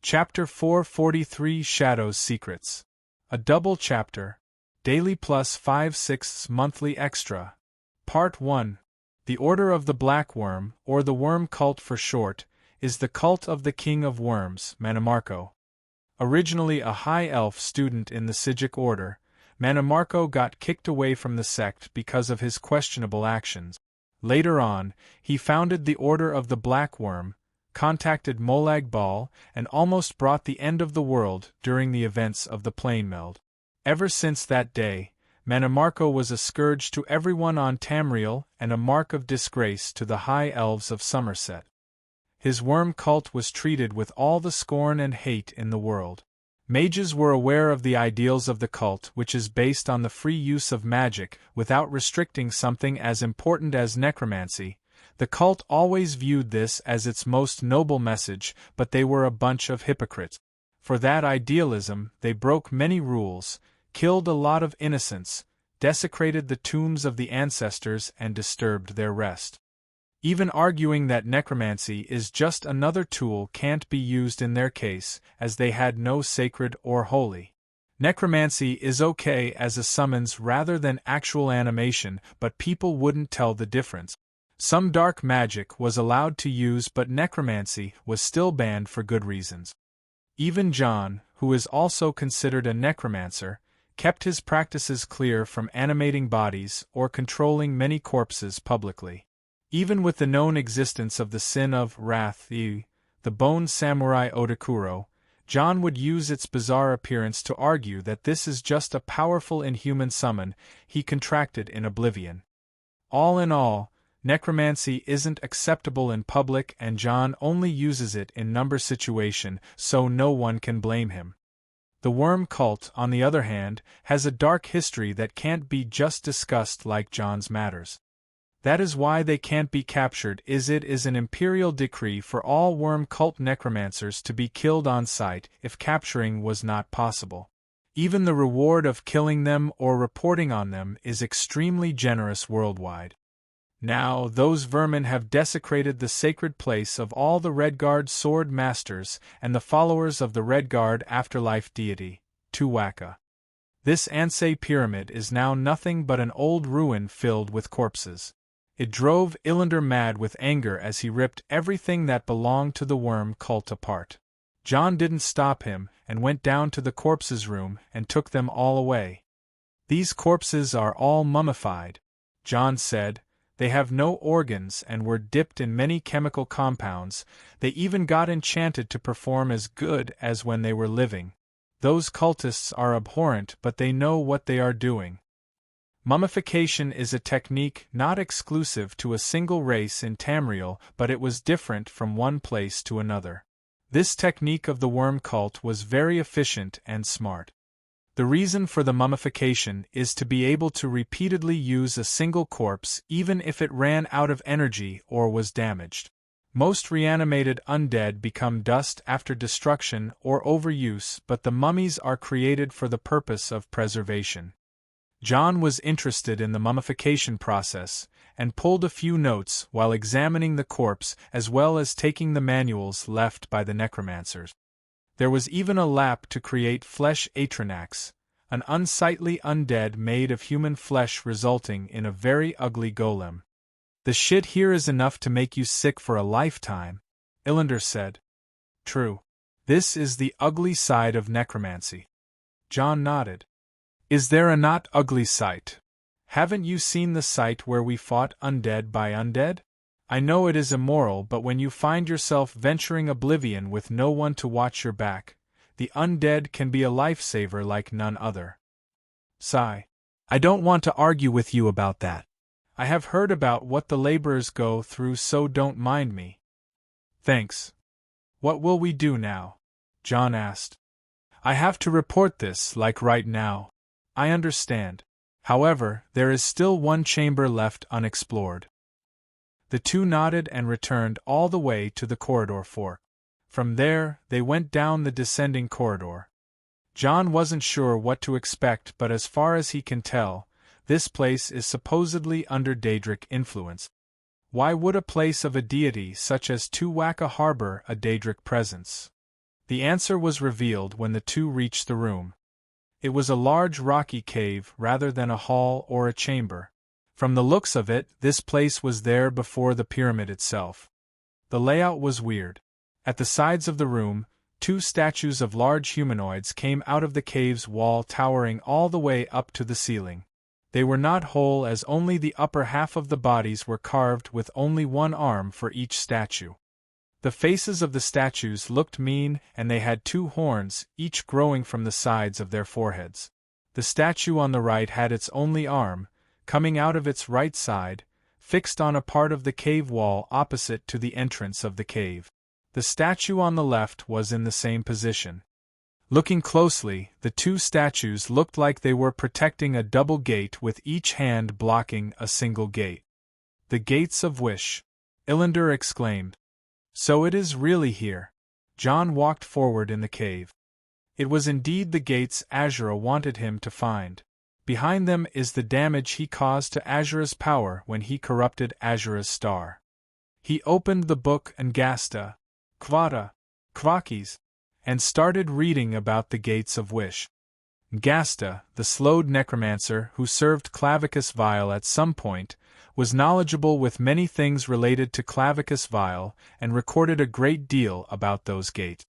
Chapter 443 Shadow's Secrets. A double chapter. Daily plus 5/6 monthly extra. Part 1. The Order of the Black Worm, or the Worm Cult for short, is the cult of the King of Worms, Mannimarco. Originally a high elf student in the Psijic Order, Mannimarco got kicked away from the sect because of his questionable actions. Later on, he founded the Order of the Black Worm, contacted Molag Bal, and almost brought the end of the world during the events of the Plane Meld. Ever since that day, Mannimarco was a scourge to everyone on Tamriel and a mark of disgrace to the High Elves of Somerset. His worm cult was treated with all the scorn and hate in the world. Mages were aware of the ideals of the cult, which is based on the free use of magic without restricting something as important as necromancy. The cult always viewed this as its most noble message, but they were a bunch of hypocrites. For that idealism, they broke many rules, killed a lot of innocents, desecrated the tombs of the ancestors, and disturbed their rest. Even arguing that necromancy is just another tool can't be used in their case, as they had no sacred or holy. Necromancy is okay as a summons rather than actual animation, but people wouldn't tell the difference. Some dark magic was allowed to use, but necromancy was still banned for good reasons. Even John, who is also considered a necromancer, kept his practices clear from animating bodies or controlling many corpses publicly. Even with the known existence of the sin of wrath, the bone samurai Odakuro, John would use its bizarre appearance to argue that this is just a powerful inhuman summon he contracted in oblivion. All in all, necromancy isn't acceptable in public, and John only uses it in number situation, so no one can blame him. The worm cult, on the other hand, has a dark history that can't be just discussed like John's matters. That is why they can't be captured. It is an imperial decree for all worm cult necromancers to be killed on sight if capturing was not possible. Even the reward of killing them or reporting on them is extremely generous worldwide. Now, those vermin have desecrated the sacred place of all the Redguard sword masters and the followers of the Redguard afterlife deity, Tuwaka. This Ansei pyramid is now nothing but an old ruin filled with corpses. It drove Illander mad with anger as he ripped everything that belonged to the worm cult apart. John didn't stop him and went down to the corpses' room and took them all away. "These corpses are all mummified," John said. "They have no organs and were dipped in many chemical compounds. They even got enchanted to perform as good as when they were living. Those cultists are abhorrent, but they know what they are doing." Mummification is a technique not exclusive to a single race in Tamriel, but it was different from one place to another. This technique of the worm cult was very efficient and smart. The reason for the mummification is to be able to repeatedly use a single corpse even if it ran out of energy or was damaged. Most reanimated undead become dust after destruction or overuse, but the mummies are created for the purpose of preservation. John was interested in the mummification process, and pulled a few notes while examining the corpse as well as taking the manuals left by the necromancers. There was even a lap to create flesh Atronax, an unsightly undead made of human flesh resulting in a very ugly golem. "The shit here is enough to make you sick for a lifetime," Illander said. "True. This is the ugly side of necromancy." John nodded. "Is there a not ugly site? Haven't you seen the site where we fought undead by undead? I know it is immoral, but when you find yourself venturing oblivion with no one to watch your back, the undead can be a lifesaver like none other." Sigh. "I don't want to argue with you about that. I have heard about what the laborers go through, so don't mind me." "Thanks. What will we do now?" John asked. "I have to report this, like right now." "I understand. However, there is still one chamber left unexplored." The two nodded and returned all the way to the corridor fork. From there, they went down the descending corridor. John wasn't sure what to expect, but as far as he can tell, this place is supposedly under Daedric influence. Why would a place of a deity such as Tuwaka harbor a Daedric presence? The answer was revealed when the two reached the room. It was a large rocky cave rather than a hall or a chamber. From the looks of it, this place was there before the pyramid itself. The layout was weird. At the sides of the room, two statues of large humanoids came out of the cave's wall, towering all the way up to the ceiling. They were not whole, as only the upper half of the bodies were carved, with only one arm for each statue. The faces of the statues looked mean, and they had two horns, each growing from the sides of their foreheads. The statue on the right had its only arm, coming out of its right side, fixed on a part of the cave wall opposite to the entrance of the cave. The statue on the left was in the same position. Looking closely, the two statues looked like they were protecting a double gate, with each hand blocking a single gate. "The Gates of Wish," Illander exclaimed. "So it is really here." John walked forward in the cave. It was indeed the gates Azura wanted him to find. Behind them is the damage he caused to Azura's power when he corrupted Azura's star. He opened the book Ngasta, Kvata, Kvakis, and started reading about the Gates of Wish. Ngasta, the slowed necromancer who served Clavicus Vile at some point, was knowledgeable with many things related to Clavicus Vile and recorded a great deal about those gates.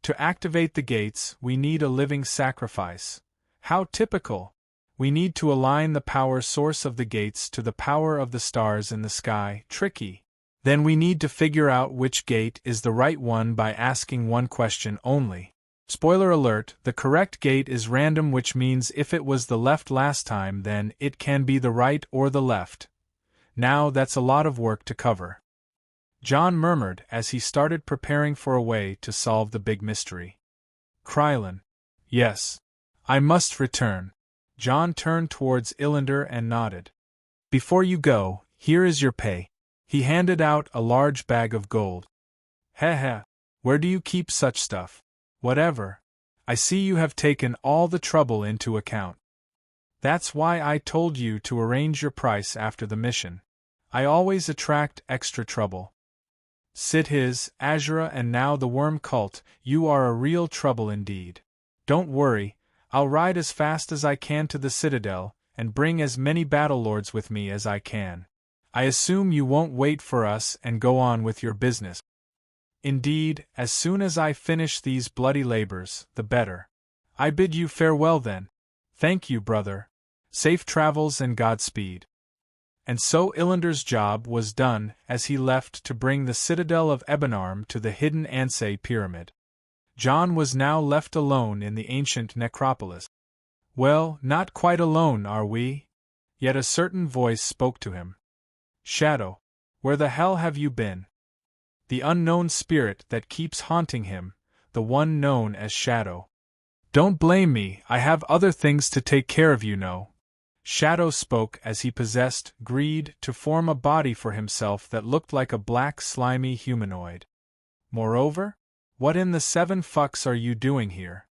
To activate the gates, we need a living sacrifice. How typical! We need to align the power source of the gates to the power of the stars in the sky. Tricky. Then we need to figure out which gate is the right one by asking one question only. Spoiler alert, the correct gate is random, which means if it was the left last time, then it can be the right or the left. Now that's a lot of work to cover. John murmured as he started preparing for a way to solve the big mystery. Krylin. Yes. I must return. John turned towards Illander and nodded. Before you go, here is your pay. He handed out a large bag of gold. Heh. Where do you keep such stuff? Whatever. I see you have taken all the trouble into account. That's why I told you to arrange your price after the mission. I always attract extra trouble. Sit his, Azura, and now the worm cult, you are a real trouble indeed. Don't worry, I'll ride as fast as I can to the Citadel, and bring as many battlelords with me as I can. I assume you won't wait for us and go on with your business. Indeed, as soon as I finish these bloody labors, the better. I bid you farewell then. Thank you, brother. Safe travels and Godspeed. And so Illander's job was done, as he left to bring the Citadel of Ebenarm to the hidden Ansei pyramid. John was now left alone in the ancient necropolis. Well, not quite alone, are we? Yet a certain voice spoke to him. Shadow, where the hell have you been? The unknown spirit that keeps haunting him, the one known as Shadow. Don't blame me, I have other things to take care of, you know. Shadow spoke as he possessed greed to form a body for himself that looked like a black slimy humanoid. Moreover, what in the 7 fucks are you doing here?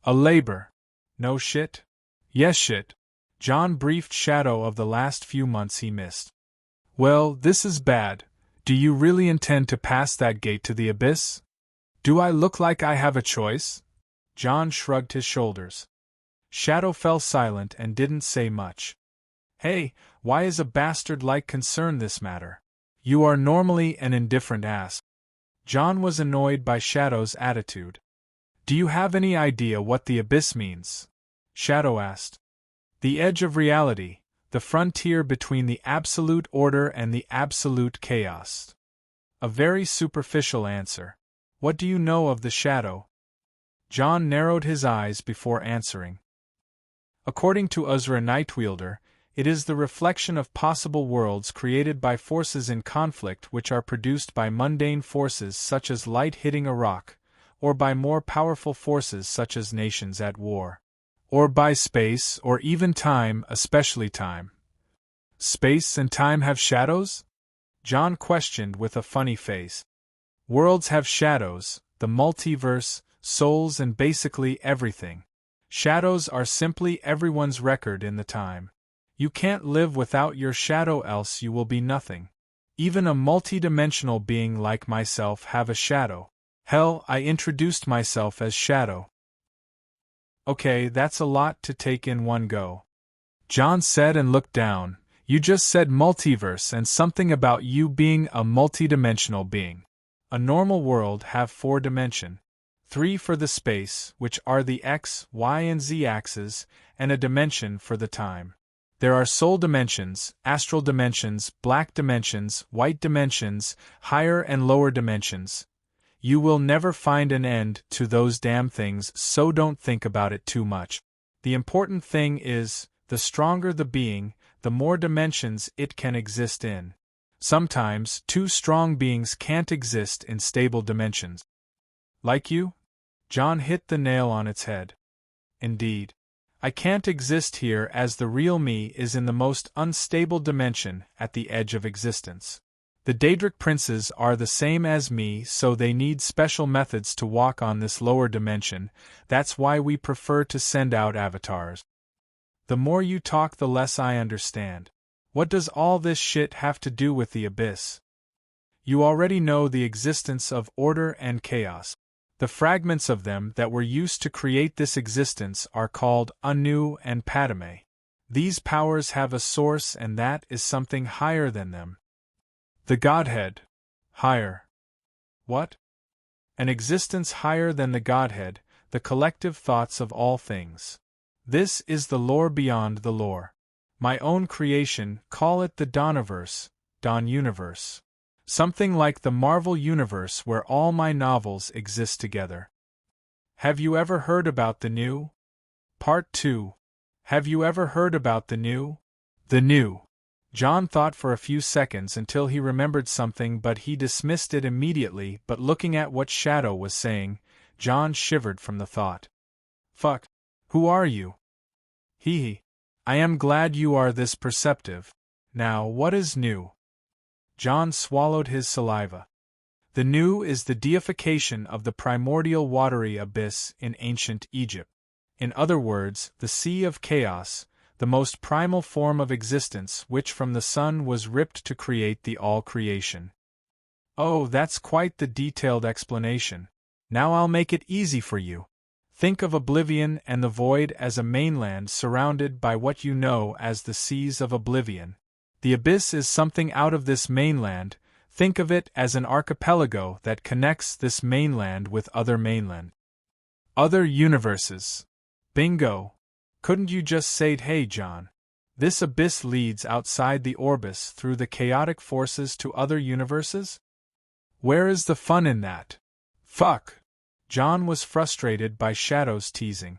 A labor. No shit? Yes shit. John briefed Shadow of the last few months he missed. Well, this is bad. Do you really intend to pass that gate to the abyss? Do I look like I have a choice? John shrugged his shoulders. Shadow fell silent and didn't say much. Hey, why is a bastard like concern this matter? You are normally an indifferent ass. John was annoyed by Shadow's attitude. Do you have any idea what the abyss means? Shadow asked. The edge of reality, the frontier between the absolute order and the absolute chaos. A very superficial answer. What do you know of the shadow? John narrowed his eyes before answering. According to Uzra Nightwielder, it is the reflection of possible worlds created by forces in conflict, which are produced by mundane forces such as light hitting a rock, or by more powerful forces such as nations at war, or by space or even time, especially time. Space and time have shadows? John questioned with a funny face. Worlds have shadows, the multiverse, souls, and basically everything. Shadows are simply everyone's record in the time. You can't live without your shadow, else you will be nothing. Even a multidimensional being like myself have a shadow. Hell, I introduced myself as Shadow. Okay, that's a lot to take in one go. John said and looked down. You just said multiverse and something about you being a multidimensional being. A normal world have 4 dimensions. 3 for the space, which are the X, Y, and Z axes, and a dimension for the time. There are soul dimensions, astral dimensions, black dimensions, white dimensions, higher and lower dimensions. You will never find an end to those damn things, so don't think about it too much. The important thing is, the stronger the being, the more dimensions it can exist in. Sometimes, 2 strong beings can't exist in stable dimensions. Like you? John hit the nail on its head. Indeed. I can't exist here as the real me is in the most unstable dimension at the edge of existence. The Daedric princes are the same as me, so they need special methods to walk on this lower dimension. That's why we prefer to send out avatars. The more you talk, the less I understand. What does all this shit have to do with the abyss? You already know the existence of order and chaos. The fragments of them that were used to create this existence are called Anu and Padme. These powers have a source, and that is something higher than them. The Godhead. Higher. What? An existence higher than the Godhead, the collective thoughts of all things. This is the lore beyond the lore. My own creation, call it the Dawniverse, Dawn Universe. Something like the Marvel Universe where all my novels exist together. Have you ever heard about the new? Part 2. Have you ever heard about the new? The new. John thought for a few seconds until he remembered something, but he dismissed it immediately. But looking at what Shadow was saying, John shivered from the thought. Fuck. Who are you? Hee. I am glad you are this perceptive. Now, what is new? John swallowed his saliva. The new is the deification of the primordial watery abyss in ancient Egypt. In other words, the Sea of Chaos, the most primal form of existence which from the sun was ripped to create the all-creation. Oh, that's quite the detailed explanation. Now I'll make it easy for you. Think of Oblivion and the Void as a mainland surrounded by what you know as the Seas of Oblivion. The abyss is something out of this mainland. Think of it as an archipelago that connects this mainland with other mainland. Other universes. Bingo. Couldn't you just say, hey John, this abyss leads outside the Orbis through the chaotic forces to other universes? Where is the fun in that? Fuck. John was frustrated by Shadow's teasing.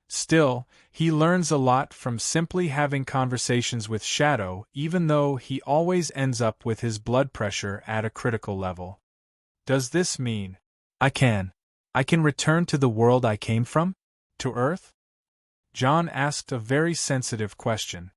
Still, he learns a lot from simply having conversations with Shadow, even though he always ends up with his blood pressure at a critical level. Does this mean I can return to the world I came from? To Earth? John asked a very sensitive question.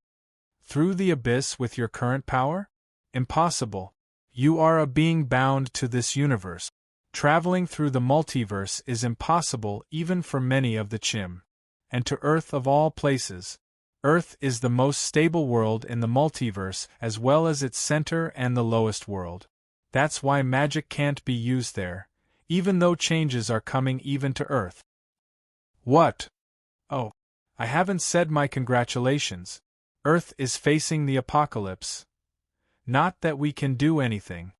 Through the abyss with your current power? Impossible. You are a being bound to this universe. Traveling through the multiverse is impossible even for many of the Chim. And to Earth of all places. Earth is the most stable world in the multiverse as well as its center and the lowest world. That's why magic can't be used there, even though changes are coming even to Earth. What? Oh. I haven't said my congratulations. Earth is facing the apocalypse. Not that we can do anything.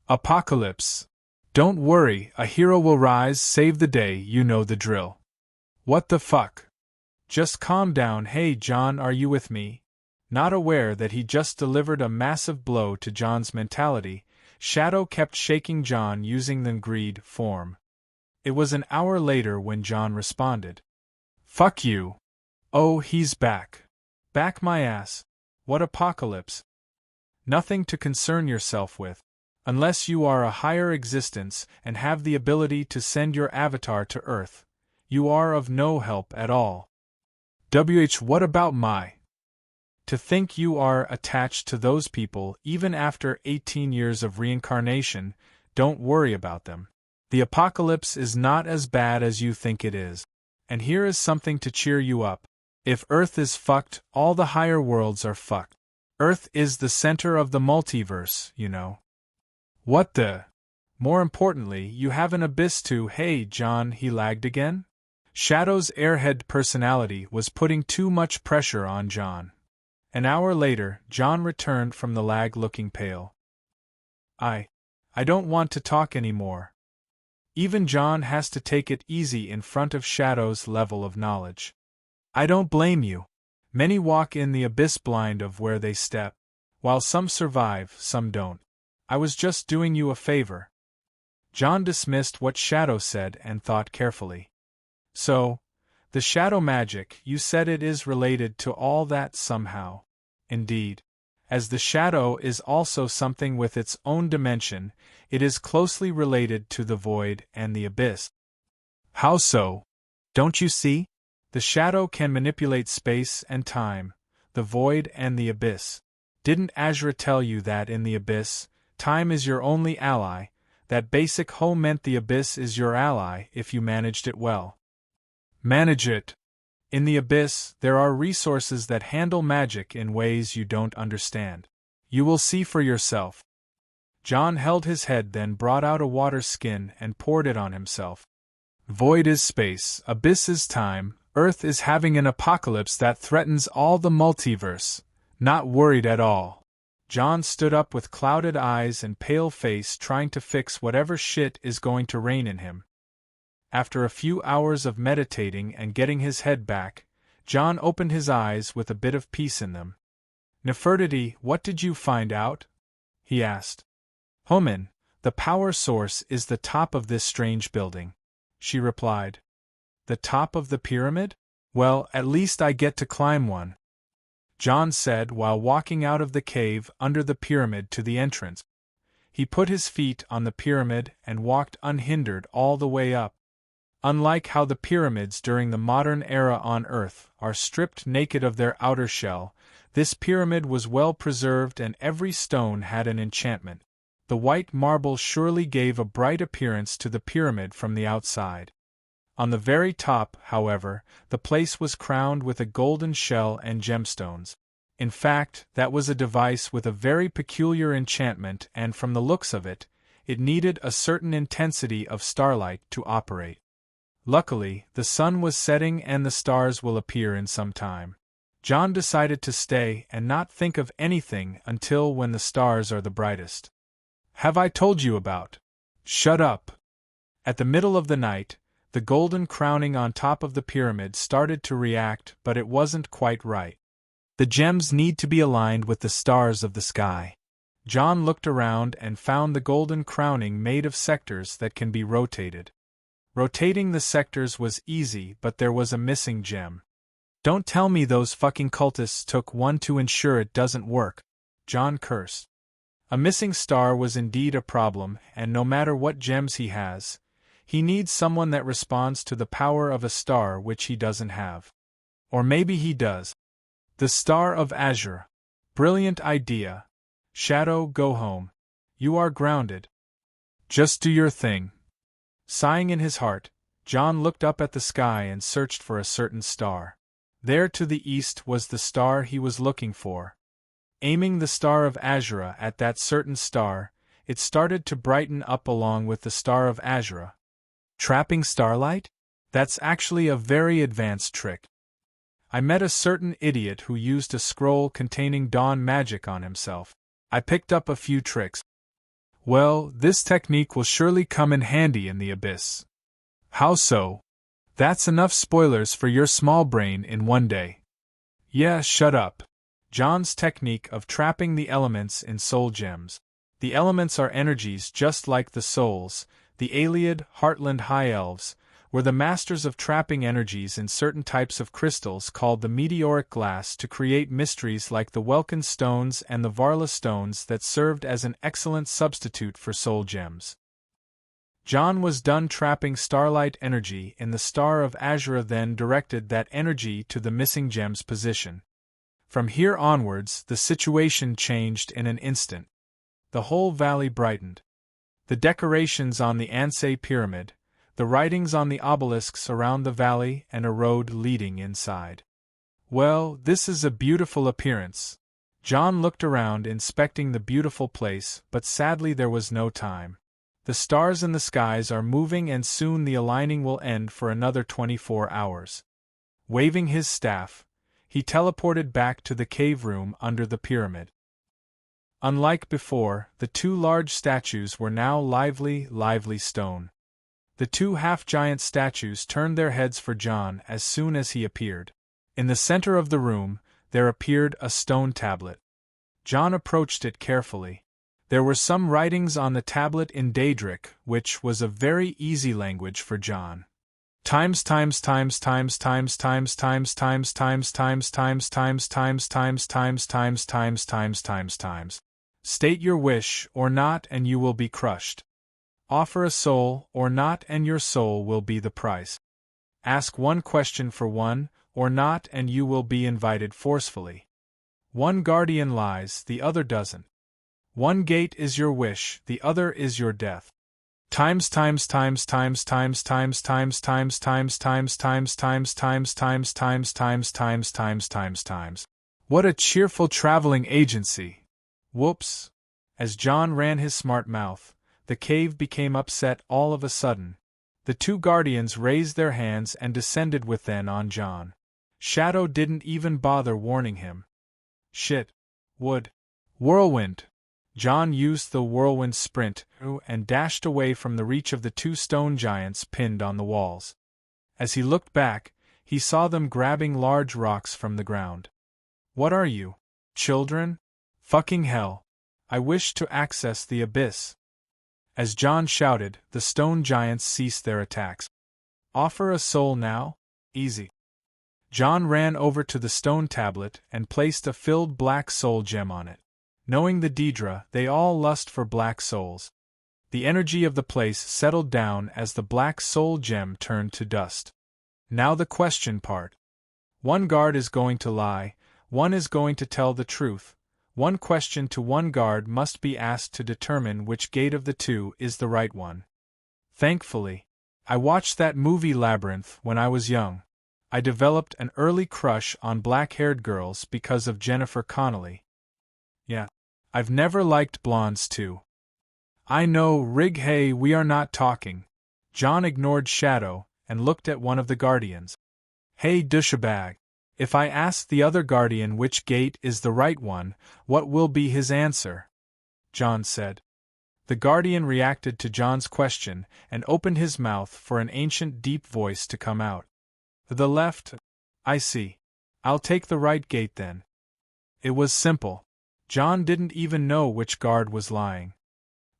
Apocalypse. Don't worry, a hero will rise, save the day, you know the drill. What the fuck? Just calm down. Hey John, are you with me? Not aware that he just delivered a massive blow to John's mentality, Shadow kept shaking John using the greed form. It was an hour later when John responded. Fuck you. Oh, he's back. Back my ass. What apocalypse? Nothing to concern yourself with. Unless you are a higher existence and have the ability to send your avatar to Earth, you are of no help at all. What about my? To think you are attached to those people even after 18 years of reincarnation, don't worry about them. The apocalypse is not as bad as you think it is. And here is something to cheer you up. If Earth is fucked, all the higher worlds are fucked. Earth is the center of the multiverse, you know. What the? More importantly, you have an abyss too. Hey, John, he lagged again? Shadow's airhead personality was putting too much pressure on John. An hour later, John returned from the lag looking pale. I don't want to talk anymore. Even John has to take it easy in front of Shadow's level of knowledge. I don't blame you. Many walk in the abyss blind of where they step. While some survive, some don't. I was just doing you a favor. John dismissed what Shadow said and thought carefully. So, the shadow magic, you said it is related to all that somehow. Indeed. As the shadow is also something with its own dimension, it is closely related to the void and the abyss. How so? Don't you see? The shadow can manipulate space and time, the void and the abyss. Didn't Azra tell you that in the abyss, time is your only ally? That basic hoe meant the abyss is your ally if you managed it well. Manage it. In the abyss, there are resources that handle magic in ways you don't understand. You will see for yourself. John held his head, then brought out a water skin and poured it on himself. Void is space, abyss is time, Earth is having an apocalypse that threatens all the multiverse. Not worried at all. John stood up with clouded eyes and pale face, trying to fix whatever shit is going to rain in him. After a few hours of meditating and getting his head back, John opened his eyes with a bit of peace in them. Nefertiti, what did you find out? He asked. Homin, the power source is the top of this strange building, she replied. The top of the pyramid? Well, at least I get to climb one, John said while walking out of the cave under the pyramid to the entrance. He put his feet on the pyramid and walked unhindered all the way up. Unlike how the pyramids during the modern era on Earth are stripped naked of their outer shell, this pyramid was well preserved and every stone had an enchantment. The white marble surely gave a bright appearance to the pyramid from the outside. On the very top, however, the place was crowned with a golden shell and gemstones. In fact, that was a device with a very peculiar enchantment, and from the looks of it, it needed a certain intensity of starlight to operate. Luckily, the sun was setting and the stars will appear in some time. John decided to stay and not think of anything until when the stars are the brightest. Have I told you about? Shut up. At the middle of the night, the golden crowning on top of the pyramid started to react, but it wasn't quite right. The gems need to be aligned with the stars of the sky. John looked around and found the golden crowning made of sectors that can be rotated. Rotating the sectors was easy, but there was a missing gem. Don't tell me those fucking cultists took one to ensure it doesn't work, John cursed. A missing star was indeed a problem, and no matter what gems he has, he needs someone that responds to the power of a star which he doesn't have. Or maybe he does. The Star of Azure. Brilliant idea. Shadow, go home. You are grounded. Just do your thing. Sighing in his heart, John looked up at the sky and searched for a certain star. There to the east was the star he was looking for. Aiming the Star of Azure at that certain star, it started to brighten up along with the Star of Azure. Trapping starlight? That's actually a very advanced trick. I met a certain idiot who used a scroll containing dawn magic on himself. I picked up a few tricks. Well, this technique will surely come in handy in the abyss. How so? That's enough spoilers for your small brain in one day. Yeah, shut up. John's technique of trapping the elements in soul gems. The elements are energies just like the souls. The Ayleid, Heartland High Elves, were the masters of trapping energies in certain types of crystals called the meteoric glass to create mysteries like the Welkin stones and the Varla stones that served as an excellent substitute for soul gems. John was done trapping starlight energy in the Star of Azure, then directed that energy to the missing gem's position. From here onwards, the situation changed in an instant. The whole valley brightened. The decorations on the Ansei pyramid, the writings on the obelisks around the valley, and a road leading inside. Well, this is a beautiful appearance. John looked around inspecting the beautiful place, but sadly there was no time. The stars in the skies are moving and soon the aligning will end for another 24 hours. Waving his staff, he teleported back to the cave room under the pyramid. Unlike before, the two large statues were now lively stone. The two half-giant statues turned their heads for John as soon as he appeared. In the center of the room, there appeared a stone tablet. John approached it carefully. There were some writings on the tablet in Daedric, which was a very easy language for John. Times. State your wish or not and you will be crushed. Offer a soul or not and your soul will be the price. Ask one question for one or not and you will be invited forcefully. One guardian lies, the other doesn't. One gate is your wish, the other is your death. Times. What a cheerful traveling agency. Whoops. As John ran his smart mouth, the cave became upset all of a sudden. The two guardians raised their hands and descended with them on John. Shadow didn't even bother warning him. Shit. Wood. Whirlwind. John used the whirlwind sprint and dashed away from the reach of the two stone giants pinned on the walls. As he looked back, he saw them grabbing large rocks from the ground. What are you? Children? Fucking hell. I wish to access the abyss. As John shouted, the stone giants ceased their attacks. Offer a soul now? Easy. John ran over to the stone tablet and placed a filled black soul gem on it. Knowing the Daedra, they all lust for black souls. The energy of the place settled down as the black soul gem turned to dust. Now the question part. One guard is going to lie, one is going to tell the truth. One question to one guard must be asked to determine which gate of the two is the right one. Thankfully, I watched that movie Labyrinth when I was young. I developed an early crush on black-haired girls because of Jennifer Connelly. Yeah. I've never liked blondes too. I know, Rig, hey, we are not talking. John ignored Shadow and looked at one of the guardians. Hey, douchebag. If I ask the other guardian which gate is the right one, what will be his answer? John said. The guardian reacted to John's question and opened his mouth for an ancient deep voice to come out. The left? I see. I'll take the right gate then. It was simple. John didn't even know which guard was lying.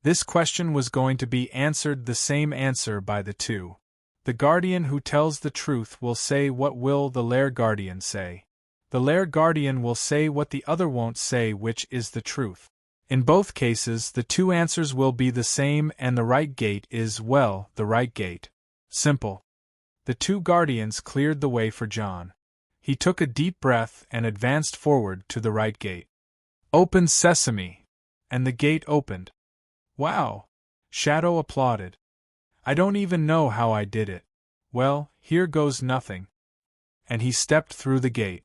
This question was going to be answered the same answer by the two. The guardian who tells the truth will say what will the lair guardian say. The lair guardian will say what the other won't say, which is the truth. In both cases the two answers will be the same and the right gate is, well, the right gate. Simple. The two guardians cleared the way for John. He took a deep breath and advanced forward to the right gate. Open sesame! And the gate opened. Wow! Shadow applauded. I don't even know how I did it. Well, here goes nothing. And he stepped through the gate.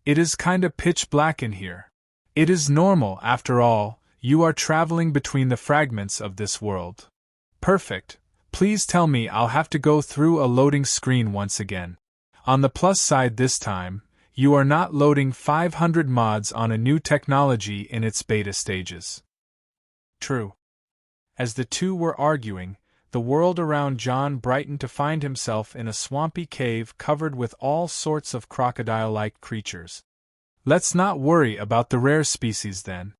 It is kinda pitch black in here. It is normal, after all, you are traveling between the fragments of this world. Perfect. Please tell me I'll have to go through a loading screen once again. On the plus side this time, you are not loading 500 mods on a new technology in its beta stages. True. As the two were arguing, the world around John brightened to find himself in a swampy cave covered with all sorts of crocodile-like creatures. Let's not worry about the rare species then.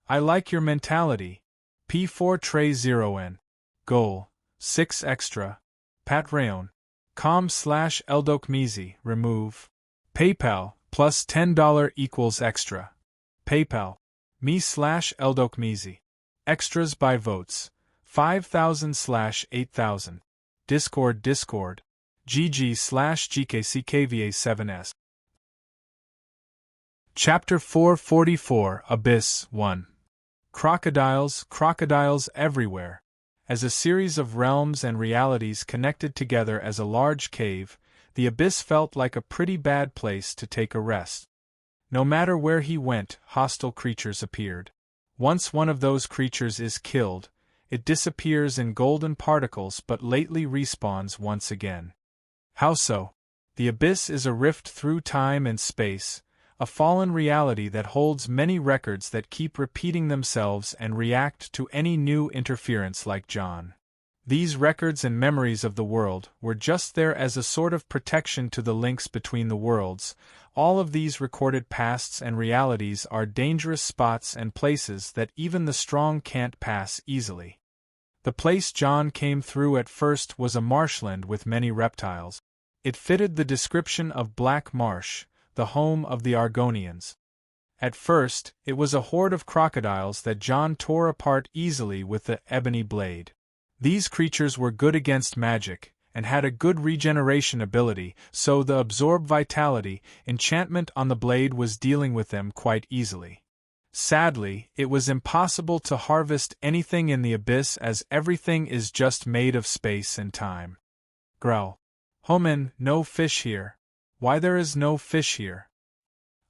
I like your mentality. P4 Tray 0N. Goal. 6 extra. Pat Rayon. com/Eldokmizi. Remove. PayPal, plus $10 equals extra. PayPal. me/Eldokmizi. Extras by votes. 5,000/8,000. Discord. GG/GKCKVA7S. Chapter 444 Abyss 1. Crocodiles everywhere. As a series of realms and realities connected together as a large cave, the abyss felt like a pretty bad place to take a rest. No matter where he went, hostile creatures appeared. Once one of those creatures is killed, it disappears in golden particles but lately respawns once again. How so? The abyss is a rift through time and space, a fallen reality that holds many records that keep repeating themselves and react to any new interference like John. These records and memories of the world were just there as a sort of protection to the links between the worlds. All of these recorded pasts and realities are dangerous spots and places that even the strong can't pass easily. The place John came through at first was a marshland with many reptiles. It fitted the description of Black Marsh, the home of the Argonians. At first, it was a horde of crocodiles that John tore apart easily with the ebony blade. These creatures were good against magic, and had a good regeneration ability, so the absorb vitality enchantment on the blade was dealing with them quite easily. Sadly, it was impossible to harvest anything in the abyss as everything is just made of space and time. Growl. Homan, no fish here. Why there is no fish here?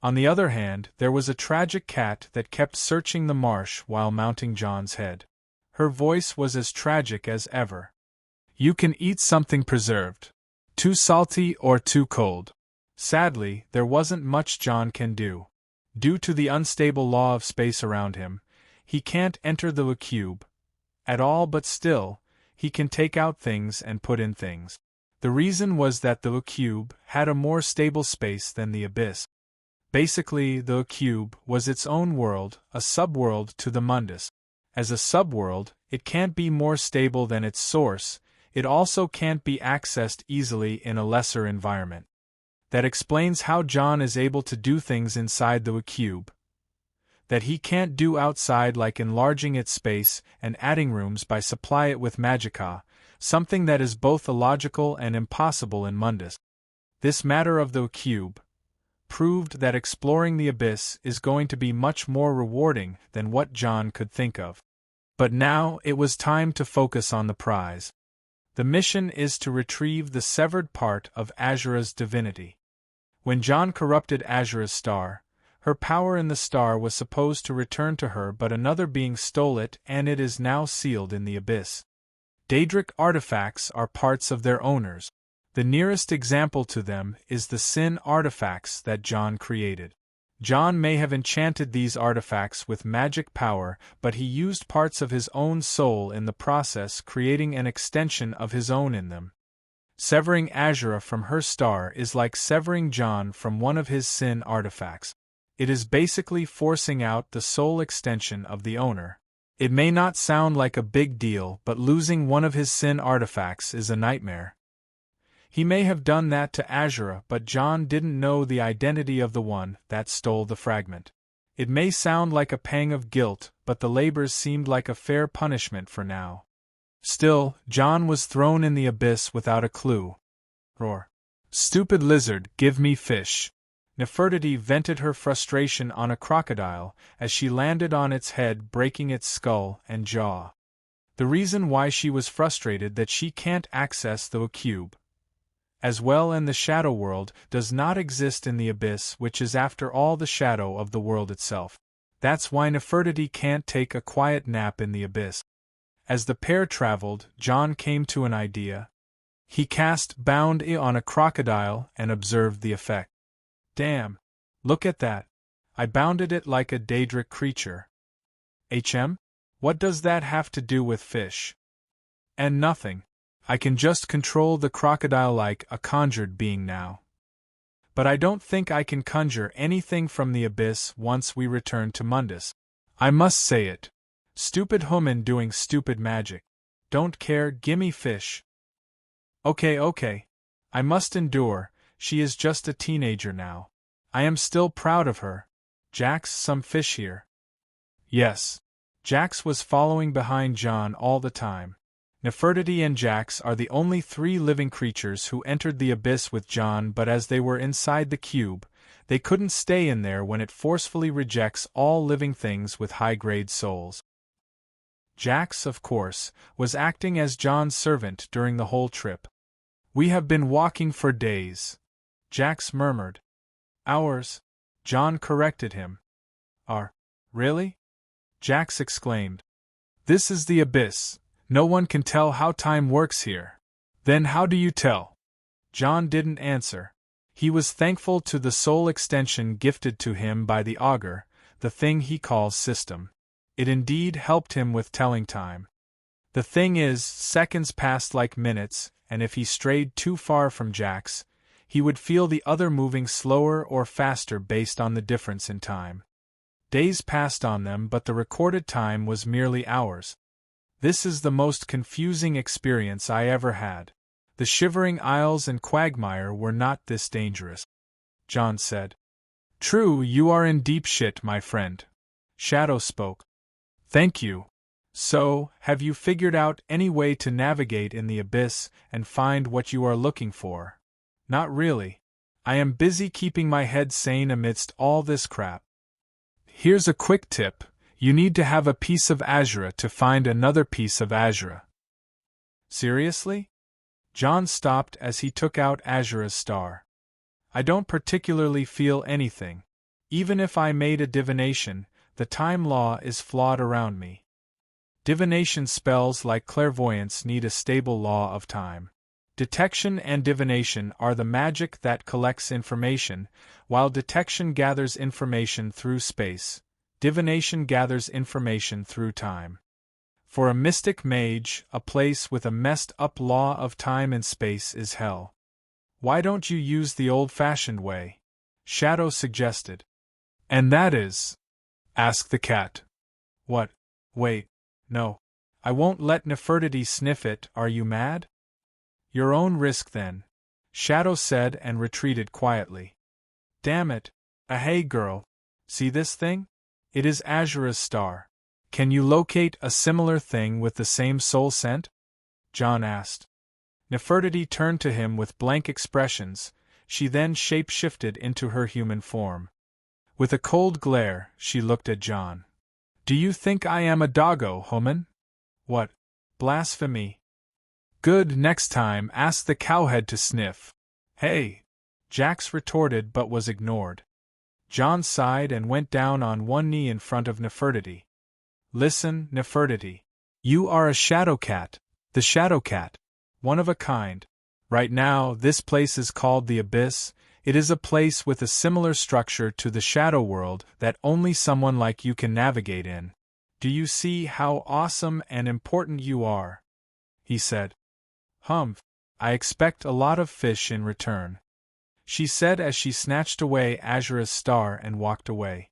On the other hand, there was a tragic cat that kept searching the marsh while mounting John's head. Her voice was as tragic as ever. You can eat something preserved. Too salty or too cold. Sadly, there wasn't much John can do. Due to the unstable law of space around him, he can't enter the cube at all, but still, he can take out things and put in things. The reason was that the cube had a more stable space than the abyss. Basically, the cube was its own world, a subworld to the Mundus. As a subworld, it can't be more stable than its source. It also can't be accessed easily in a lesser environment. That explains how John is able to do things inside the cube that he can't do outside, like enlarging its space and adding rooms by supply it with magicka, something that is both illogical and impossible in Mundus. This matter of the cube proved that exploring the abyss is going to be much more rewarding than what John could think of. But now it was time to focus on the prize. The mission is to retrieve the severed part of Azura's divinity. When John corrupted Azura's star, her power in the star was supposed to return to her, but another being stole it, and it is now sealed in the abyss. Daedric artifacts are parts of their owners. The nearest example to them is the sin artifacts that John created. John may have enchanted these artifacts with magic power, but he used parts of his own soul in the process, creating an extension of his own in them. Severing Azura from her star is like severing John from one of his sin artifacts. It is basically forcing out the soul extension of the owner. It may not sound like a big deal, but losing one of his sin artifacts is a nightmare. He may have done that to Azura, but John didn't know the identity of the one that stole the fragment. It may sound like a pang of guilt, but the labors seemed like a fair punishment for now. Still, John was thrown in the abyss without a clue. Roar. Stupid lizard, give me fish. Nefertiti vented her frustration on a crocodile as she landed on its head, breaking its skull and jaw. The reason why she was frustrated that she can't access the cube as well, and the shadow world does not exist in the abyss, which is after all the shadow of the world itself. That's why Nefertiti can't take a quiet nap in the abyss. As the pair traveled, John came to an idea. He cast Bound on a crocodile and observed the effect. Damn! Look at that! I bounded it like a Daedric creature. What does that have to do with fish? And nothing. I can just control the crocodile like a conjured being now. But I don't think I can conjure anything from the abyss once we return to Mundus. I must say it. Stupid human doing stupid magic. Don't care, gimme fish. Okay. I must endure, she is just a teenager now. I am still proud of her. Jax, some fish here. Yes. Jax was following behind John all the time. Nefertiti and Jax are the only 3 living creatures who entered the abyss with John, but as they were inside the cube, they couldn't stay in there when it forcefully rejects all living things with high-grade souls. Jax, of course, was acting as John's servant during the whole trip. We have been walking for days, Jax murmured. Hours, John corrected him. Really? Jax exclaimed. This is the abyss. No one can tell how time works here. Then how do you tell? John didn't answer. He was thankful to the soul extension gifted to him by the augur, the thing he calls system. It indeed helped him with telling time. The thing is, seconds passed like minutes, and if he strayed too far from Jack's, he would feel the other moving slower or faster based on the difference in time. Days passed on them, but the recorded time was merely hours. This is the most confusing experience I ever had. The Shivering Isles and Quagmire were not this dangerous, John said. True, you are in deep shit, my friend. Shadow spoke. Thank you. So, have you figured out any way to navigate in the abyss and find what you are looking for? Not really. I am busy keeping my head sane amidst all this crap. Here's a quick tip. You need to have a piece of azure to find another piece of azure. Seriously? John stopped as he took out Azura's star. I don't particularly feel anything. Even if I made a divination, the time law is flawed around me. Divination spells like clairvoyance need a stable law of time. Detection and divination are the magic that collects information, while detection gathers information through space. Divination gathers information through time. For a mystic mage, a place with a messed-up law of time and space is hell. Why don't you use the old-fashioned way? Shadow suggested. And that is? Asked the cat. What? Wait. No. I won't let Nefertiti sniff it, are you mad? Your own risk then, Shadow said and retreated quietly. Damn it. Hey girl. See this thing? It is Azura's star. Can you locate a similar thing with the same soul scent? John asked. Nefertiti turned to him with blank expressions. She then shape-shifted into her human form. With a cold glare, she looked at John. Do you think I am a doggo, Homan? What? Blasphemy. Good, next time ask the cowhead to sniff. Hey! Jax retorted but was ignored. John sighed and went down on one knee in front of Nefertiti. Listen, Nefertiti. You are a shadow cat, the shadow cat. One of a kind. Right now, this place is called the Abyss. It is a place with a similar structure to the shadow world that only someone like you can navigate in. Do you see how awesome and important you are? He said. Humph. I expect a lot of fish in return, she said as she snatched away Azura's star and walked away.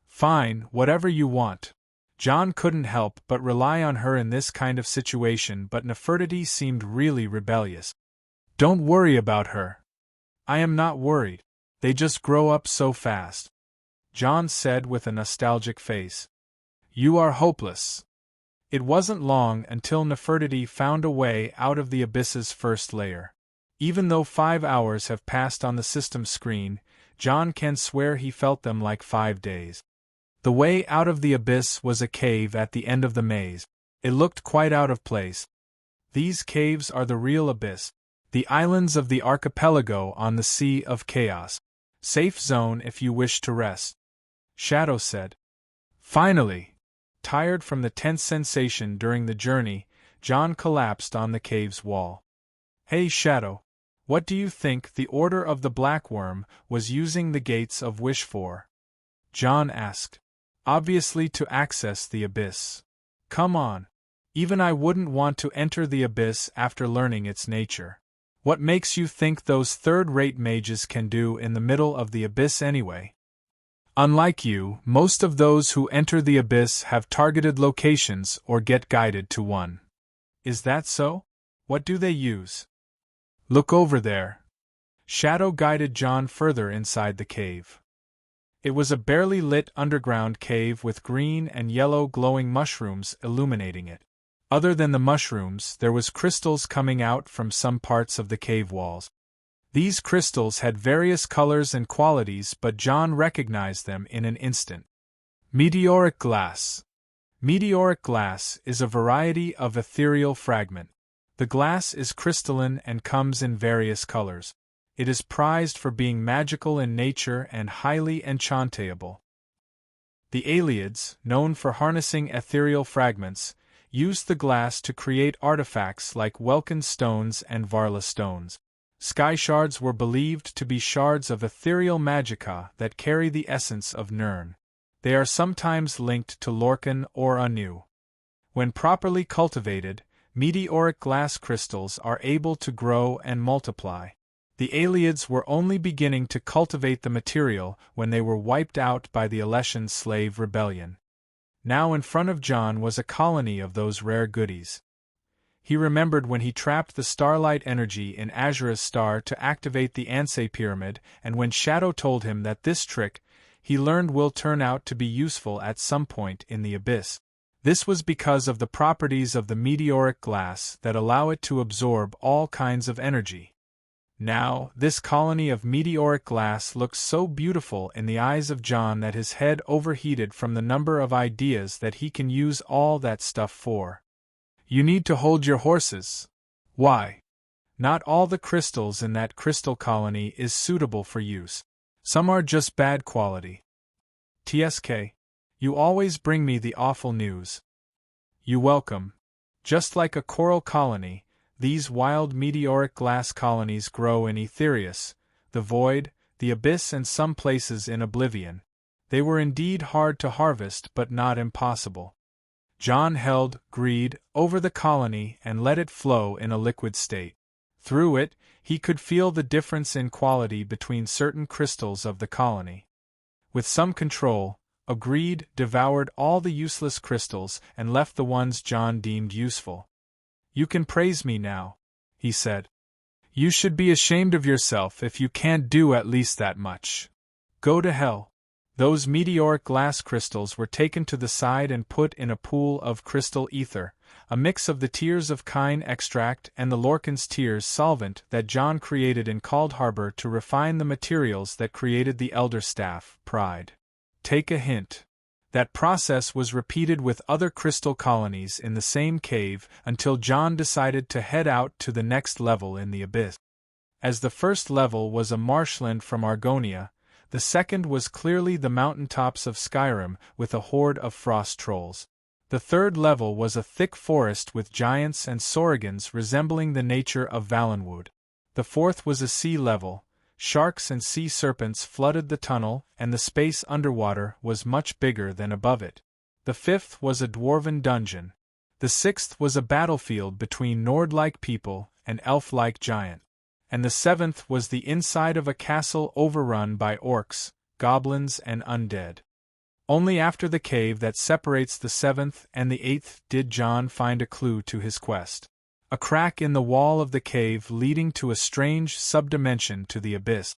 Fine, whatever you want. John couldn't help but rely on her in this kind of situation, but Nefertiti seemed really rebellious. Don't worry about her. I am not worried. They just grow up so fast, John said with a nostalgic face. You are hopeless. It wasn't long until Nefertiti found a way out of the abyss's first layer. Even though 5 hours have passed on the system screen, John can swear he felt them like 5 days. The way out of the abyss was a cave at the end of the maze. It looked quite out of place. These caves are the real abyss, the islands of the archipelago on the Sea of Chaos. Safe zone if you wish to rest, Shadow said. Finally! Tired from the tense sensation during the journey, John collapsed on the cave's wall. Hey Shadow, what do you think the Order of the Black Worm was using the Gates of Wish for? John asked. Obviously to access the abyss. Come on. Even I wouldn't want to enter the abyss after learning its nature. What makes you think those third-rate mages can do in the middle of the abyss anyway? Unlike you, most of those who enter the abyss have targeted locations or get guided to one. Is that so? What do they use? Look over there. Shadow guided John further inside the cave. It was a barely lit underground cave with green and yellow glowing mushrooms illuminating it. Other than the mushrooms, there was crystals coming out from some parts of the cave walls. These crystals had various colors and qualities, but John recognized them in an instant. Meteoric glass. Meteoric glass is a variety of ethereal fragment. The glass is crystalline and comes in various colors. It is prized for being magical in nature and highly enchantable. The Aelids, known for harnessing ethereal fragments, used the glass to create artifacts like Welkin stones and Varla stones. Sky shards were believed to be shards of ethereal magicka that carry the essence of Nirn. They are sometimes linked to Lorcan or Anu. When properly cultivated, meteoric glass crystals are able to grow and multiply. The Aelids were only beginning to cultivate the material when they were wiped out by the Alessian slave rebellion. Now in front of John was a colony of those rare goodies. He remembered when he trapped the starlight energy in Azura's star to activate the Ansei pyramid, and when Shadow told him that this trick, he learned, will turn out to be useful at some point in the abyss. This was because of the properties of the meteoric glass that allow it to absorb all kinds of energy. Now, this colony of meteoric glass looked so beautiful in the eyes of John that his head overheated from the number of ideas that he can use all that stuff for. You need to hold your horses. Why? Not all the crystals in that crystal colony is suitable for use. Some are just bad quality. TSK. You always bring me the awful news. You welcome. Just like a coral colony, these wild meteoric glass colonies grow in Etherius, the void, the abyss, and some places in oblivion. They were indeed hard to harvest but not impossible. John held greed over the colony and let it flow in a liquid state. Through it, he could feel the difference in quality between certain crystals of the colony. With some control, greed devoured all the useless crystals and left the ones John deemed useful. You can praise me now, he said. You should be ashamed of yourself if you can't do at least that much. Go to hell. Those meteoric glass crystals were taken to the side and put in a pool of crystal ether, a mix of the tears of kine extract and the Lorcan's tears solvent that John created in Cold Harbor to refine the materials that created the Elder Staff, Pride. Take a hint. That process was repeated with other crystal colonies in the same cave until John decided to head out to the next level in the abyss. As the first level was a marshland from Argonia, the second was clearly the mountaintops of Skyrim with a horde of frost trolls. The third level was a thick forest with giants and saurigans resembling the nature of Valenwood. The fourth was a sea level. Sharks and sea serpents flooded the tunnel, and the space underwater was much bigger than above it. The fifth was a dwarven dungeon. The sixth was a battlefield between Nord-like people and elf-like giant. And the seventh was the inside of a castle overrun by orcs, goblins, and undead. Only after the cave that separates the seventh and the eighth did John find a clue to his quest. A crack in the wall of the cave leading to a strange subdimension to the abyss.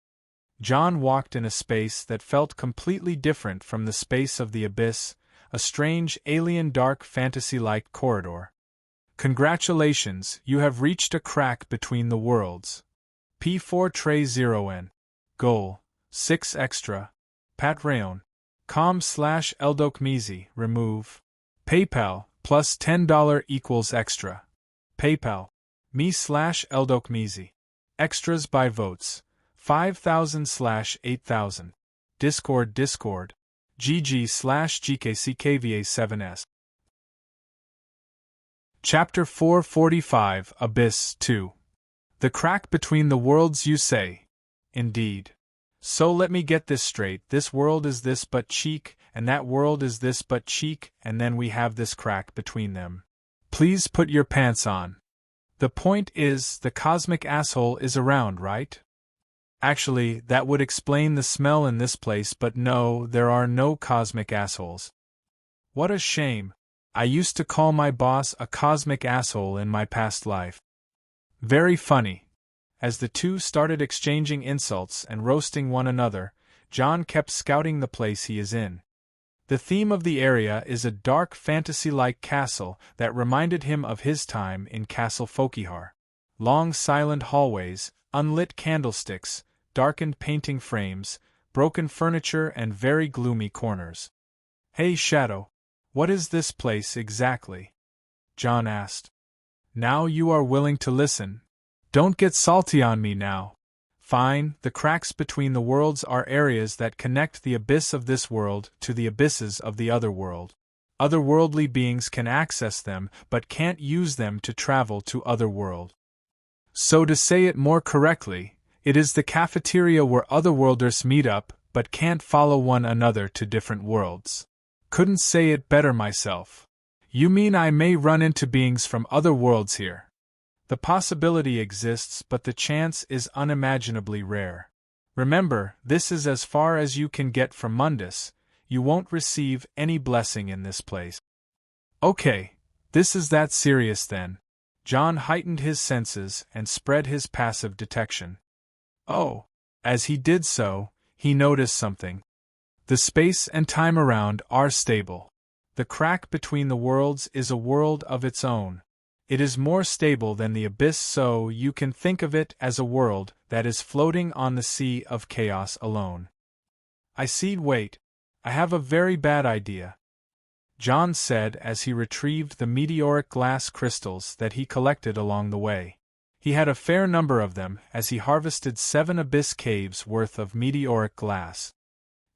John walked in a space that felt completely different from the space of the abyss, a strange alien dark fantasy-like corridor. Congratulations, you have reached a crack between the worlds. P4 Tray 0N. Goal. 6 extra. Patreon. com/Eldokmizi. Remove. PayPal. Plus $10 equals extra. PayPal. me/Eldokmizi. Extras by votes. 5,000/8,000. Discord. GG/GKCKVA7S. Chapter 445 Abyss 2. The crack between the worlds, you say? Indeed. So let me get this straight. This world is this but cheek, and that world is this but cheek, and then we have this crack between them. Please put your pants on. The point is, the cosmic asshole is around, right? Actually, that would explain the smell in this place, but no, there are no cosmic assholes. What a shame. I used to call my boss a cosmic asshole in my past life. Very funny. As the two started exchanging insults and roasting one another, John kept scouting the place he is in. The theme of the area is a dark fantasy-like castle that reminded him of his time in Castle Fokihar. Long silent hallways, unlit candlesticks, darkened painting frames, broken furniture and very gloomy corners. Hey Shadow, what is this place exactly? John asked. Now you are willing to listen. Don't get salty on me now. Fine, the cracks between the worlds are areas that connect the abyss of this world to the abysses of the other world. Otherworldly beings can access them but can't use them to travel to other worlds. So to say it more correctly, it is the cafeteria where otherworlders meet up but can't follow one another to different worlds. Couldn't say it better myself. You mean I may run into beings from other worlds here? The possibility exists, but the chance is unimaginably rare. Remember, this is as far as you can get from Mundus. You won't receive any blessing in this place. Okay, this is that serious then. John heightened his senses and spread his passive detection. Oh! As he did so, he noticed something. The space and time around are stable. The crack between the worlds is a world of its own. It is more stable than the abyss, so you can think of it as a world that is floating on the sea of chaos alone. I see. Wait. I have a very bad idea, John said as he retrieved the meteoric glass crystals that he collected along the way. He had a fair number of them as he harvested 7 abyss caves worth of meteoric glass.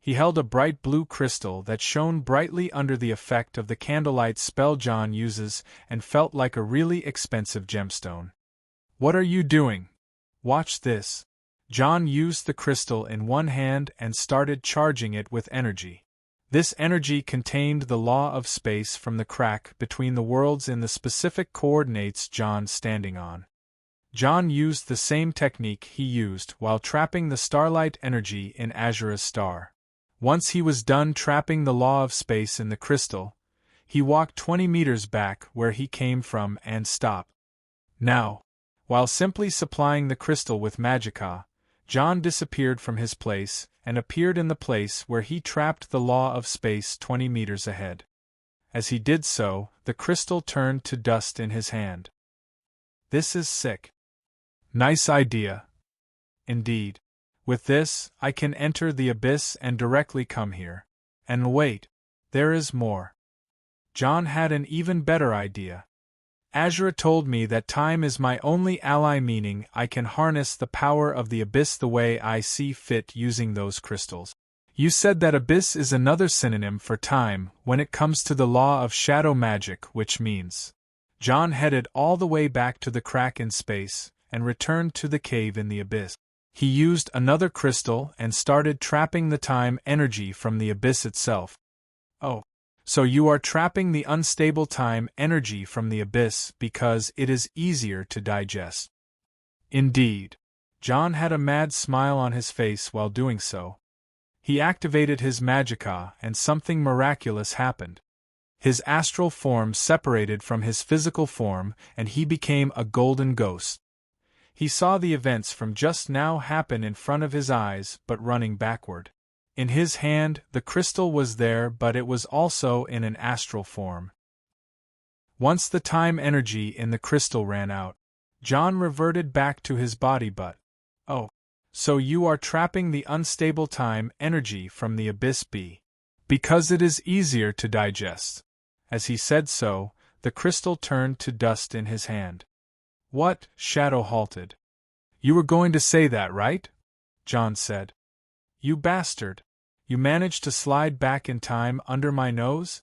He held a bright blue crystal that shone brightly under the effect of the candlelight spell John uses and felt like a really expensive gemstone. What are you doing? Watch this. John used the crystal in one hand and started charging it with energy. This energy contained the law of space from the crack between the worlds in the specific coordinates John's standing on. John used the same technique he used while trapping the starlight energy in Azura's star. Once he was done trapping the law of space in the crystal, he walked 20 meters back where he came from and stopped. Now, while simply supplying the crystal with magicka, John disappeared from his place and appeared in the place where he trapped the law of space 20 meters ahead. As he did so, the crystal turned to dust in his hand. This is sick. Nice idea. Indeed. With this, I can enter the abyss and directly come here. And wait, there is more. John had an even better idea. Azura told me that time is my only ally, meaning I can harness the power of the abyss the way I see fit using those crystals. You said that abyss is another synonym for time when it comes to the law of shadow magic, which means. John headed all the way back to the crack in space and returned to the cave in the abyss. He used another crystal and started trapping the time energy from the abyss itself. Oh. So you are trapping the unstable time energy from the abyss because it is easier to digest. Indeed. John had a mad smile on his face while doing so. He activated his magicka and something miraculous happened. His astral form separated from his physical form and he became a golden ghost. He saw the events from just now happen in front of his eyes but running backward. In his hand, the crystal was there, but it was also in an astral form. Once the time energy in the crystal ran out, John reverted back to his body but, oh, so you are trapping the unstable time energy from the abyss because it is easier to digest. As he said so, the crystal turned to dust in his hand. What? Shadow halted. You were going to say that, right? John said. You bastard. You managed to slide back in time under my nose?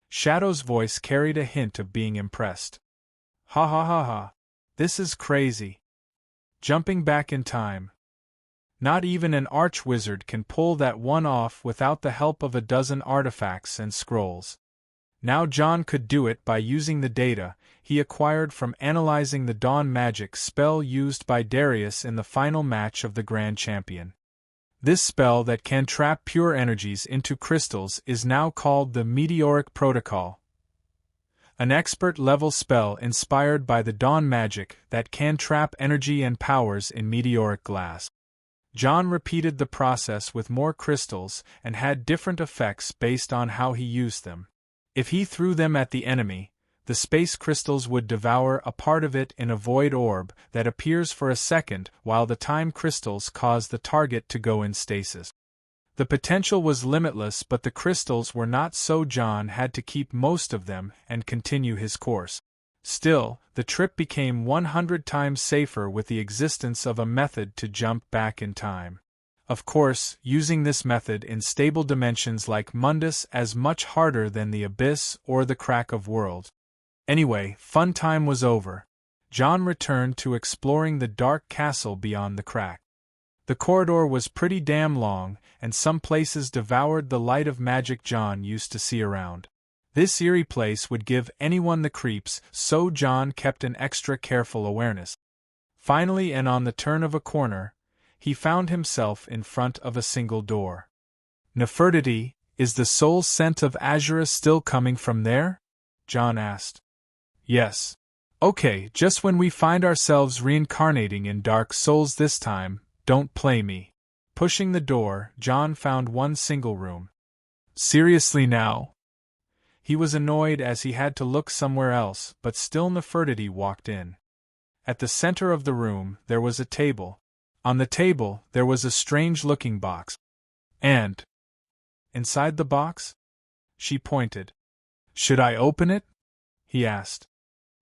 Shadow's voice carried a hint of being impressed. Ha ha ha ha. This is crazy. Jumping back in time. Not even an archwizard can pull that one off without the help of a dozen artifacts and scrolls. Now John could do it by using the data he acquired from analyzing the dawn magic spell used by Darius in the final match of the Grand Champion. This spell that can trap pure energies into crystals is now called the Meteoric Protocol, an expert-level spell inspired by the dawn magic that can trap energy and powers in meteoric glass. John repeated the process with more crystals and had different effects based on how he used them. If he threw them at the enemy, the space crystals would devour a part of it in a void orb that appears for a second while the time crystals cause the target to go in stasis. The potential was limitless, but the crystals were not, so John had to keep most of them and continue his course. Still, the trip became 100 times safer with the existence of a method to jump back in time. Of course, using this method in stable dimensions like Mundus is much harder than the Abyss or the Crack of Worlds. Anyway, fun time was over. John returned to exploring the dark castle beyond the crack. The corridor was pretty damn long, and some places devoured the light of magic John used to see around. This eerie place would give anyone the creeps, so John kept an extra careful awareness. Finally, and on the turn of a corner, he found himself in front of a single door. Nefertiti, is the soul scent of Azura still coming from there? John asked. Yes. Okay, just when we find ourselves reincarnating in dark souls this time, don't play me. Pushing the door, John found one single room. Seriously now? He was annoyed as he had to look somewhere else, but still Nefertiti walked in. At the center of the room, there was a table. On the table, there was a strange-looking box. And inside the box? She pointed. Should I open it? He asked.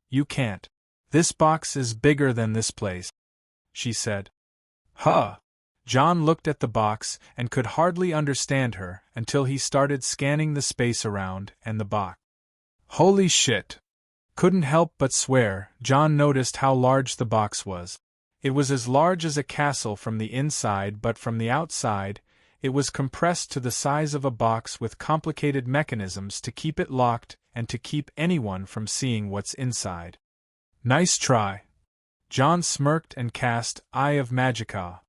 You can't. This box is bigger than this place, she said. Huh. John looked at the box and could hardly understand her until he started scanning the space around and the box. Holy shit. Couldn't help but swear. John noticed how large the box was. It was as large as a castle from the inside, but from the outside, it was compressed to the size of a box with complicated mechanisms to keep it locked and to keep anyone from seeing what's inside. Nice try. John smirked and cast Eye of Magicka.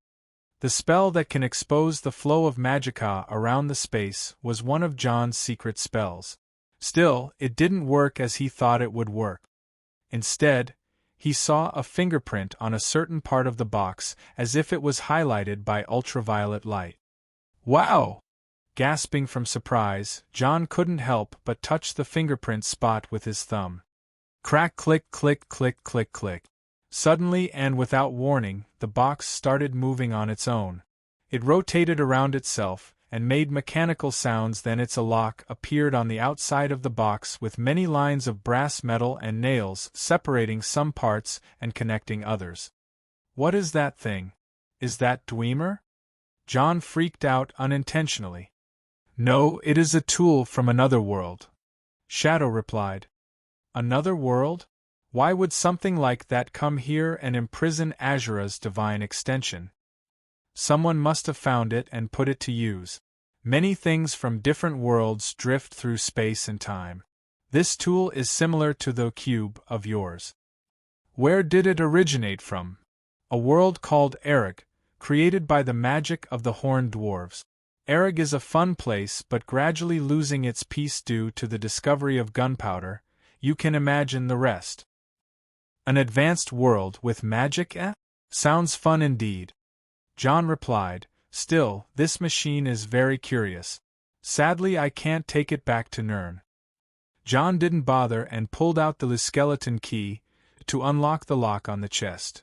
The spell that can expose the flow of magicka around the space was one of John's secret spells. Still, it didn't work as he thought it would work. Instead, he saw a fingerprint on a certain part of the box as if it was highlighted by ultraviolet light. Wow! Gasping from surprise, John couldn't help but touch the fingerprint spot with his thumb. Crack, click, click, click, click, click. Suddenly and without warning, the box started moving on its own. It rotated around itself and made mechanical sounds. Then its lock appeared on the outside of the box with many lines of brass metal and nails separating some parts and connecting others. What is that thing? Is that Dwemer? John freaked out unintentionally. No, it is a tool from another world. Shadow replied. Another world? Why would something like that come here and imprison Azura's divine extension? Someone must have found it and put it to use. Many things from different worlds drift through space and time. This tool is similar to the cube of yours. Where did it originate from? A world called Erag, created by the magic of the Horned Dwarves. Erag is a fun place but gradually losing its peace due to the discovery of gunpowder. You can imagine the rest. An advanced world with magic, eh? Sounds fun indeed. John replied, still, this machine is very curious. Sadly, I can't take it back to Nirn. John didn't bother and pulled out the skeleton key to unlock the lock on the chest.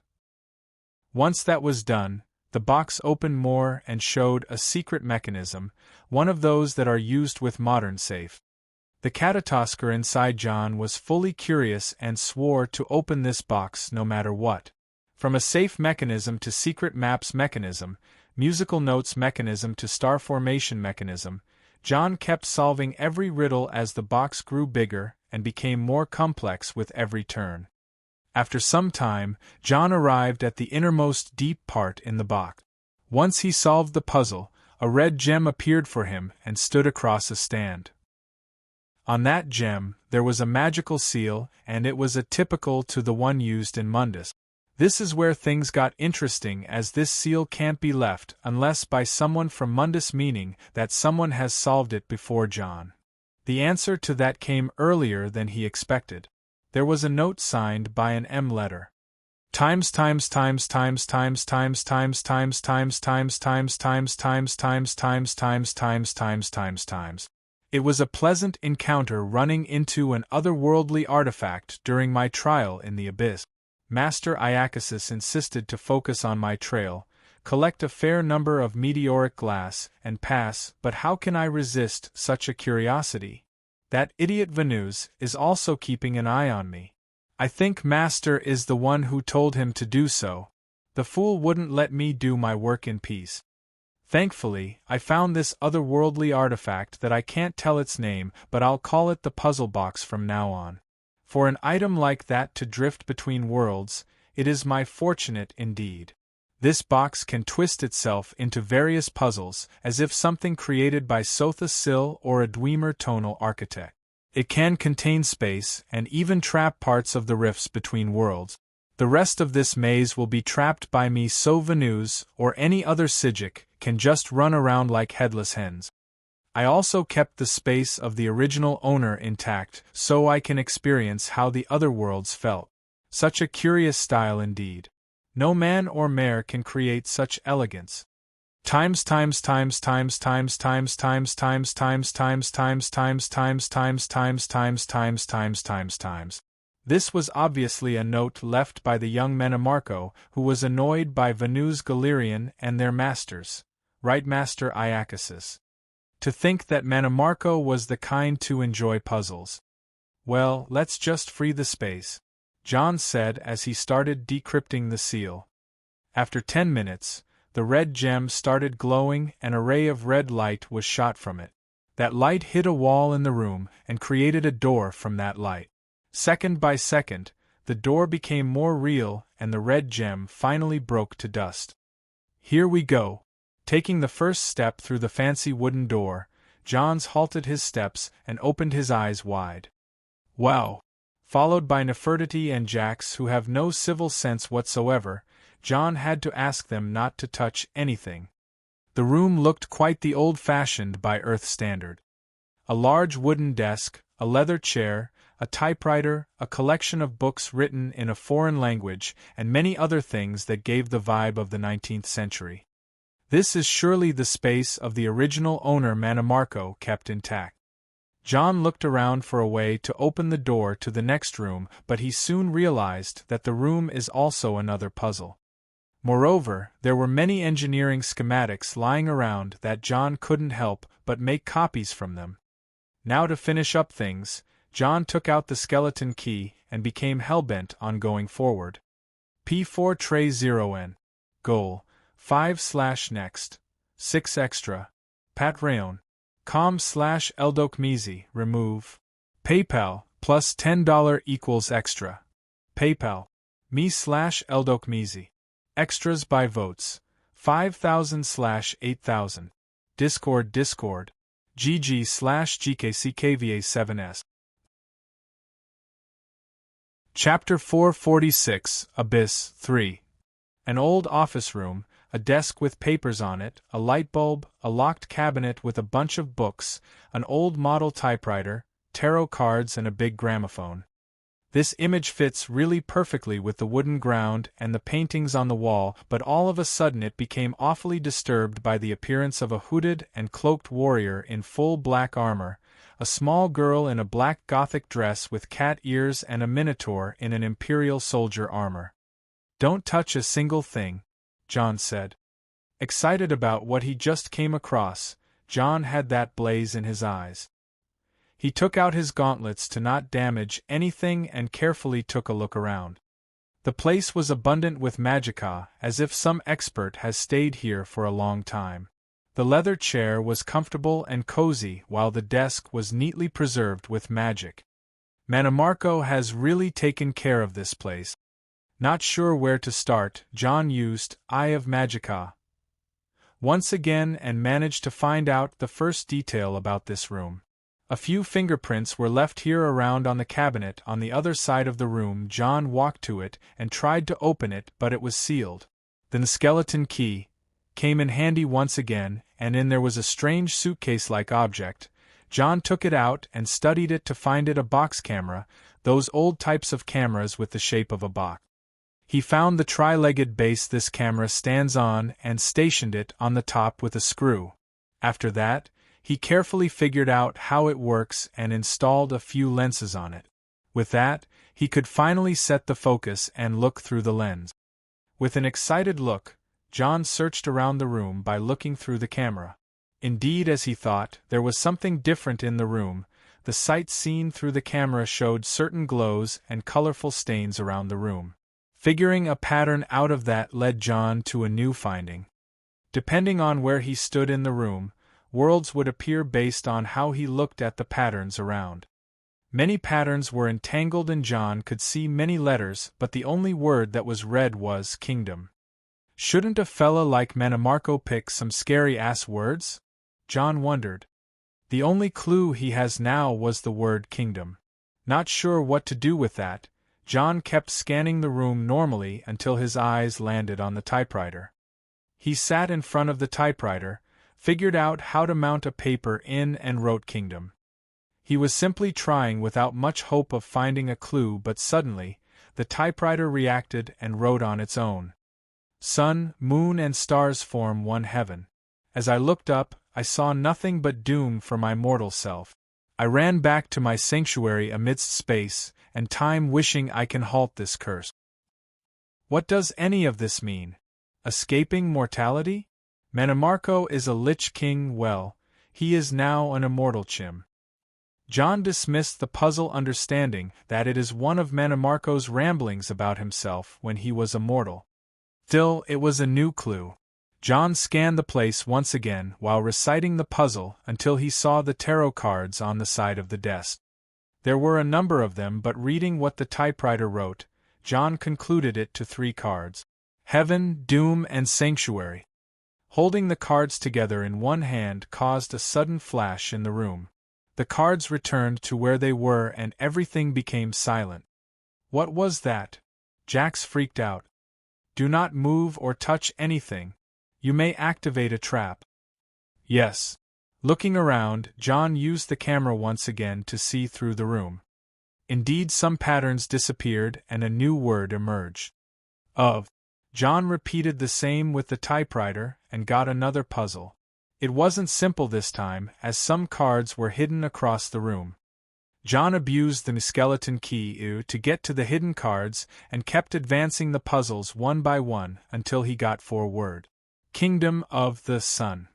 Once that was done, the box opened more and showed a secret mechanism, one of those that are used with modern safe. The catatasker inside John was fully curious and swore to open this box no matter what. From a safe mechanism to secret maps mechanism, musical notes mechanism to star formation mechanism, John kept solving every riddle as the box grew bigger and became more complex with every turn. After some time, John arrived at the innermost deep part in the box. Once he solved the puzzle, a red gem appeared for him and stood across a stand. On that gem, there was a magical seal, and it was atypical to the one used in Mundus. This is where things got interesting, as this seal can't be left unless by someone from Mundus, meaning that someone has solved it before John. The answer to that came earlier than he expected. There was a note signed by an M letter. Times times times times times times times times times times times times times times times times times times times times. It was a pleasant encounter running into an otherworldly artifact during my trial in the abyss. Master Iacasis insisted to focus on my trail, collect a fair number of meteoric glass, and pass, but how can I resist such a curiosity? That idiot Venus is also keeping an eye on me. I think Master is the one who told him to do so. The fool wouldn't let me do my work in peace. Thankfully, I found this otherworldly artifact that I can't tell its name, but I'll call it the puzzle box from now on. For an item like that to drift between worlds, it is my fortunate indeed. This box can twist itself into various puzzles, as if something created by Sotha Sil or a Dwemer tonal architect. It can contain space, and even trap parts of the rifts between worlds. The rest of this maze will be trapped by me, so Venus, or any other Psijic, can just run around like headless hens. I also kept the space of the original owner intact, so I can experience how the other worlds felt. Such a curious style indeed. No man or mare can create such elegance. Times. This was obviously a note left by the young Manamarco, who was annoyed by Venus Galerian and their masters, right Master Iacasis. To think that Manamarco was the kind to enjoy puzzles. Well, let's just free the space, John said as he started decrypting the seal. After 10 minutes, the red gem started glowing and a ray of red light was shot from it. That light hit a wall in the room and created a door from that light. Second by second, the door became more real and the red gem finally broke to dust. Here we go. Taking the first step through the fancy wooden door, Johns halted his steps and opened his eyes wide. Wow! Followed by Nefertiti and Jax, who have no civil sense whatsoever, John had to ask them not to touch anything. The room looked quite the old-fashioned by Earth standard. A large wooden desk, a leather chair, a typewriter, a collection of books written in a foreign language, and many other things that gave the vibe of the 19th century. This is surely the space of the original owner Manamarco kept intact. John looked around for a way to open the door to the next room, but he soon realized that the room is also another puzzle. Moreover, there were many engineering schematics lying around that John couldn't help but make copies from them. Now to finish up things, John took out the skeleton key and became hellbent on going forward. P4 Tray 0N. Goal. 5/next. 6 extra. Pat Rayon. com/Eldokmizi. Remove. PayPal, plus $10 equals extra. PayPal. me/Eldokmizi. Extras by votes. 5,000/8,000. Discord. GG/GKCKVA7S. Chapter 446, Abyss 3. An old office room, a desk with papers on it, a light bulb, a locked cabinet with a bunch of books, an old model typewriter, tarot cards and a big gramophone. This image fits really perfectly with the wooden ground and the paintings on the wall, but all of a sudden it became awfully disturbed by the appearance of a hooded and cloaked warrior in full black armor, a small girl in a black Gothic dress with cat ears and a minotaur in an imperial soldier armor. "Don't touch a single thing," John said. Excited about what he just came across, John had that blaze in his eyes. He took out his gauntlets to not damage anything and carefully took a look around. The place was abundant with magicka, as if some expert has stayed here for a long time. The leather chair was comfortable and cozy while the desk was neatly preserved with magic. Manamarco has really taken care of this place. Not sure where to start, John used Eye of Magicka once again and managed to find out the first detail about this room. A few fingerprints were left here around on the cabinet on the other side of the room. John walked to it and tried to open it, but it was sealed. Then the skeleton key came in handy once again, and in there was a strange suitcase-like object. John took it out and studied it to find it a box camera, those old types of cameras with the shape of a box. He found the tri-legged base this camera stands on and stationed it on the top with a screw. After that, he carefully figured out how it works and installed a few lenses on it. With that, he could finally set the focus and look through the lens. With an excited look, John searched around the room by looking through the camera. Indeed, as he thought, there was something different in the room. The sight seen through the camera showed certain glows and colorful stains around the room. Figuring a pattern out of that led John to a new finding. Depending on where he stood in the room, worlds would appear based on how he looked at the patterns around. Many patterns were entangled and John could see many letters, but the only word that was read was kingdom. Shouldn't a fella like Mannimarco pick some scary-ass words? John wondered. The only clue he has now was the word kingdom. Not sure what to do with that, John kept scanning the room normally until his eyes landed on the typewriter. He sat in front of the typewriter, figured out how to mount a paper in and wrote kingdom. He was simply trying without much hope of finding a clue, but suddenly, the typewriter reacted and wrote on its own. Sun, moon and stars form one heaven. As I looked up, I saw nothing but doom for my mortal self. I ran back to my sanctuary amidst space and time, wishing I can halt this curse. What does any of this mean? Escaping mortality? Mannimarco is a Lich King. Well, he is now an immortal chim. John dismissed the puzzle, understanding that it is one of Mannimarco's ramblings about himself when he was immortal. Still, it was a new clue. John scanned the place once again while reciting the puzzle until he saw the tarot cards on the side of the desk. There were a number of them, but reading what the typewriter wrote, John concluded it to 3 cards: Heaven, Doom, and Sanctuary. Holding the cards together in one hand caused a sudden flash in the room. The cards returned to where they were and everything became silent. What was that? Jax freaked out. Do not move or touch anything. You may activate a trap. Yes. Looking around, John used the camera once again to see through the room. Indeed, some patterns disappeared and a new word emerged. Of. John repeated the same with the typewriter and got another puzzle. It wasn't simple this time, as some cards were hidden across the room. John abused the skeleton key to get to the hidden cards and kept advancing the puzzles one by one until he got 4 word. Kingdom of the Sun.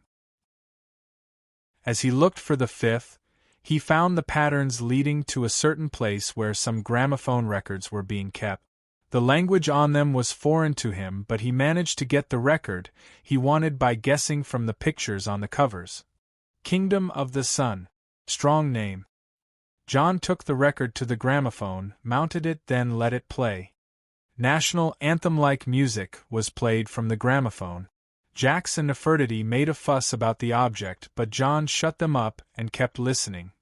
As he looked for the 5th, he found the patterns leading to a certain place where some gramophone records were being kept. The language on them was foreign to him, but he managed to get the record he wanted by guessing from the pictures on the covers. Kingdom of the Sun. Strong name. John took the record to the gramophone, mounted it, then let it play. National anthem-like music was played from the gramophone. Jax and Nefertiti made a fuss about the object, but John shut them up and kept listening.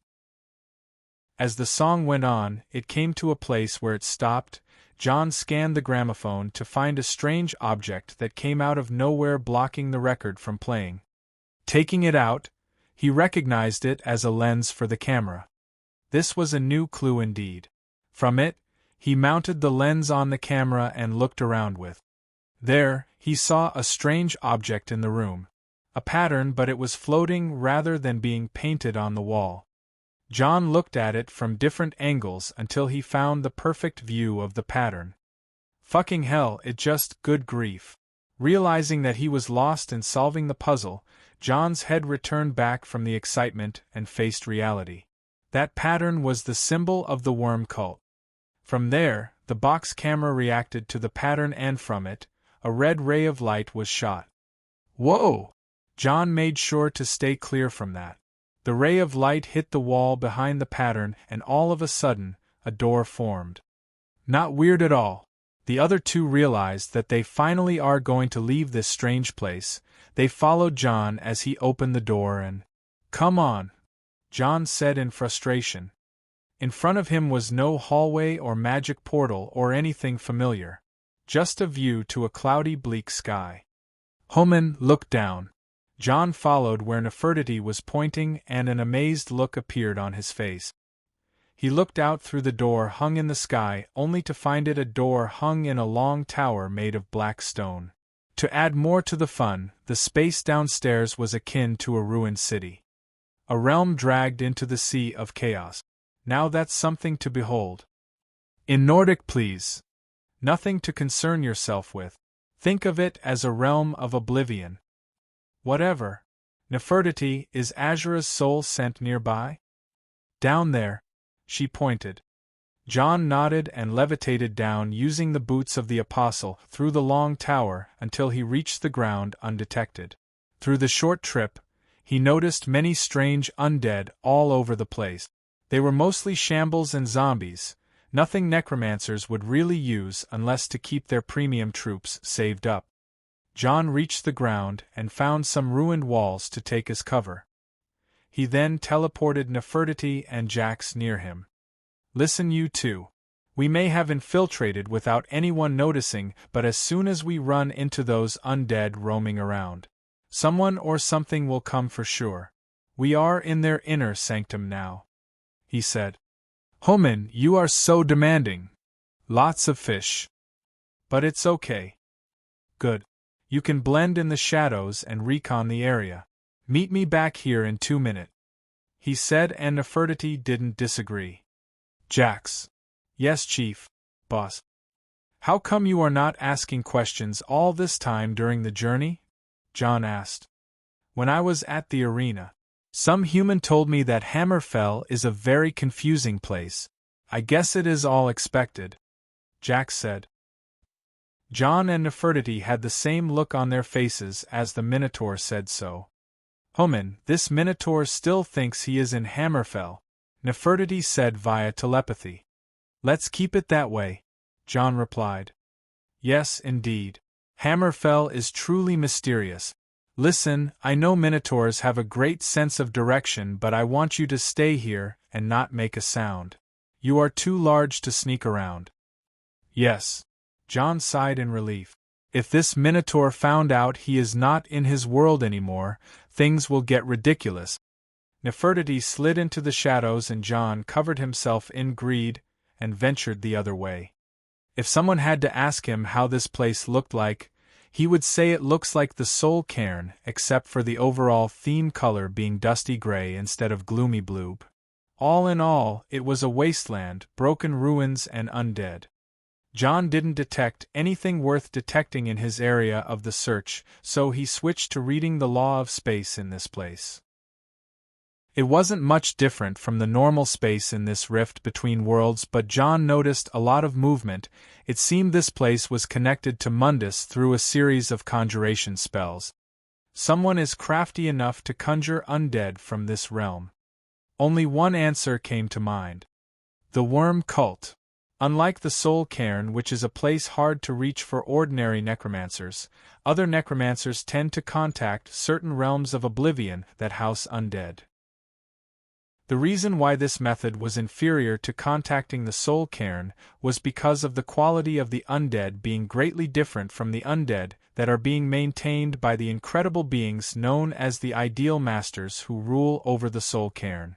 As the song went on, it came to a place where it stopped. John scanned the gramophone to find a strange object that came out of nowhere, blocking the record from playing. Taking it out, he recognized it as a lens for the camera. This was a new clue indeed. From it, he mounted the lens on the camera and looked around with. There, he saw a strange object in the room. A pattern, but it was floating rather than being painted on the wall. John looked at it from different angles until he found the perfect view of the pattern. Fucking hell, it just, good grief. Realizing that he was lost in solving the puzzle, John's head returned back from the excitement and faced reality. That pattern was the symbol of the worm cult. From there, the box camera reacted to the pattern and from it, a red ray of light was shot. Whoa! John made sure to stay clear from that. The ray of light hit the wall behind the pattern and all of a sudden, a door formed. Not weird at all. The other 2 realized that they finally are going to leave this strange place. They followed John as he opened the door and... Come on! John said in frustration. In front of him was no hallway or magic portal or anything familiar. Just a view to a cloudy, bleak sky. Homan looked down. John followed where Nefertiti was pointing and an amazed look appeared on his face. He looked out through the door hung in the sky, only to find it a door hung in a long tower made of black stone. To add more to the fun, the space downstairs was akin to a ruined city. A realm dragged into the sea of chaos. Now that's something to behold. In Nordic, please. Nothing to concern yourself with. Think of it as a realm of oblivion. Whatever. Nefertiti, is Azura's soul sent nearby? Down there. She pointed. John nodded and levitated down using the boots of the apostle through the long tower until he reached the ground undetected. Through the short trip, he noticed many strange undead all over the place. They were mostly shambles and zombies, nothing necromancers would really use unless to keep their premium troops saved up. John reached the ground and found some ruined walls to take as cover. He then teleported Nefertiti and Jax near him. Listen, you two. We may have infiltrated without anyone noticing, but as soon as we run into those undead roaming around, someone or something will come for sure. We are in their inner sanctum now, he said. Homan, you are so demanding. Lots of fish. But it's okay. Good. You can blend in the shadows and recon the area. Meet me back here in 2 minutes, he said, and Nefertiti didn't disagree. Jax. Yes, Chief. Boss. How come you are not asking questions all this time during the journey? John asked. When I was at the arena, some human told me that Hammerfell is a very confusing place. I guess it is all expected, Jax said. John and Nefertiti had the same look on their faces as the Minotaur said so. Homan, this Minotaur still thinks he is in Hammerfell, Nefertiti said via telepathy. Let's keep it that way, John replied. Yes, indeed. Hammerfell is truly mysterious. Listen, I know Minotaurs have a great sense of direction, but I want you to stay here and not make a sound. You are too large to sneak around. Yes. John sighed in relief. If this Minotaur found out he is not in his world anymore, things will get ridiculous. Nefertiti slid into the shadows and John covered himself in greed and ventured the other way. If someone had to ask him how this place looked like, he would say it looks like the Soul Cairn, except for the overall theme color being dusty gray instead of gloomy blue. All in all, it was a wasteland, broken ruins and undead. John didn't detect anything worth detecting in his area of the search, so he switched to reading the law of space in this place. It wasn't much different from the normal space in this rift between worlds, but John noticed a lot of movement. It seemed this place was connected to Mundus through a series of conjuration spells. Someone is crafty enough to conjure undead from this realm. Only one answer came to mind. The Worm Cult. Unlike the Soul Cairn, which is a place hard to reach for ordinary necromancers, other necromancers tend to contact certain realms of oblivion that house undead. The reason why this method was inferior to contacting the Soul Cairn was because of the quality of the undead being greatly different from the undead that are being maintained by the incredible beings known as the Ideal Masters who rule over the Soul Cairn.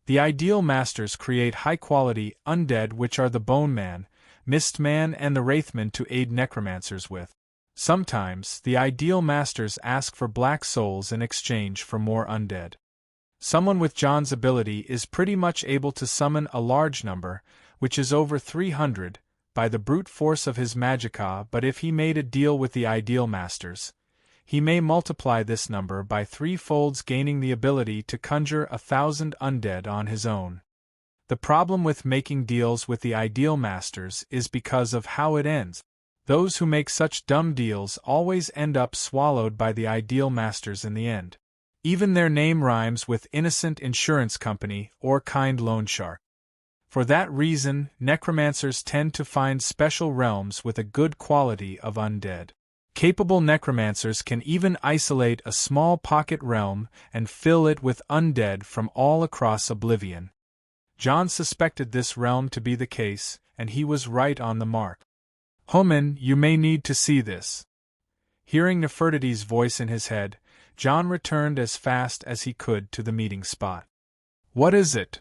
The Ideal Masters create high-quality undead which are the Bone Man, Mist Man and the Wraithman to aid necromancers with. Sometimes, the Ideal Masters ask for black souls in exchange for more undead. Someone with John's ability is pretty much able to summon a large number, which is over 300, by the brute force of his magicka, but if he made a deal with the Ideal Masters, he may multiply this number by 3-folds, gaining the ability to conjure 1,000 undead on his own. The problem with making deals with the Ideal Masters is because of how it ends. Those who make such dumb deals always end up swallowed by the Ideal Masters in the end. Even their name rhymes with Innocent Insurance Company or Kind Loan Shark. For that reason, necromancers tend to find special realms with a good quality of undead. Capable necromancers can even isolate a small pocket realm and fill it with undead from all across Oblivion. John suspected this realm to be the case, and he was right on the mark. Homan, you may need to see this. Hearing Nefertiti's voice in his head, John returned as fast as he could to the meeting spot. What is it?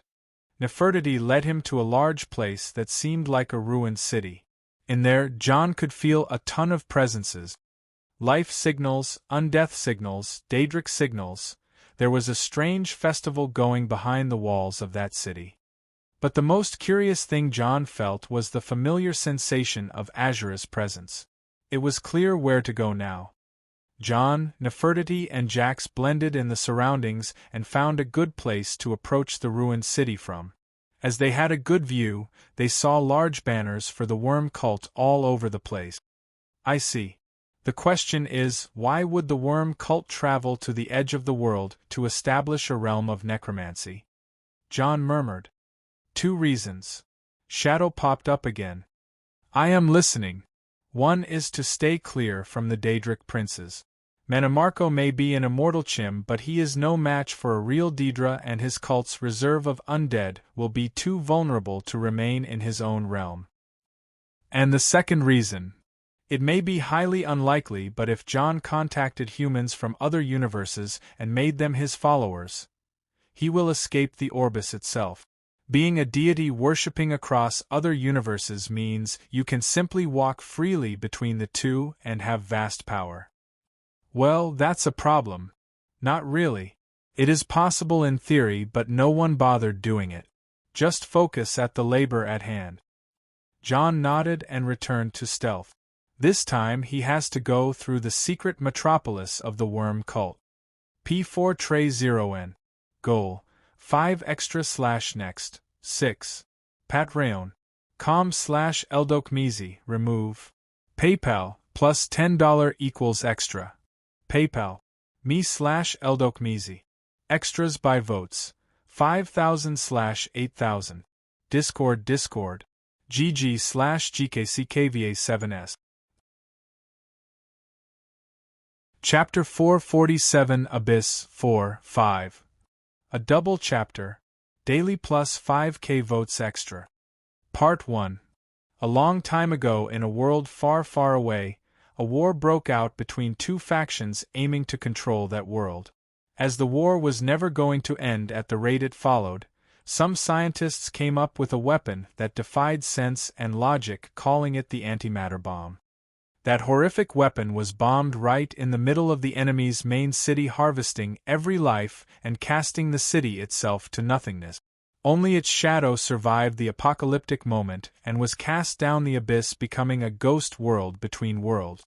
Nefertiti led him to a large place that seemed like a ruined city. In there, John could feel a ton of presences. Life signals, undeath signals, Daedric signals. There was a strange festival going behind the walls of that city. But the most curious thing John felt was the familiar sensation of Azura's presence. It was clear where to go now. John, Nefertiti and Jax blended in the surroundings and found a good place to approach the ruined city from. As they had a good view, they saw large banners for the Worm Cult all over the place. I see. The question is, why would the worm cult travel to the edge of the world to establish a realm of necromancy? John murmured. 2 reasons. Shadow popped up again. I am listening. 1 is to stay clear from the Daedric princes. Mannimarco may be an immortal chim, but he is no match for a real Daedra, and his cult's reserve of undead will be too vulnerable to remain in his own realm. And the second reason. It may be highly unlikely, but if John contacted humans from other universes and made them his followers, he will escape the Orbis itself. Being a deity worshipping across other universes means you can simply walk freely between the two and have vast power. Well, that's a problem. Not really. It is possible in theory, but no one bothered doing it. Just focus at the labor at hand. John nodded and returned to stealth. This time he has to go through the secret metropolis of the worm cult. P4 Tray 0N. Goal. 5 extra / next. 6. Patreon. com/Eldokmizi. Remove. PayPal, plus $10 equals extra. PayPal. me/Eldokmizi. Extras by votes. 5,000/8,000. Discord. GG/GKCKVA7S. Chapter 447 Abyss 4-5. A double chapter. Daily plus 5k votes extra. Part 1. A long time ago in a world far, far away, a war broke out between 2 factions aiming to control that world. As the war was never going to end at the rate it followed, some scientists came up with a weapon that defied sense and logic, calling it the antimatter bomb. That horrific weapon was bombed right in the middle of the enemy's main city, harvesting every life and casting the city itself to nothingness. Only its shadow survived the apocalyptic moment and was cast down the abyss, becoming a ghost world between worlds.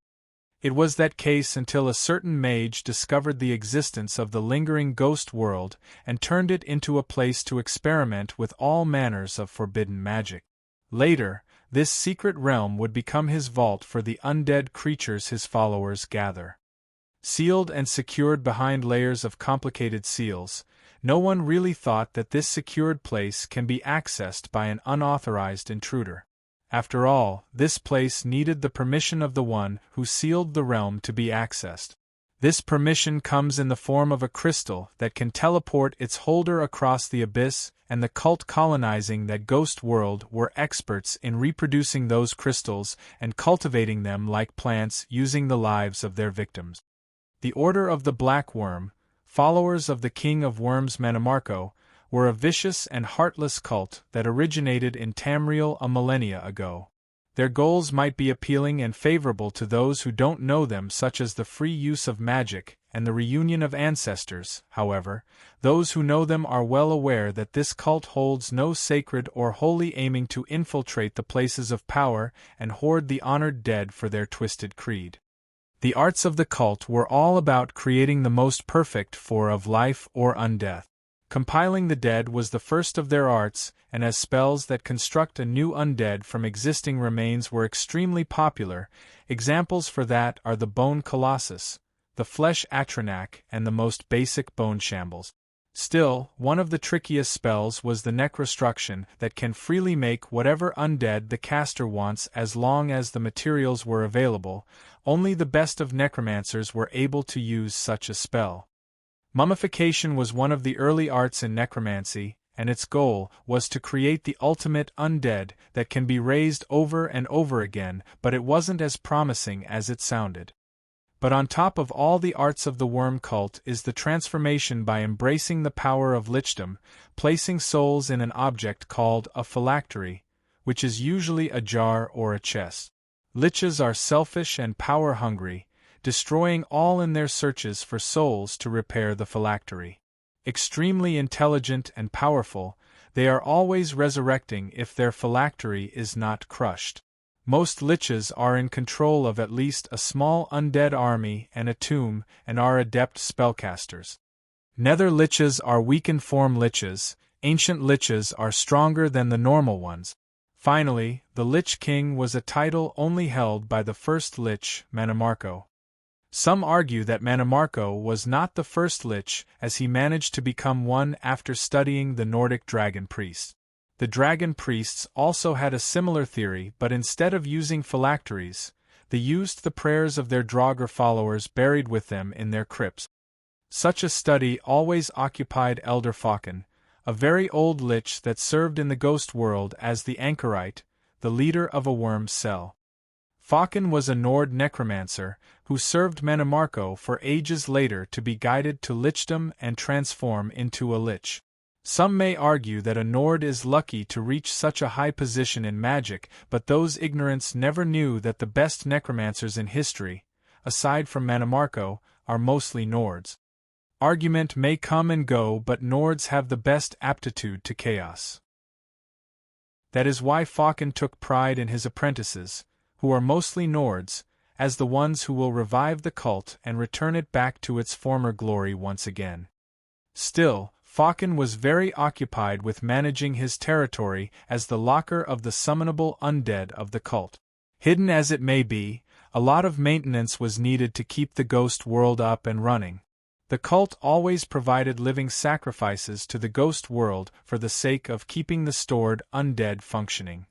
It was that case until a certain mage discovered the existence of the lingering ghost world and turned it into a place to experiment with all manners of forbidden magic. Later, this secret realm would become his vault for the undead creatures his followers gather. Sealed and secured behind layers of complicated seals, no one really thought that this secured place can be accessed by an unauthorized intruder. After all, this place needed the permission of the one who sealed the realm to be accessed. This permission comes in the form of a crystal that can teleport its holder across the abyss, and the cult colonizing that ghost world were experts in reproducing those crystals and cultivating them like plants, using the lives of their victims. The Order of the Black Worm, followers of the King of Worms Mannimarco, were a vicious and heartless cult that originated in Tamriel a millennia ago. Their goals might be appealing and favorable to those who don't know them, such as the free use of magic and the reunion of ancestors. However, those who know them are well aware that this cult holds no sacred or holy, aiming to infiltrate the places of power and hoard the honored dead for their twisted creed. The arts of the cult were all about creating the most perfect form of life or undeath. Compiling the dead was the first of their arts, and as spells that construct a new undead from existing remains were extremely popular, examples for that are the Bone Colossus, the Flesh Atronak, and the most basic Bone Shambles. Still, one of the trickiest spells was the Necrostruction, that can freely make whatever undead the caster wants as long as the materials were available. Only the best of necromancers were able to use such a spell. Mummification was one of the early arts in necromancy, and its goal was to create the ultimate undead that can be raised over and over again, but it wasn't as promising as it sounded. But on top of all the arts of the worm cult is the transformation by embracing the power of lichdom, placing souls in an object called a phylactery, which is usually a jar or a chest. Liches are selfish and power-hungry, destroying all in their searches for souls to repair the phylactery. Extremely intelligent and powerful, they are always resurrecting if their phylactery is not crushed. Most liches are in control of at least a small undead army and a tomb, and are adept spellcasters. Nether liches are weakened form liches, ancient liches are stronger than the normal ones. Finally, the Lich King was a title only held by the first Lich, Mannimarco. Some argue that Mannimarco was not the first Lich, as he managed to become one after studying the Nordic dragon priests. The dragon priests also had a similar theory, but instead of using phylacteries, they used the prayers of their Draugr followers buried with them in their crypts. Such a study always occupied Elder Faucon, a very old Lich that served in the ghost world as the anchorite, the leader of a worm's cell. Faucon was a Nord necromancer, who served Mannimarco for ages later to be guided to lichdom and transform into a Lich. Some may argue that a Nord is lucky to reach such a high position in magic, but those ignorants never knew that the best necromancers in history, aside from Mannimarco, are mostly Nords. Argument may come and go, but Nords have the best aptitude to chaos. That is why Faucon took pride in his apprentices, who are mostly Nords, as the ones who will revive the cult and return it back to its former glory once again. Still, Faucon was very occupied with managing his territory as the locker of the summonable undead of the cult. Hidden as it may be, a lot of maintenance was needed to keep the ghost world up and running. The cult always provided living sacrifices to the ghost world for the sake of keeping the stored undead functioning.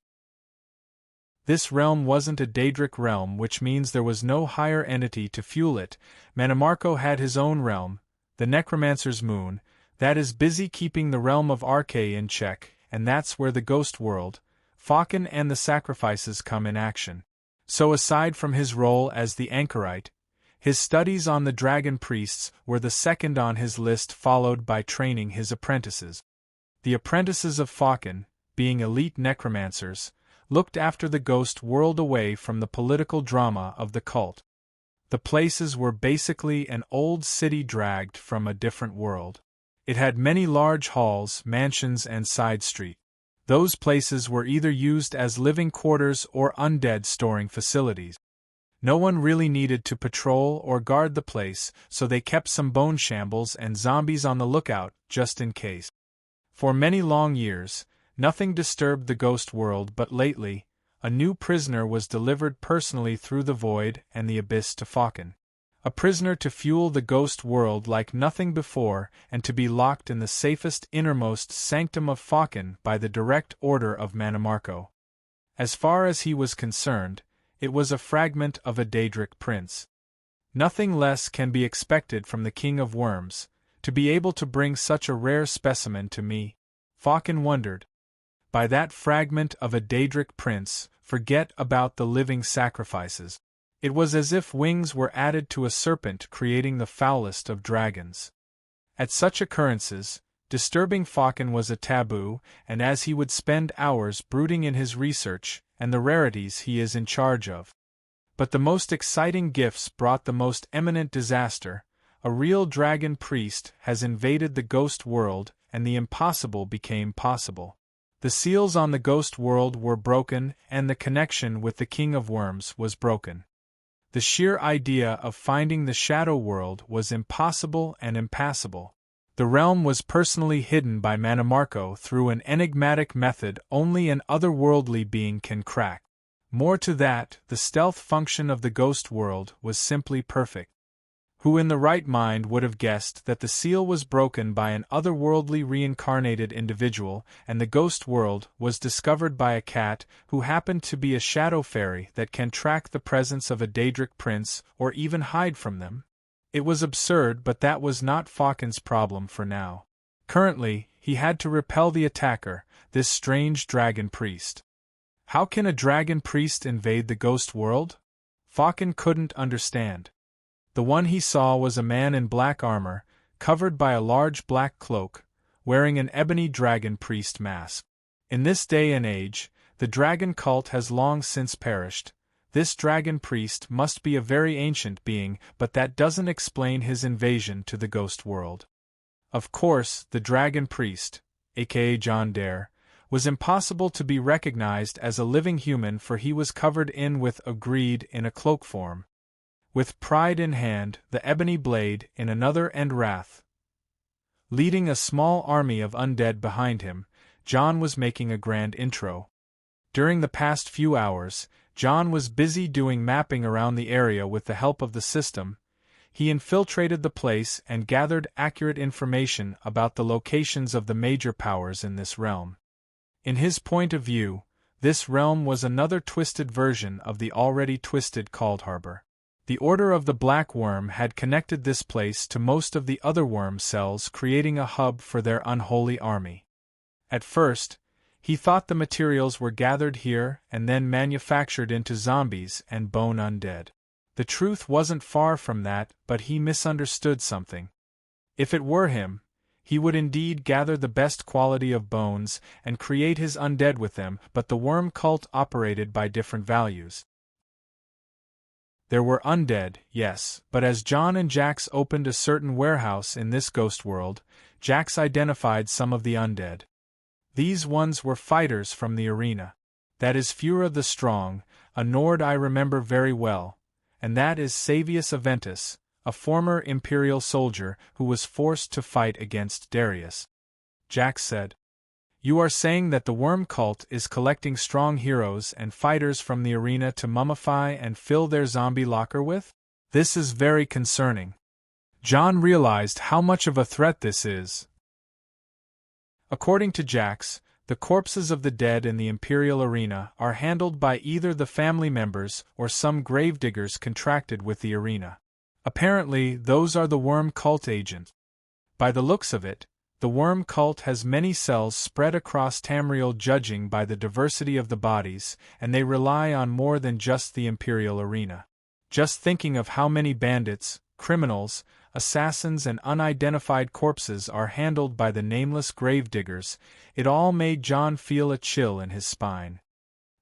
This realm wasn't a Daedric realm, which means there was no higher entity to fuel it. Mannimarco had his own realm, the Necromancer's Moon, that is busy keeping the realm of Arche in check, and that's where the ghost world, Faucon and the sacrifices come in action. So aside from his role as the anchorite, his studies on the dragon priests were the second on his list, followed by training his apprentices. The apprentices of Faucon, being elite necromancers, looked after the ghost world away from the political drama of the cult. The places were basically an old city dragged from a different world. It had many large halls, mansions, and side streets. Those places were either used as living quarters or undead storing facilities. No one really needed to patrol or guard the place, so they kept some bone shambles and zombies on the lookout, just in case. For many long years, nothing disturbed the ghost world, but lately, a new prisoner was delivered personally through the void and the abyss to Faucon. A prisoner to fuel the ghost world like nothing before, and to be locked in the safest innermost sanctum of Faucon by the direct order of Mannimarco. As far as he was concerned, it was a fragment of a Daedric prince. Nothing less can be expected from the King of Worms, to be able to bring such a rare specimen to me. Faucon wondered. By that fragment of a Daedric prince, forget about the living sacrifices. It was as if wings were added to a serpent, creating the foulest of dragons. At such occurrences, disturbing Faucon was a taboo, and as he would spend hours brooding in his research and the rarities he is in charge of. But the most exciting gifts brought the most eminent disaster. A real dragon priest has invaded the ghost world, and the impossible became possible. The seals on the ghost world were broken, and the connection with the King of Worms was broken. The sheer idea of finding the shadow world was impossible and impassable. The realm was personally hidden by Mannimarco through an enigmatic method only an otherworldly being can crack. More to that, the stealth function of the ghost world was simply perfect. Who in the right mind would have guessed that the seal was broken by an otherworldly reincarnated individual, and the ghost world was discovered by a cat who happened to be a shadow fairy that can track the presence of a Daedric prince or even hide from them? It was absurd, but that was not Faucon's problem for now. Currently, he had to repel the attacker, this strange dragon priest. How can a dragon priest invade the ghost world? Faucon couldn't understand. The one he saw was a man in black armor, covered by a large black cloak, wearing an ebony dragon priest mask. In this day and age, the dragon cult has long since perished. This dragon priest must be a very ancient being, but that doesn't explain his invasion to the ghost world. Of course, the dragon priest, aka John Dare, was impossible to be recognized as a living human, for he was covered in with a greed in a cloak form. With pride in hand, the ebony blade in another, and wrath, leading a small army of undead behind him, John was making a grand intro. During the past few hours, John was busy doing mapping around the area with the help of the system, He infiltrated the place and gathered accurate information about the locations of the major powers in this realm. In his point of view, this realm was another twisted version of the already twisted Cold Harbor. The Order of the Black Worm had connected this place to most of the other worm cells, creating a hub for their unholy army. At first, he thought the materials were gathered here and then manufactured into zombies and bone undead. The truth wasn't far from that, but he misunderstood something. If it were him, he would indeed gather the best quality of bones and create his undead with them, but the worm cult operated by different values. There were undead, yes, but as John and Jax opened a certain warehouse in this ghost world, Jax identified some of the undead. These ones were fighters from the arena. That is Fura the Strong, a Nord I remember very well, and that is Savius Aventus, a former Imperial soldier who was forced to fight against Darius. Jax said, "You are saying that the worm cult is collecting strong heroes and fighters from the arena to mummify and fill their zombie locker with? This is very concerning." John realized how much of a threat this is. According to Jax, the corpses of the dead in the Imperial arena are handled by either the family members or some gravediggers contracted with the arena. Apparently, those are the worm cult agents. By the looks of it, the worm cult has many cells spread across Tamriel, judging by the diversity of the bodies, and they rely on more than just the Imperial arena. Just thinking of how many bandits, criminals, assassins and unidentified corpses are handled by the nameless gravediggers, it all made John feel a chill in his spine.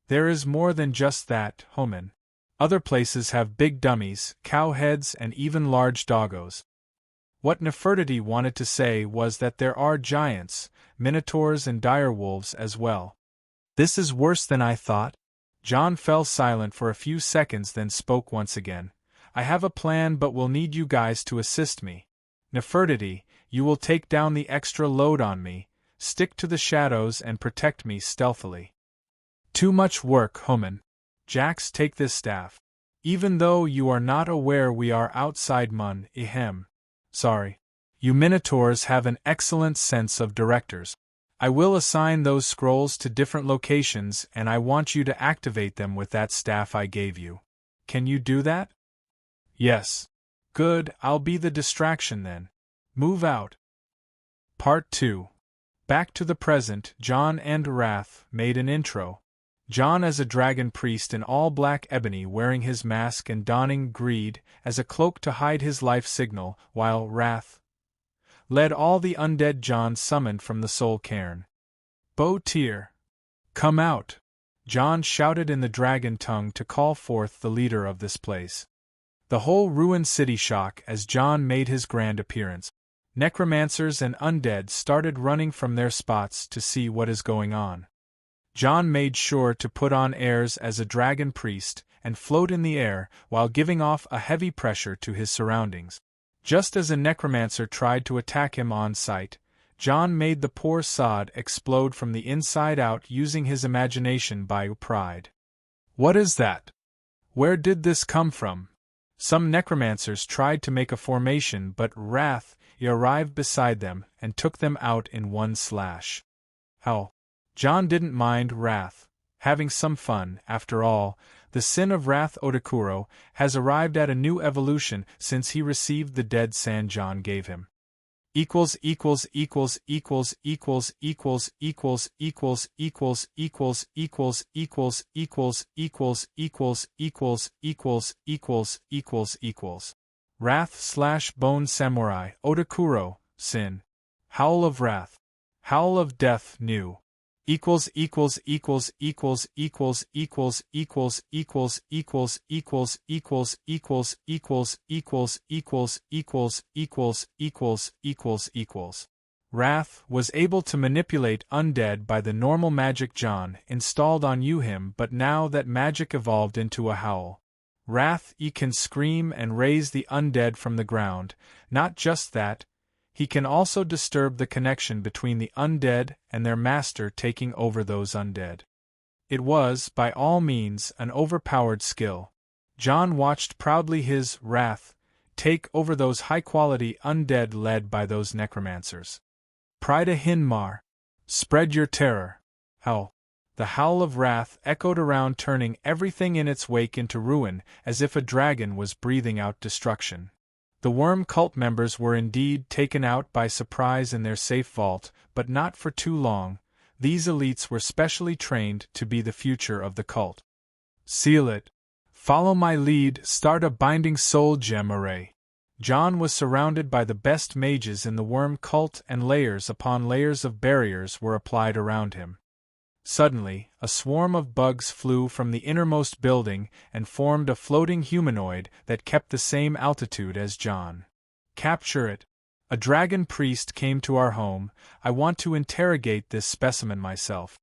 There is more than just that, Homan. Other places have big dummies, cow heads and even large doggos. What Nefertiti wanted to say was that there are giants, minotaurs and direwolves as well. This is worse than I thought. John fell silent for a few seconds, then spoke once again. I have a plan, but will need you guys to assist me. Nefertiti, you will take down the extra load on me, stick to the shadows and protect me stealthily. Too much work, Homan. Jax, take this staff. Even though you are not aware we are outside Mun Ihem. Sorry. You Minotaurs have an excellent sense of directors. I will assign those scrolls to different locations and I want you to activate them with that staff I gave you. Can you do that? Yes. Good, I'll be the distraction then. Move out. Part 2. Back to the present, John and Wrath made an intro. John as a dragon priest in all black ebony, wearing his mask and donning greed as a cloak to hide his life signal, while Wrath led all the undead John summoned from the soul cairn. Bo Tyr, come out! John shouted in the dragon tongue to call forth the leader of this place. The whole ruined city shook as John made his grand appearance. Necromancers and undead started running from their spots to see what is going on. John made sure to put on airs as a dragon priest and float in the air while giving off a heavy pressure to his surroundings. Just as a necromancer tried to attack him on sight, John made the poor sod explode from the inside out using his imagination by pride. What is that? Where did this come from? Some necromancers tried to make a formation, but Wrath arrived beside them and took them out in one slash. How? John didn't mind Wrath. Having some fun, after all, the sin of Wrath Odakuro has arrived at a new evolution since he received the dead sand John gave him. Equals equals equals equals equals equals equals equals equals equals equals equals equals equals equals equals equals equals equals. Wrath/Bone Samurai Odakuro, Sin. Howl of Wrath. Howl of Death New. Equals equals equals equals equals equals equals equals equals equals equals equals equals equals equals equals equals equals. Wrath was able to manipulate undead by the normal magic John installed on him, but now that magic evolved into a howl. Wrath can scream and raise the undead from the ground. Not just that, he can also disturb the connection between the undead and their master, taking over those undead. It was, by all means, an overpowered skill. John watched proudly his Wrath take over those high-quality undead led by those necromancers. Prida Hinmar. Spread your terror. Howl. The howl of wrath echoed around, turning everything in its wake into ruin, as if a dragon was breathing out destruction. The worm cult members were indeed taken out by surprise in their safe vault, but not for too long. These elites were specially trained to be the future of the cult. Seal it. Follow my lead, start a binding soul gem array. John was surrounded by the best mages in the worm cult, and layers upon layers of barriers were applied around him. Suddenly, a swarm of bugs flew from the innermost building and formed a floating humanoid that kept the same altitude as John. Capture it. A dragon priest came to our home. I want to interrogate this specimen myself.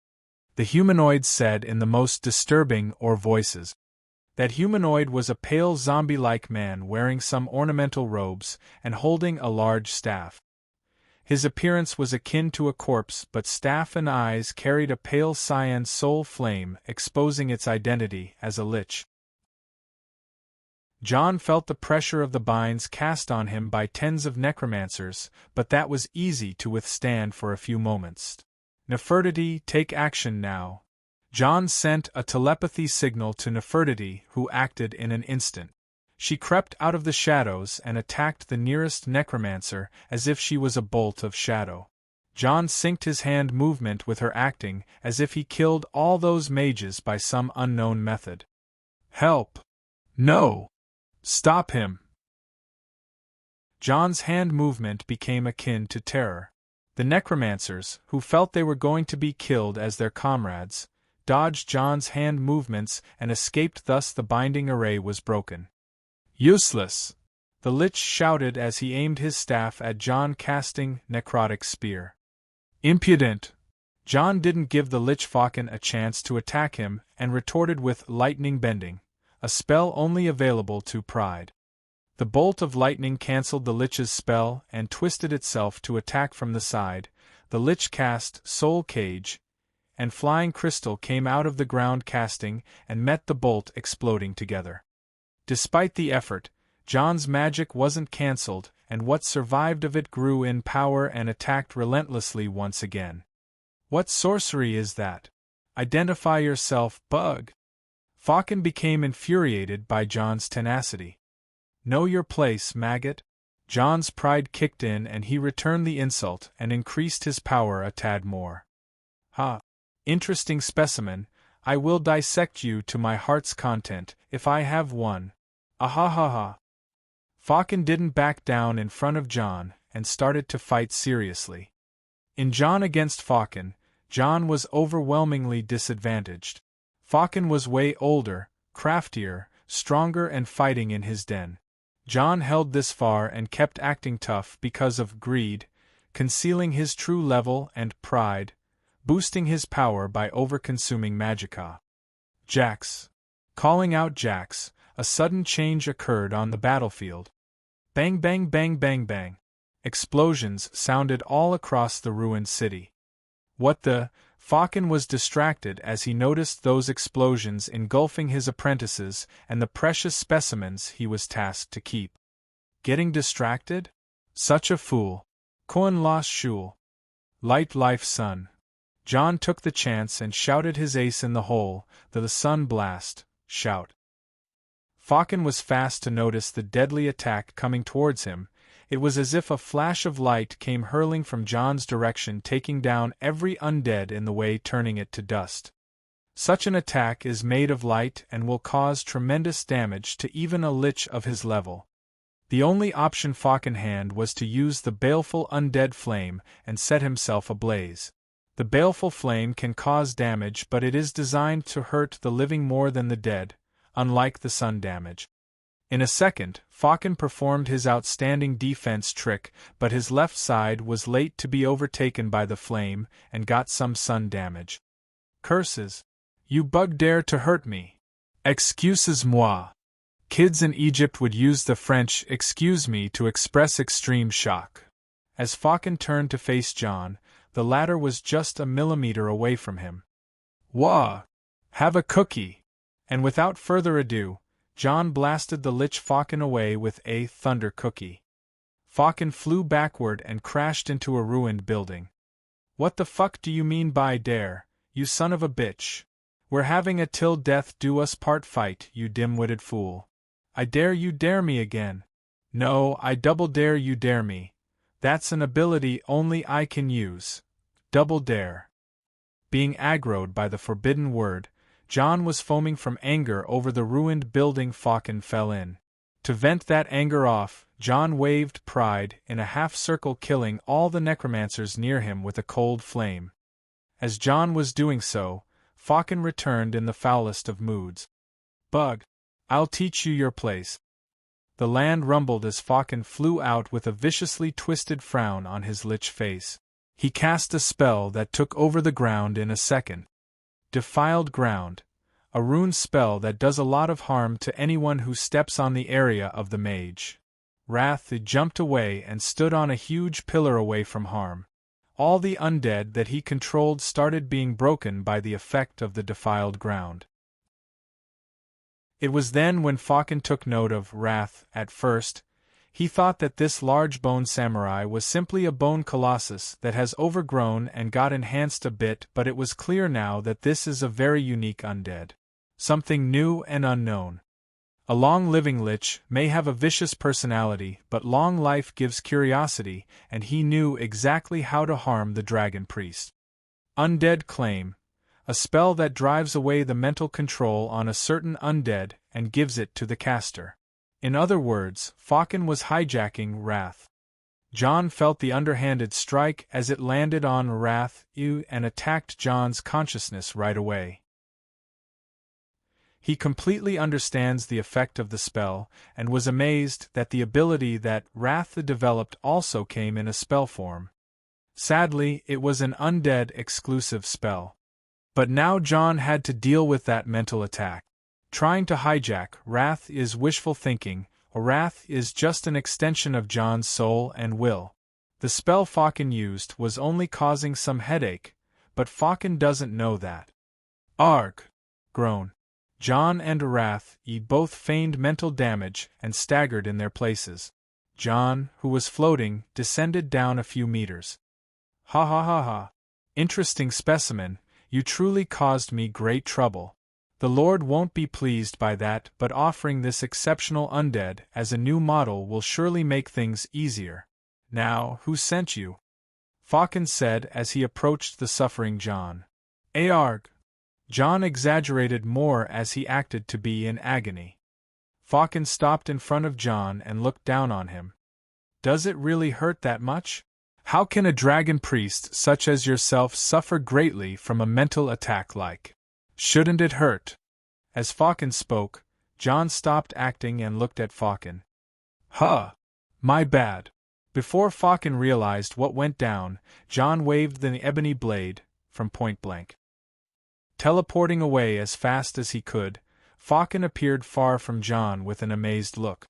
The humanoid said in the most disturbing voices. That humanoid was a pale zombie-like man wearing some ornamental robes and holding a large staff. His appearance was akin to a corpse, but staff and eyes carried a pale cyan soul flame, exposing its identity as a lich. John felt the pressure of the binds cast on him by tens of necromancers, but that was easy to withstand for a few moments. Nefertiti, take action now. John sent a telepathy signal to Nefertiti, who acted in an instant. She crept out of the shadows and attacked the nearest necromancer as if she was a bolt of shadow. John synced his hand movement with her acting, as if he killed all those mages by some unknown method. Help! No! Stop him! John's hand movement became akin to terror. The necromancers, who felt they were going to be killed as their comrades, dodged John's hand movements and escaped, thus the binding array was broken. Useless! The lich shouted as he aimed his staff at John, casting necrotic spear. Impudent! John didn't give the lich Falcon a chance to attack him and retorted with lightning bending, a spell only available to Pride. The bolt of lightning cancelled the lich's spell and twisted itself to attack from the side. The lich cast Soul Cage, and flying crystal came out of the ground, casting and met the bolt, exploding together. Despite the effort, John's magic wasn't cancelled, and what survived of it grew in power and attacked relentlessly once again. What sorcery is that? Identify yourself, bug! Falcon became infuriated by John's tenacity. Know your place, maggot! John's pride kicked in and he returned the insult and increased his power a tad more. Ha! Interesting specimen, I will dissect you to my heart's content, if I have one. Ahahaha! Falcon didn't back down in front of John, and started to fight seriously. In John against Falcon, John was overwhelmingly disadvantaged. Falcon was way older, craftier, stronger, and fighting in his den. John held this far and kept acting tough because of greed, concealing his true level, and pride, boosting his power by over-consuming magicka. Jax! Calling out Jax, a sudden change occurred on the battlefield. Bang bang bang bang bang. Explosions sounded all across the ruined city. What the? Falcon was distracted as he noticed those explosions engulfing his apprentices and the precious specimens he was tasked to keep. Getting distracted? Such a fool. Koan Las Shul. Light life sun. John took the chance and shouted his ace in the hole, the sun blast, shout. Falcon was fast to notice the deadly attack coming towards him. It was as if a flash of light came hurling from John's direction, taking down every undead in the way, turning it to dust. Such an attack is made of light and will cause tremendous damage to even a lich of his level. The only option Falcon had was to use the baleful undead flame and set himself ablaze. The baleful flame can cause damage, but it is designed to hurt the living more than the dead, unlike the sun damage. In a second, Falcon performed his outstanding defense trick, but his left side was late to be overtaken by the flame and got some sun damage. Curses! You bug dare to hurt me! Excuses-moi! Kids in Egypt would use the French "excuse me" to express extreme shock. As Falcon turned to face John, the latter was just a millimeter away from him. Wah! Have a cookie! And without further ado, John blasted the Lich Faucon away with a thunder cookie. Faucon flew backward and crashed into a ruined building. "What the fuck do you mean by dare, you son of a bitch? We're having a till death do us part fight, you dim-witted fool. I dare you dare me again. No, I double dare you dare me. That's an ability only I can use. Double dare." Being aggroed by the forbidden word, John was foaming from anger over the ruined building Faucon fell in. To vent that anger off, John waved pride in a half-circle, killing all the necromancers near him with a cold flame. As John was doing so, Faucon returned in the foulest of moods. "Bug, I'll teach you your place." The land rumbled as Faucon flew out with a viciously twisted frown on his lich face. He cast a spell that took over the ground in a second. Defiled Ground, a rune spell that does a lot of harm to anyone who steps on the area of the mage. Wrath jumped away and stood on a huge pillar away from harm. All the undead that he controlled started being broken by the effect of the defiled ground. It was then when Faucon took note of Wrath. At first, he thought that this large bone samurai was simply a bone colossus that has overgrown and got enhanced a bit, but it was clear now that this is a very unique undead. Something new and unknown. A long-living lich may have a vicious personality, but long life gives curiosity, and he knew exactly how to harm the dragon priest. Undead Claim, a spell that drives away the mental control on a certain undead and gives it to the caster. In other words, Faucon was hijacking Wrath. John felt the underhanded strike as it landed on Wrath and attacked John's consciousness right away. He completely understands the effect of the spell, and was amazed that the ability that Wrath developed also came in a spell form. Sadly, it was an undead-exclusive spell. But now John had to deal with that mental attack. Trying to hijack Wrath is wishful thinking, or Wrath is just an extension of John's soul and will. The spell Faucon used was only causing some headache, but Faucon doesn't know that. "Arg!" groan. John and Wrath both feigned mental damage and staggered in their places. John, who was floating, descended down a few meters. "Ha ha ha ha. Interesting specimen, you truly caused me great trouble. The Lord won't be pleased by that, but offering this exceptional undead as a new model will surely make things easier. Now, who sent you?" Faucon said as he approached the suffering John. "Arg!" John exaggerated more as he acted to be in agony. Faucon stopped in front of John and looked down on him. "Does it really hurt that much? How can a dragon priest such as yourself suffer greatly from a mental attack like? Shouldn't it hurt?" As Faucon spoke, John stopped acting and looked at Faucon. "Huh! My bad." Before Faucon realized what went down, John waved the ebony blade from point blank. Teleporting away as fast as he could, Faucon appeared far from John with an amazed look.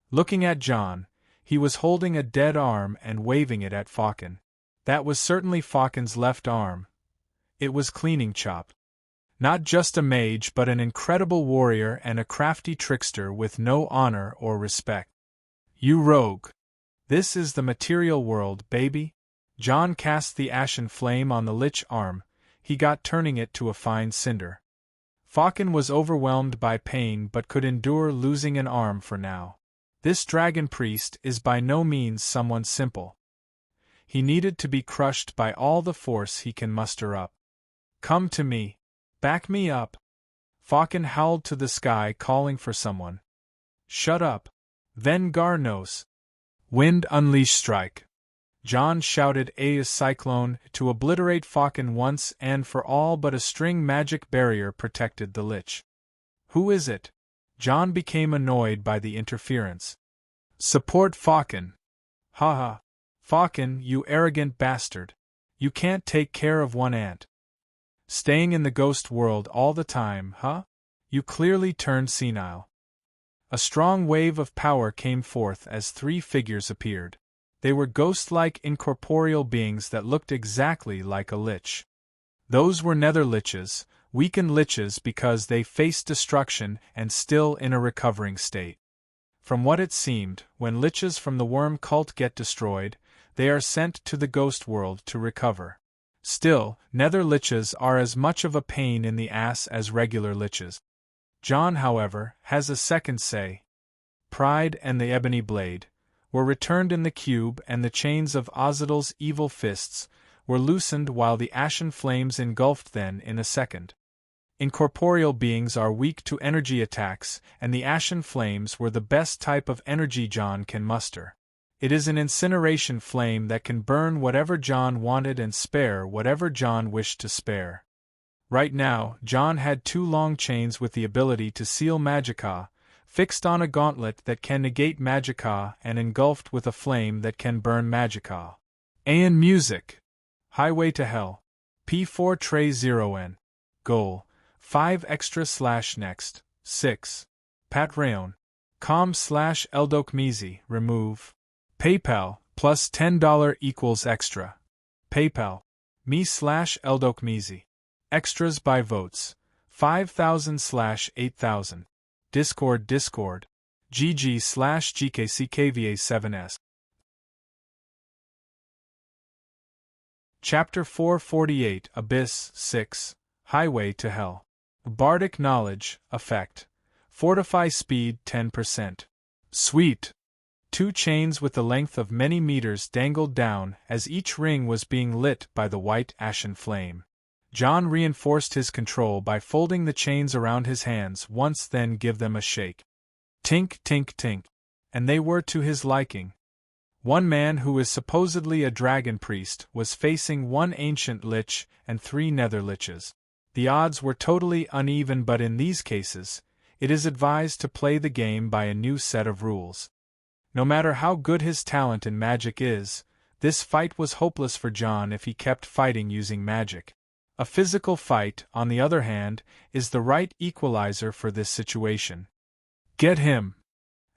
Looking at John, he was holding a dead arm and waving it at Faucon. That was certainly Faucon's left arm. It was Cleaning Chop. Not just a mage but an incredible warrior and a crafty trickster with no honor or respect. "You rogue! This is the material world, baby." John cast the ashen flame on the lich arm. He got turning it to a fine cinder. Faucon was overwhelmed by pain but could endure losing an arm for now. This dragon priest is by no means someone simple. He needed to be crushed by all the force he can muster up. "Come to me. Back me up." Faucon howled to the sky, calling for someone. "Shut up. Vengar nos. Wind unleash strike." John shouted a cyclone to obliterate Faucon once and for all, but a string magic barrier protected the lich. "Who is it?" John became annoyed by the interference. "Support Faucon." "Ha ha. Faucon, you arrogant bastard. You can't take care of one ant. Staying in the ghost world all the time, huh? You clearly turned senile." A strong wave of power came forth as three figures appeared. They were ghost-like incorporeal beings that looked exactly like a lich. Those were nether liches, weaken liches because they face destruction and still in a recovering state. From what it seemed, when liches from the worm cult get destroyed, they are sent to the ghost world to recover. Still, nether liches are as much of a pain in the ass as regular liches. John, however, has a second say. Pride and the ebony blade were returned in the cube, and the chains of Ozidal's evil fists were loosened while the ashen flames engulfed them in a second. Incorporeal beings are weak to energy attacks, and the ashen flames were the best type of energy John can muster. It is an incineration flame that can burn whatever John wanted and spare whatever John wished to spare. Right now, John had 2 long chains with the ability to seal magicka, fixed on a gauntlet that can negate magicka and engulfed with a flame that can burn magicka. And music. Highway to Hell. P4 Tray 0N. Goal. 5 extra / next. 6. Pat Rayon. com/Eldokmizi. Remove. PayPal, plus $10 equals extra. PayPal. me/Eldokmizi. Extras by votes. 5,000/8,000. Discord. GG/GKCKVA7S. Chapter 448 Abyss 6. Highway to Hell. Bardic Knowledge, Effect. Fortify Speed 10%. Sweet! 2 chains with the length of many meters dangled down as each ring was being lit by the white ashen flame. John reinforced his control by folding the chains around his hands once, then give them a shake. Tink, tink, tink. And they were to his liking. One man who is supposedly a dragon priest was facing 1 ancient lich and 3 nether liches. The odds were totally uneven, but in these cases, it is advised to play the game by a new set of rules. No matter how good his talent in magic is, this fight was hopeless for John if he kept fighting using magic. A physical fight, on the other hand, is the right equalizer for this situation. Get him!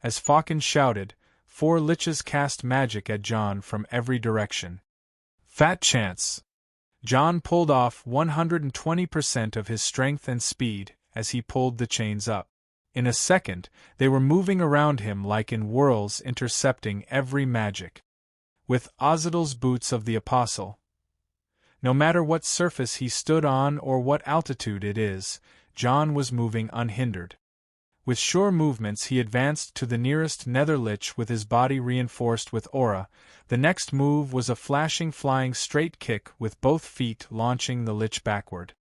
As Faucon shouted, 4 liches cast magic at John from every direction. Fat chance! John pulled off 120% of his strength and speed as he pulled the chains up. In a second, they were moving around him like in whirls, intercepting every magic. With Ozidal's boots of the Apostle, no matter what surface he stood on or what altitude it is, John was moving unhindered. With sure movements he advanced to the nearest nether lich with his body reinforced with aura. The next move was a flashing flying straight kick with both feet, launching the lich backward.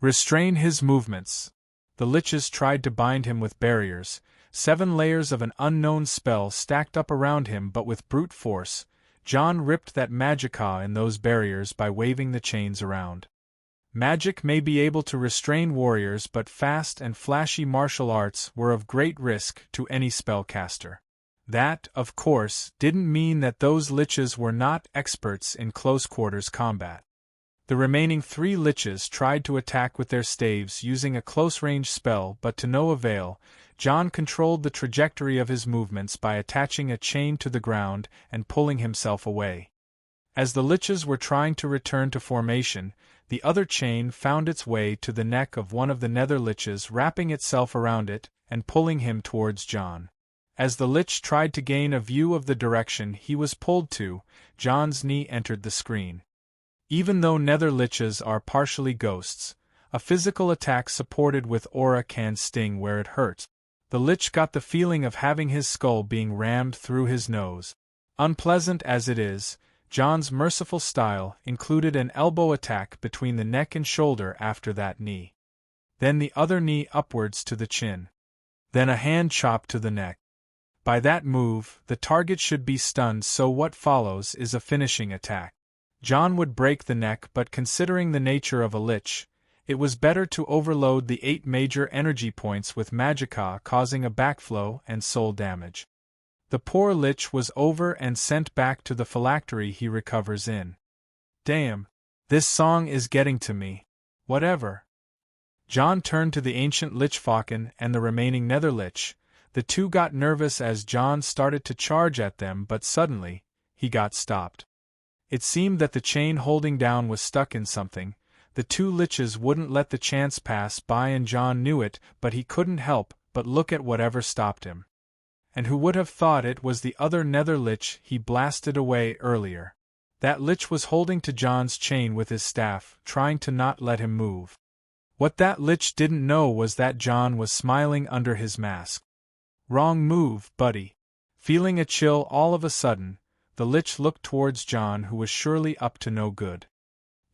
Restrain his movements. The liches tried to bind him with barriers, 7 layers of an unknown spell stacked up around him, but with brute force, John ripped that magicka in those barriers by waving the chains around. Magic may be able to restrain warriors, but fast and flashy martial arts were of great risk to any spellcaster. That, of course, didn't mean that those liches were not experts in close-quarters combat. The remaining 3 liches tried to attack with their staves using a close-range spell, but to no avail. John controlled the trajectory of his movements by attaching a chain to the ground and pulling himself away. As the liches were trying to return to formation, the other chain found its way to the neck of one of the nether liches, wrapping itself around it and pulling him towards John. As the lich tried to gain a view of the direction he was pulled to, John's knee entered the screen. Even though nether liches are partially ghosts, a physical attack supported with aura can sting where it hurts. The lich got the feeling of having his skull being rammed through his nose. Unpleasant as it is, John's merciful style included an elbow attack between the neck and shoulder after that knee. Then the other knee upwards to the chin. Then a hand chop to the neck. By that move, the target should be stunned, so what follows is a finishing attack. John would break the neck, but considering the nature of a lich, it was better to overload the 8 major energy points with magicka, causing a backflow and soul damage. The poor lich was over and sent back to the phylactery he recovers in. Damn, this song is getting to me. Whatever. John turned to the ancient lich Faucon and the remaining nether lich. The 2 got nervous as John started to charge at them, but suddenly, he got stopped. It seemed that the chain holding down was stuck in something. The two liches wouldn't let the chance pass by, and John knew it, but he couldn't help but look at whatever stopped him. And who would have thought it was the other nether lich he blasted away earlier? That lich was holding to John's chain with his staff, trying to not let him move. What that lich didn't know was that John was smiling under his mask. Wrong move, buddy. Feeling a chill all of a sudden, the lich looked towards John, who was surely up to no good.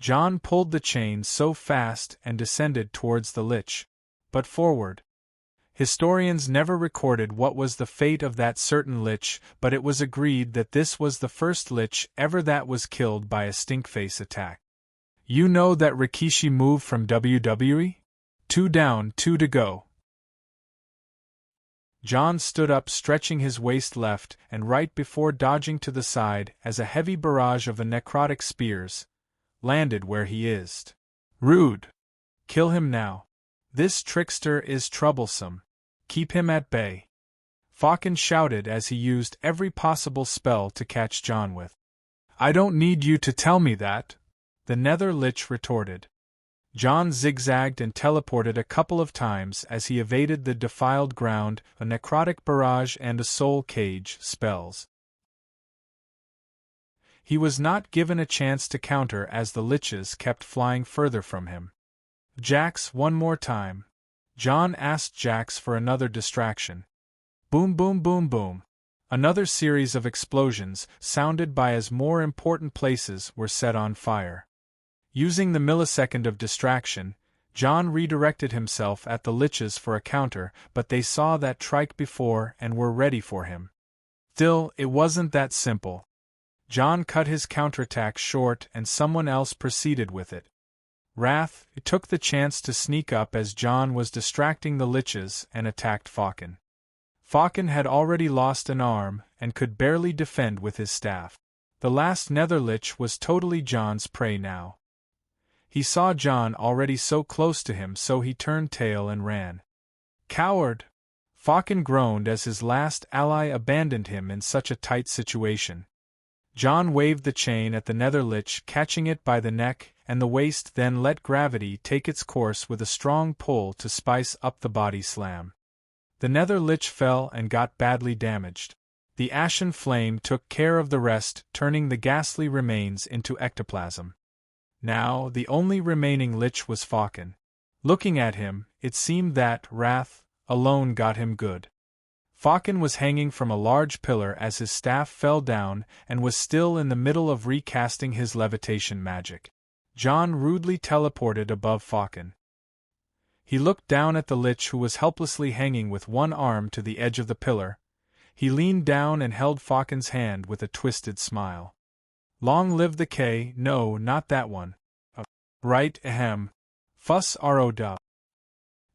John pulled the chain so fast and descended towards the lich. But forward. Historians never recorded what was the fate of that certain lich, but it was agreed that this was the first lich ever that was killed by a stinkface attack. You know that Rikishi move from WWE? 2 down, 2 to go. John stood up, stretching his waist left and right before dodging to the side as a heavy barrage of the necrotic spears landed where he is. Rude. Kill him now. This trickster is troublesome. Keep him at bay. Faucon shouted as he used every possible spell to catch John with. I don't need you to tell me that, the nether lich retorted. John zigzagged and teleported a couple of times as he evaded the defiled ground, a necrotic barrage and a soul cage spells. He was not given a chance to counter as the liches kept flying further from him. Jax, one more time. John asked Jax for another distraction. Boom, boom, boom, boom. Another series of explosions, sounded by as more important places were set on fire. Using the millisecond of distraction, John redirected himself at the liches for a counter, but they saw that trike before and were ready for him. Still, it wasn't that simple. John cut his counterattack short and someone else proceeded with it. Wrath took the chance to sneak up as John was distracting the liches and attacked Faucon. Faucon had already lost an arm and could barely defend with his staff. The last nether lich was totally John's prey now. He saw John already so close to him, so he turned tail and ran. Coward! Faucon groaned as his last ally abandoned him in such a tight situation. John waved the chain at the nether lich, catching it by the neck and the waist, then let gravity take its course with a strong pull to spice up the body slam. The nether lich fell and got badly damaged. The ashen flame took care of the rest, turning the ghastly remains into ectoplasm. Now, the only remaining lich was Faucon. Looking at him, it seemed that wrath alone got him good. Faucon was hanging from a large pillar as his staff fell down and was still in the middle of recasting his levitation magic. John rudely teleported above Faucon. He looked down at the lich, who was helplessly hanging with one arm to the edge of the pillar. He leaned down and held Faucon's hand with a twisted smile. Long live the K, no, not that one. Right, ahem. Fuss row.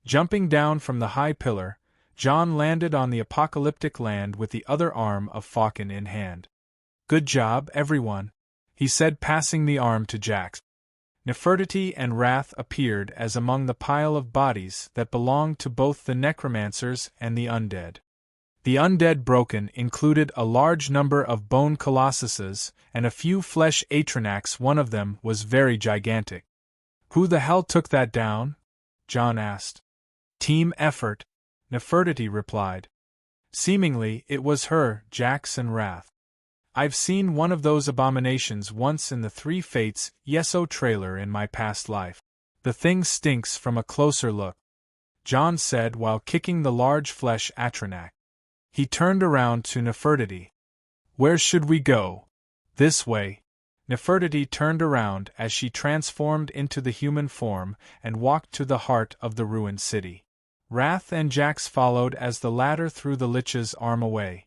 Jumping down from the high pillar, John landed on the apocalyptic land with the other arm of Faucon in hand. Good job, everyone, he said, passing the arm to Jax. Nefertiti and Wrath appeared as among the pile of bodies that belonged to both the necromancers and the undead. The undead broken included a large number of bone colossuses and a few flesh atronachs. One of them was very gigantic. Who the hell took that down? John asked. Team effort, Nefertiti replied. Seemingly, it was her, Jax and Wrath. I've seen one of those abominations once in the Three Fates Yeso trailer in my past life. The thing stinks from a closer look, John said while kicking the large flesh atronach. He turned around to Nefertiti. Where should we go? This way. Nefertiti turned around as she transformed into the human form and walked to the heart of the ruined city. Wrath and Jax followed as the latter threw the lich's arm away.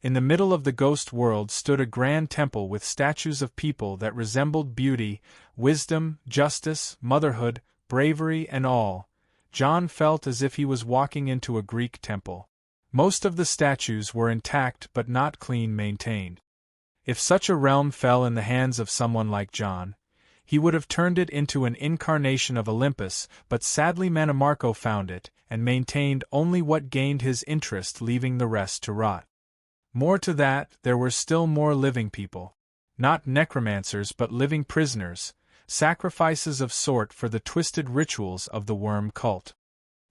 In the middle of the ghost world stood a grand temple with statues of people that resembled beauty, wisdom, justice, motherhood, bravery, and all. John felt as if he was walking into a Greek temple. Most of the statues were intact but not clean maintained. If such a realm fell in the hands of someone like John, he would have turned it into an incarnation of Olympus, but sadly Mannimarco found it and maintained only what gained his interest, leaving the rest to rot. More to that, there were still more living people. Not necromancers but living prisoners, sacrifices of sort for the twisted rituals of the worm cult.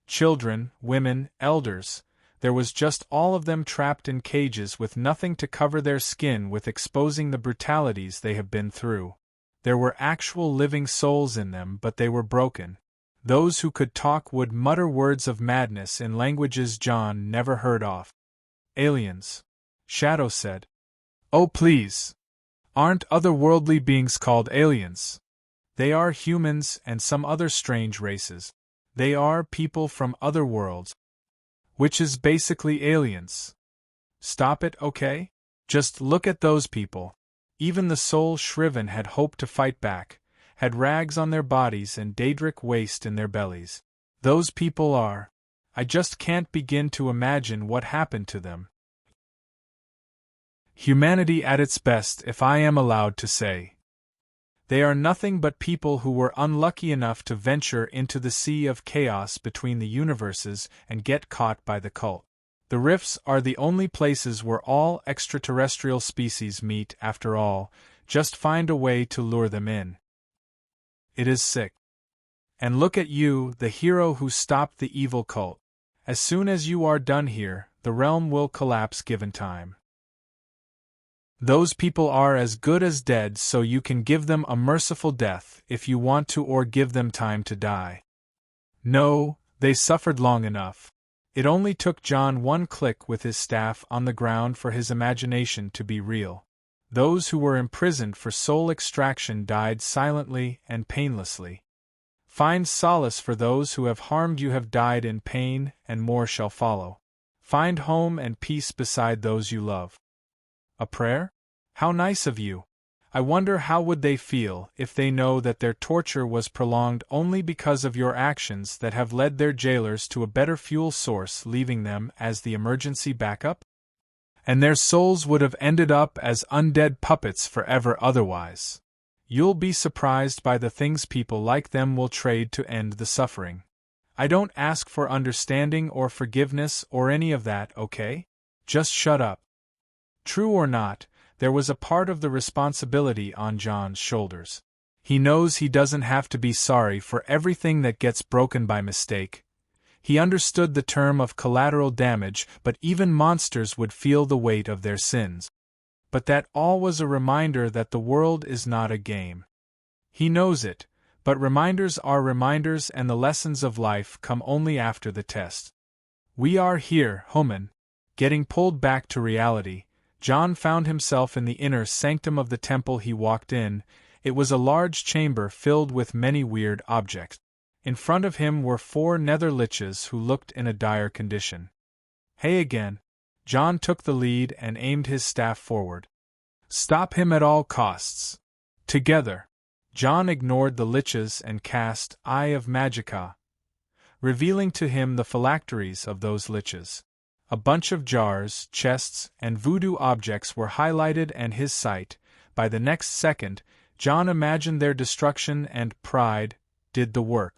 Children, women, elders, there was just all of them trapped in cages with nothing to cover their skin with exposing the brutalities they have been through. There were actual living souls in them, but they were broken. Those who could talk would mutter words of madness in languages John never heard of. Aliens, Shadow said. Oh please! Aren't otherworldly beings called aliens? They are humans and some other strange races. They are people from other worlds. Which is basically aliens. Stop it, okay? Just look at those people. Even the soul shriven had hoped to fight back, had rags on their bodies and Daedric waste in their bellies. Those people are. I just can't begin to imagine what happened to them. Humanity at its best, if I am allowed to say. They are nothing but people who were unlucky enough to venture into the sea of chaos between the universes and get caught by the cult. The rifts are the only places where all extraterrestrial species meet after all, just find a way to lure them in. It is sick. And look at you, the hero who stopped the evil cult. As soon as you are done here, the realm will collapse given time. Those people are as good as dead, so you can give them a merciful death if you want to, or give them time to die. No, they suffered long enough. It only took John one click with his staff on the ground for his imagination to be real. Those who were imprisoned for soul extraction died silently and painlessly. Find solace for those who have harmed you have died in pain, and more shall follow. Find home and peace beside those you love. A prayer? How nice of you. I wonder how would they feel if they know that their torture was prolonged only because of your actions that have led their jailers to a better fuel source, leaving them as the emergency backup? And their souls would have ended up as undead puppets forever otherwise. You'll be surprised by the things people like them will trade to end the suffering. I don't ask for understanding or forgiveness or any of that, okay? Just shut up. True or not, there was a part of the responsibility on John's shoulders. He knows he doesn't have to be sorry for everything that gets broken by mistake. He understood the term of collateral damage, but even monsters would feel the weight of their sins. But that all was a reminder that the world is not a game. He knows it, but reminders are reminders, and the lessons of life come only after the test. We are here, human. Getting pulled back to reality, John found himself in the inner sanctum of the temple he walked in. It was a large chamber filled with many weird objects. In front of him were 4 nether liches who looked in a dire condition. Hey again. John took the lead and aimed his staff forward. Stop him at all costs. Together. John ignored the liches and cast Eye of Magicka, revealing to him the phylacteries of those liches. A bunch of jars, chests, and voodoo objects were highlighted, and his sight, by the next second, John imagined their destruction, and pride did the work.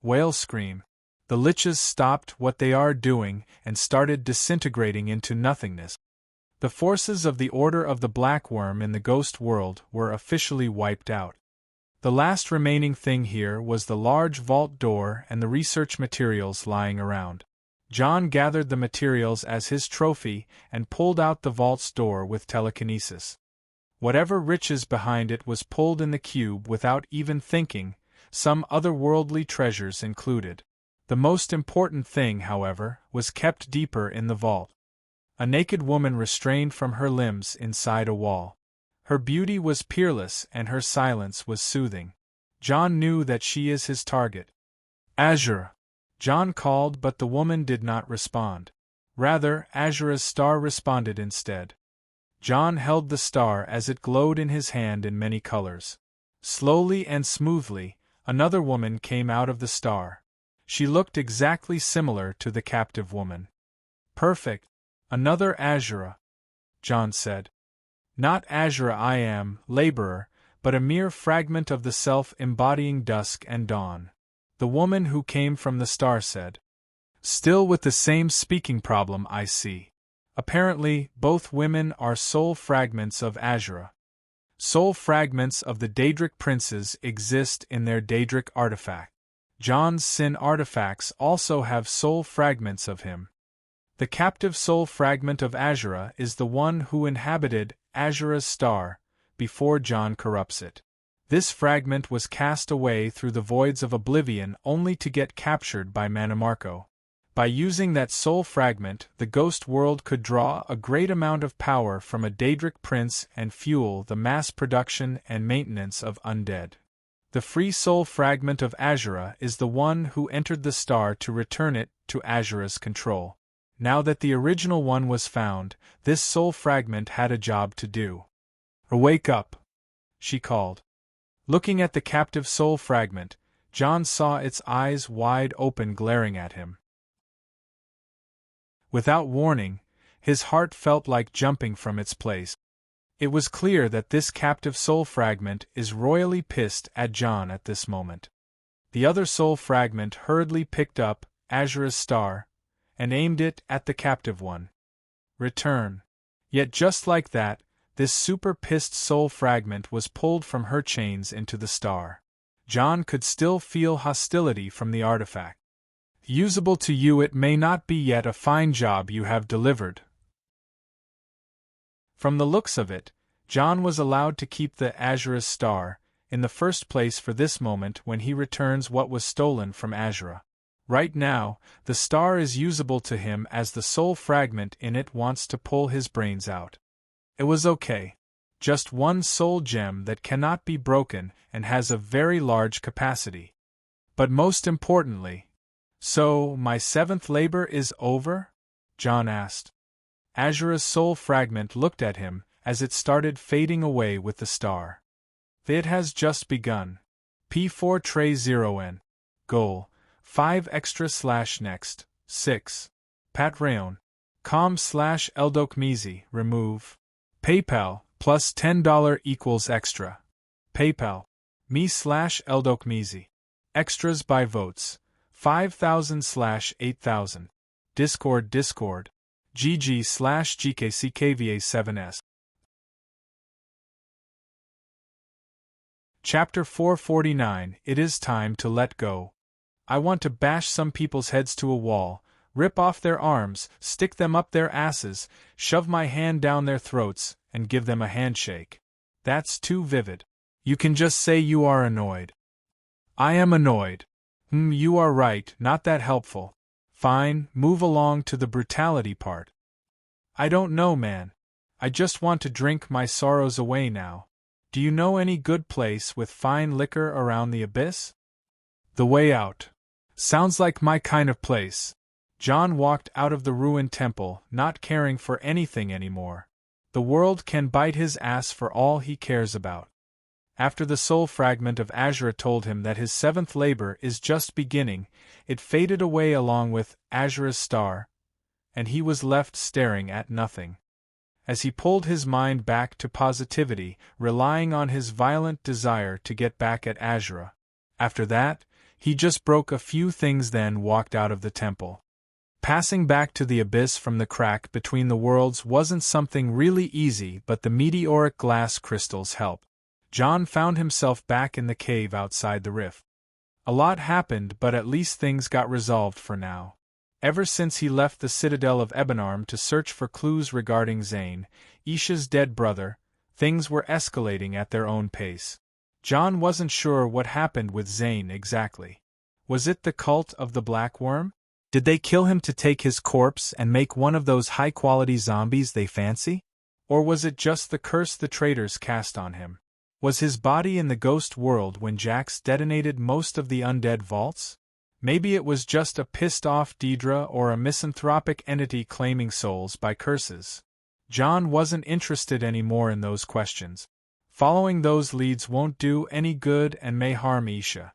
Whale scream. The liches stopped what they are doing and started disintegrating into nothingness. The forces of the Order of the Black Worm in the ghost world were officially wiped out. The last remaining thing here was the large vault door and the research materials lying around. John gathered the materials as his trophy and pulled out the vault's door with telekinesis. Whatever riches behind it was pulled in the cube without even thinking, some otherworldly treasures included. The most important thing, however, was kept deeper in the vault. A naked woman restrained from her limbs inside a wall. Her beauty was peerless and her silence was soothing. John knew that she is his target. Azura! John called, but the woman did not respond. Rather, Azura's star responded instead. John held the star as it glowed in his hand in many colors. Slowly and smoothly, another woman came out of the star. She looked exactly similar to the captive woman. Perfect. Another Azura, John said. Not Azura I am, laborer, but a mere fragment of the self embodying dusk and dawn. The woman who came from the star said. Still with the same speaking problem, I see. Apparently, both women are soul fragments of Azura. Soul fragments of the Daedric princes exist in their Daedric artifact. Jon's sin artifacts also have soul fragments of him. The captive soul fragment of Azura is the one who inhabited Azura's star before Jon corrupts it. This fragment was cast away through the voids of oblivion only to get captured by Mannimarco. By using that soul fragment, the ghost world could draw a great amount of power from a Daedric prince and fuel the mass production and maintenance of undead. The free soul fragment of Azura is the one who entered the star to return it to Azura's control. Now that the original one was found, this soul fragment had a job to do. "Wake up," she called. Looking at the captive soul fragment, Jon saw its eyes wide open glaring at him. Without warning, his heart felt like jumping from its place. It was clear that this captive soul fragment is royally pissed at Jon at this moment. The other soul fragment hurriedly picked up Azura's star and aimed it at the captive one. Return. Yet just like that, this super pissed soul fragment was pulled from her chains into the star. Jon could still feel hostility from the artifact. "Usable to you, it may not be, yet a fine job you have delivered." From the looks of it, Jon was allowed to keep the Azura's star, in the first place for this moment when he returns what was stolen from Azura. Right now, the star is usable to him as the soul fragment in it wants to pull his brains out. It was okay. Just one soul gem that cannot be broken and has a very large capacity. But most importantly, "So, my 7th labor is over?" Jon asked. Azura's soul fragment looked at him as it started fading away with the star. "It has just begun. P4 Tray 0N. Goal. 5 extra / next. 6. Patreon. com/Eldokmizi. Remove. PayPal, plus $10 equals extra. PayPal. me/Eldokmizi. Extras by votes. 5,000 / 8,000. Discord GG/GKCKVA7S. Chapter 449. It is time to let go. I want to bash some people's heads to a wall, rip off their arms, stick them up their asses, shove my hand down their throats, and give them a handshake. That's too vivid. You can just say you are annoyed. I am annoyed. You are right, not that helpful. Fine, move along to the brutality part. I don't know, man. I just want to drink my sorrows away now. Do you know any good place with fine liquor around the abyss? The Way Out. Sounds like my kind of place. Jon walked out of the ruined temple, not caring for anything anymore. The world can bite his ass for all he cares about. After the soul fragment of Azura told him that his 7th labor is just beginning, it faded away along with Azura's star, and he was left staring at nothing. As he pulled his mind back to positivity, relying on his violent desire to get back at Azura. After that, he just broke a few things, then walked out of the temple. Passing back to the abyss from the crack between the worlds wasn't something really easy, but the meteoric glass crystals helped. Jon found himself back in the cave outside the rift. A lot happened, but at least things got resolved for now. Ever since he left the citadel of Ebonarm to search for clues regarding Zane, Isha's dead brother, things were escalating at their own pace. Jon wasn't sure what happened with Zane exactly. Was it the cult of the Black Worm? Did they kill him to take his corpse and make one of those high-quality zombies they fancy? Or was it just the curse the traitors cast on him? Was his body in the ghost world when Jax detonated most of the undead vaults? Maybe it was just a pissed-off Daedra or a misanthropic entity claiming souls by curses. Jon wasn't interested anymore in those questions. Following those leads won't do any good and may harm Isha.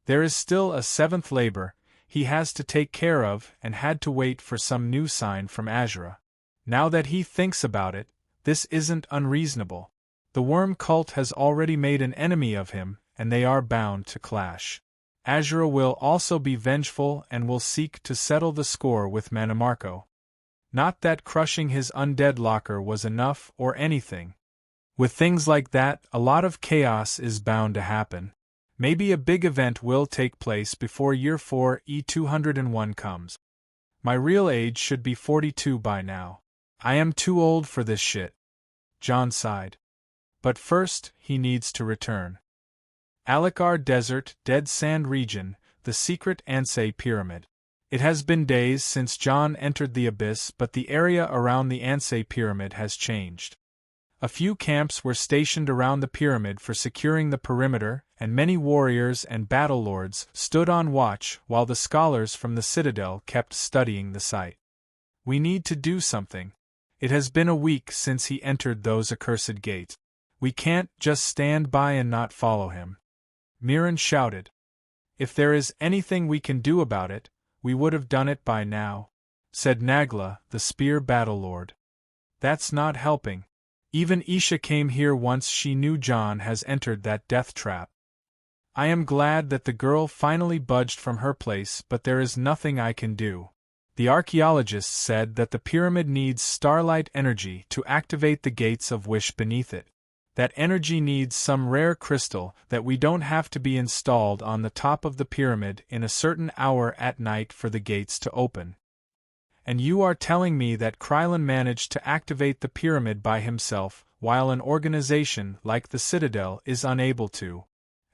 There is still a 7th labor he has to take care of and had to wait for some new sign from Azura. Now that he thinks about it, this isn't unreasonable. The worm cult has already made an enemy of him, and they are bound to clash. Azura will also be vengeful and will seek to settle the score with Mannimarco. Not that crushing his undead locker was enough or anything. With things like that, a lot of chaos is bound to happen. Maybe a big event will take place before year 4 E201 comes. My real age should be 42 by now. I am too old for this shit. John sighed. But first, he needs to return. Alakar Desert, Dead Sand Region, the secret Ansei Pyramid. It has been days since John entered the abyss, but the area around the Ansei Pyramid has changed. A few camps were stationed around the pyramid for securing the perimeter, and many warriors and battle lords stood on watch while the scholars from the citadel kept studying the site. We need to do something. It has been a week since he entered those accursed gates. We can't just stand by and not follow him. Mirren shouted. If there is anything we can do about it, we would have done it by now, said Nagla, the spear battle lord. That's not helping. Even Isha came here once she knew John has entered that death trap. I am glad that the girl finally budged from her place, but there is nothing I can do. The archaeologists said that the pyramid needs starlight energy to activate the gates of wish beneath it. That energy needs some rare crystal that we don't have to be installed on the top of the pyramid in a certain hour at night for the gates to open. And you are telling me that Krylon managed to activate the pyramid by himself, while an organization like the Citadel is unable to.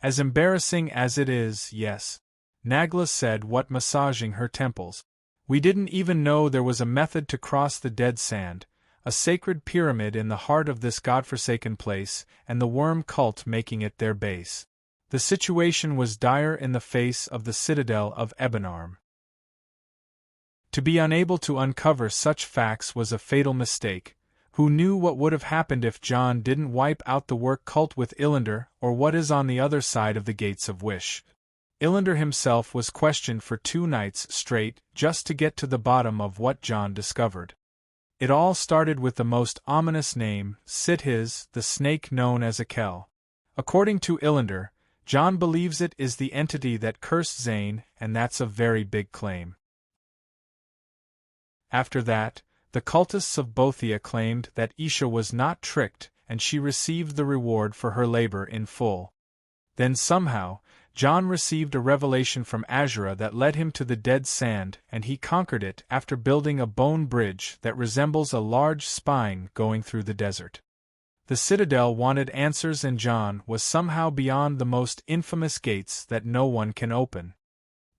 As embarrassing as it is, yes. Nagla said, what massaging her temples. We didn't even know there was a method to cross the dead sand, a sacred pyramid in the heart of this godforsaken place, and the worm cult making it their base. The situation was dire in the face of the Citadel of Ebenarm. To be unable to uncover such facts was a fatal mistake. Who knew what would have happened if John didn't wipe out the work cult with Illander, or what is on the other side of the Gates of Wish? Illander himself was questioned for 2 nights straight just to get to the bottom of what John discovered. It all started with the most ominous name, Sithiz, the snake known as Akel. According to Illander, John believes it is the entity that cursed Zane, and that's a very big claim. After that, the cultists of Bothia claimed that Isha was not tricked and she received the reward for her labor in full. Then somehow, John received a revelation from Azura that led him to the dead sand, and he conquered it after building a bone bridge that resembles a large spine going through the desert. The Citadel wanted answers, and John was somehow beyond the most infamous gates that no one can open.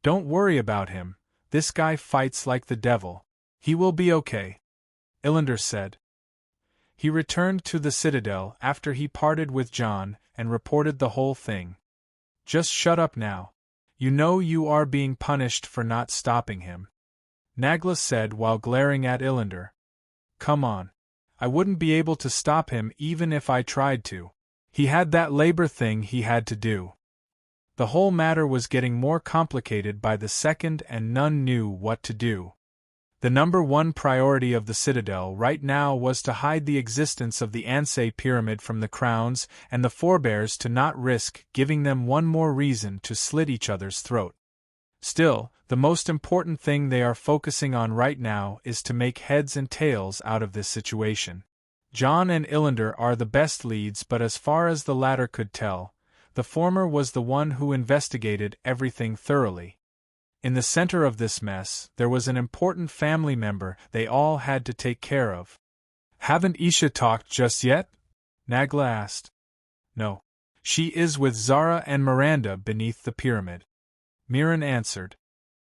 Don't worry about him, this guy fights like the devil. He will be okay, Illander said. He returned to the Citadel after he parted with John and reported the whole thing. Just shut up now. You know you are being punished for not stopping him, Nagla said while glaring at Illander. Come on. I wouldn't be able to stop him even if I tried to. He had that labor thing he had to do. The whole matter was getting more complicated by the second, and none knew what to do. The number 1 priority of the Citadel right now was to hide the existence of the Ansei Pyramid from the Crowns and the forebears, to not risk giving them one more reason to slit each other's throat. Still, the most important thing they are focusing on right now is to make heads and tails out of this situation. John and Illander are the best leads, but as far as the latter could tell, the former was the one who investigated everything thoroughly. In the center of this mess, there was an important family member they all had to take care of. Haven't Isha talked just yet? Nagla asked. No. She is with Zara and Miranda beneath the pyramid, Mirren answered.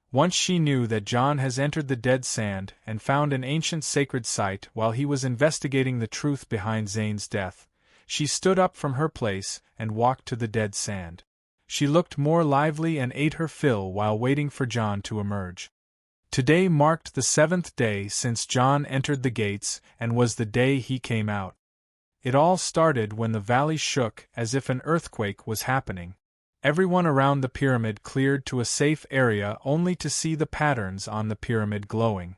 Once she knew that John has entered the dead sand and found an ancient sacred site while he was investigating the truth behind Zane's death, she stood up from her place and walked to the dead sand. She looked more lively and ate her fill while waiting for John to emerge. Today marked the 7th day since John entered the gates, and was the day he came out. It all started when the valley shook as if an earthquake was happening. Everyone around the pyramid cleared to a safe area only to see the patterns on the pyramid glowing.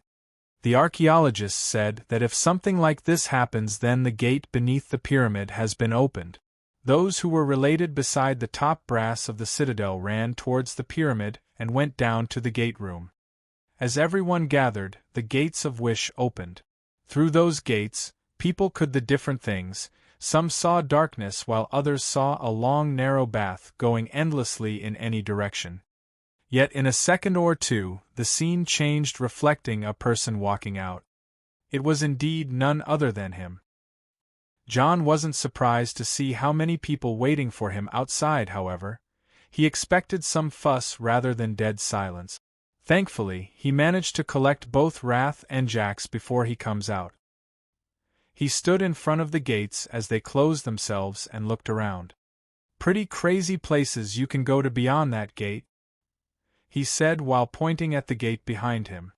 The archaeologists said that if something like this happens, then the gate beneath the pyramid has been opened. Those who were related beside the top brass of the Citadel ran towards the pyramid and went down to the gate room. As everyone gathered, the gates of wish opened. Through those gates, people could do different things. Some saw darkness while others saw a long narrow path going endlessly in any direction. Yet in a second or two, the scene changed, reflecting a person walking out. It was indeed none other than him. John wasn't surprised to see how many people waiting for him outside, however. He expected some fuss rather than dead silence. Thankfully, he managed to collect both wrath and Jack's before he comes out. He stood in front of the gates as they closed themselves and looked around. "Pretty crazy places you can go to beyond that gate," he said while pointing at the gate behind him.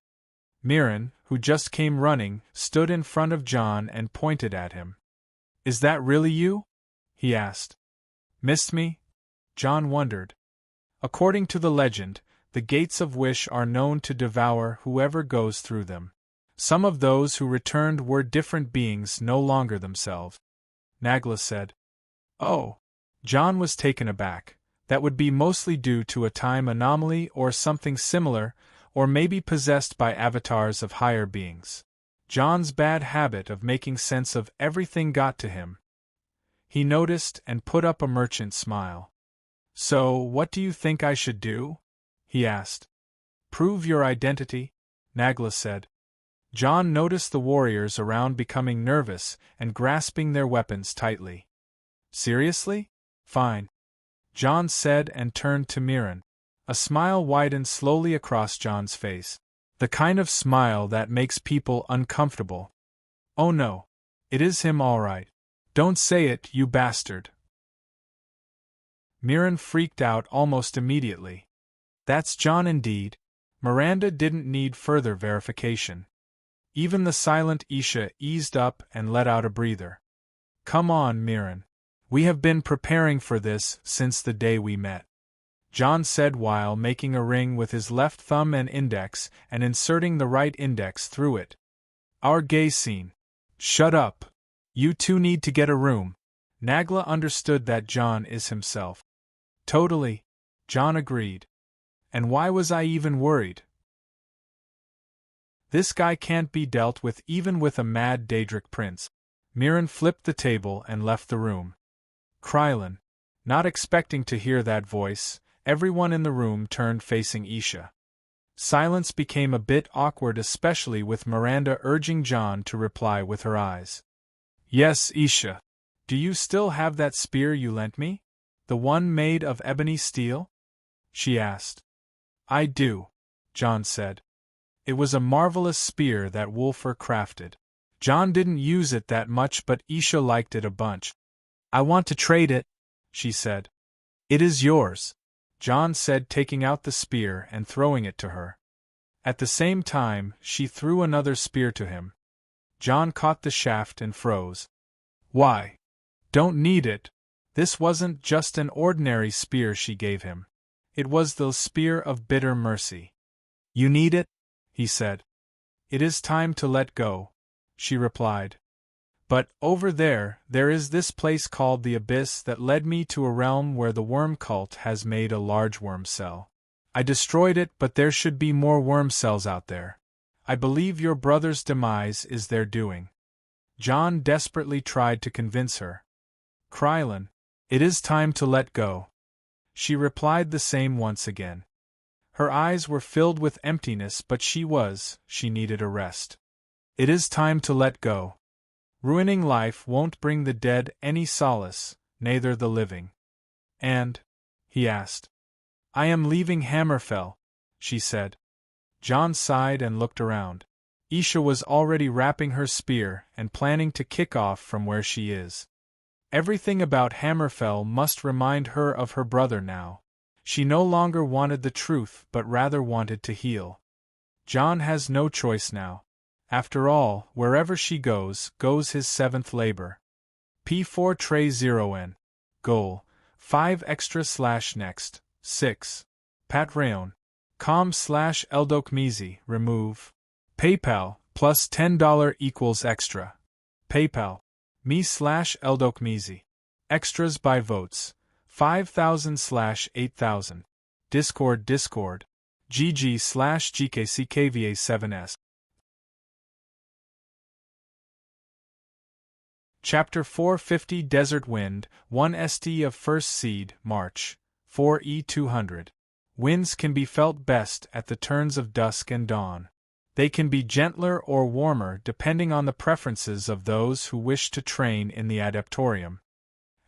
Mirren, who just came running, stood in front of John and pointed at him. "Is that really you?" he asked. "Missed me?" John wondered. According to the legend, the gates of wish are known to devour whoever goes through them. Some of those who returned were different beings, no longer themselves. Nagla said. "Oh." John was taken aback. That would be mostly due to a time anomaly or something similar, or maybe possessed by avatars of higher beings. John's bad habit of making sense of everything got to him. He noticed and put up a merchant smile. "So, what do you think I should do?" he asked. "Prove your identity," Nagla said. John noticed the warriors around becoming nervous and grasping their weapons tightly. "Seriously? Fine," John said and turned to Mirren. A smile widened slowly across John's face. The kind of smile that makes people uncomfortable. "Oh no. It is him all right. Don't say it, you bastard." Mirren freaked out almost immediately. "That's John indeed." Miranda didn't need further verification. Even the silent Isha eased up and let out a breather. "Come on, Mirren. We have been preparing for this since the day we met," John said while making a ring with his left thumb and index and inserting the right index through it. "Our gay scene." "Shut up. You two need to get a room." Nagla understood that John is himself. "Totally," John agreed. "And why was I even worried? This guy can't be dealt with even with a mad Daedric prince." Mirren flipped the table and left the room. Krylin. Not expecting to hear that voice, everyone in the room turned facing Isha. Silence became a bit awkward, especially with Miranda urging John to reply with her eyes. "Yes, Isha. Do you still have that spear you lent me? The one made of ebony steel?" she asked. "I do," John said. It was a marvelous spear that Wulfur crafted. John didn't use it that much, but Isha liked it a bunch. "I want to trade it," she said. "It is yours," John said, taking out the spear and throwing it to her. At the same time, she threw another spear to him. John caught the shaft and froze. "Why? Don't need it." This wasn't just an ordinary spear she gave him. It was the spear of bitter mercy. "You need it?" he said. "It is time to let go," she replied. "But, over there is this place called the Abyss that led me to a realm where the worm cult has made a large worm cell. I destroyed it, but there should be more worm cells out there. I believe your brother's demise is their doing." John desperately tried to convince her. "Krylin, it is time to let go." She replied the same once again. Her eyes were filled with emptiness, but she needed a rest. "It is time to let go. Ruining life won't bring the dead any solace, neither the living." "And?" he asked. "I am leaving Hammerfell," she said. John sighed and looked around. Isha was already wrapping her spear and planning to kick off from where she is. Everything about Hammerfell must remind her of her brother now. She no longer wanted the truth but rather wanted to heal. John has no choice now. After all, wherever she goes his seventh labor. P4 Tray 0N. Goal. 5 extra / next. 6. Patreon. com/Eldokmizi. Remove. PayPal, plus $10 equals extra. PayPal. me/Eldokmizi. Extras by votes. 5,000/8,000. Discord GG/GKCKVA7S. Chapter 450 Desert Wind, 1 St of First Seed, March, 4e 200. Winds can be felt best at the turns of dusk and dawn. They can be gentler or warmer depending on the preferences of those who wish to train in the adeptorium.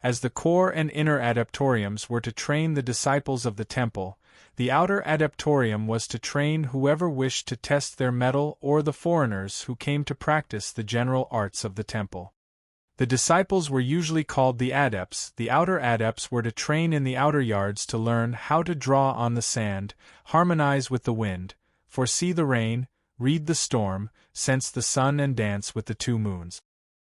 As the core and inner adeptoriums were to train the disciples of the temple, the outer adeptorium was to train whoever wished to test their mettle or the foreigners who came to practice the general arts of the temple. The disciples were usually called the adepts. The outer adepts were to train in the outer yards to learn how to draw on the sand, harmonize with the wind, foresee the rain, read the storm, sense the sun and dance with the two moons.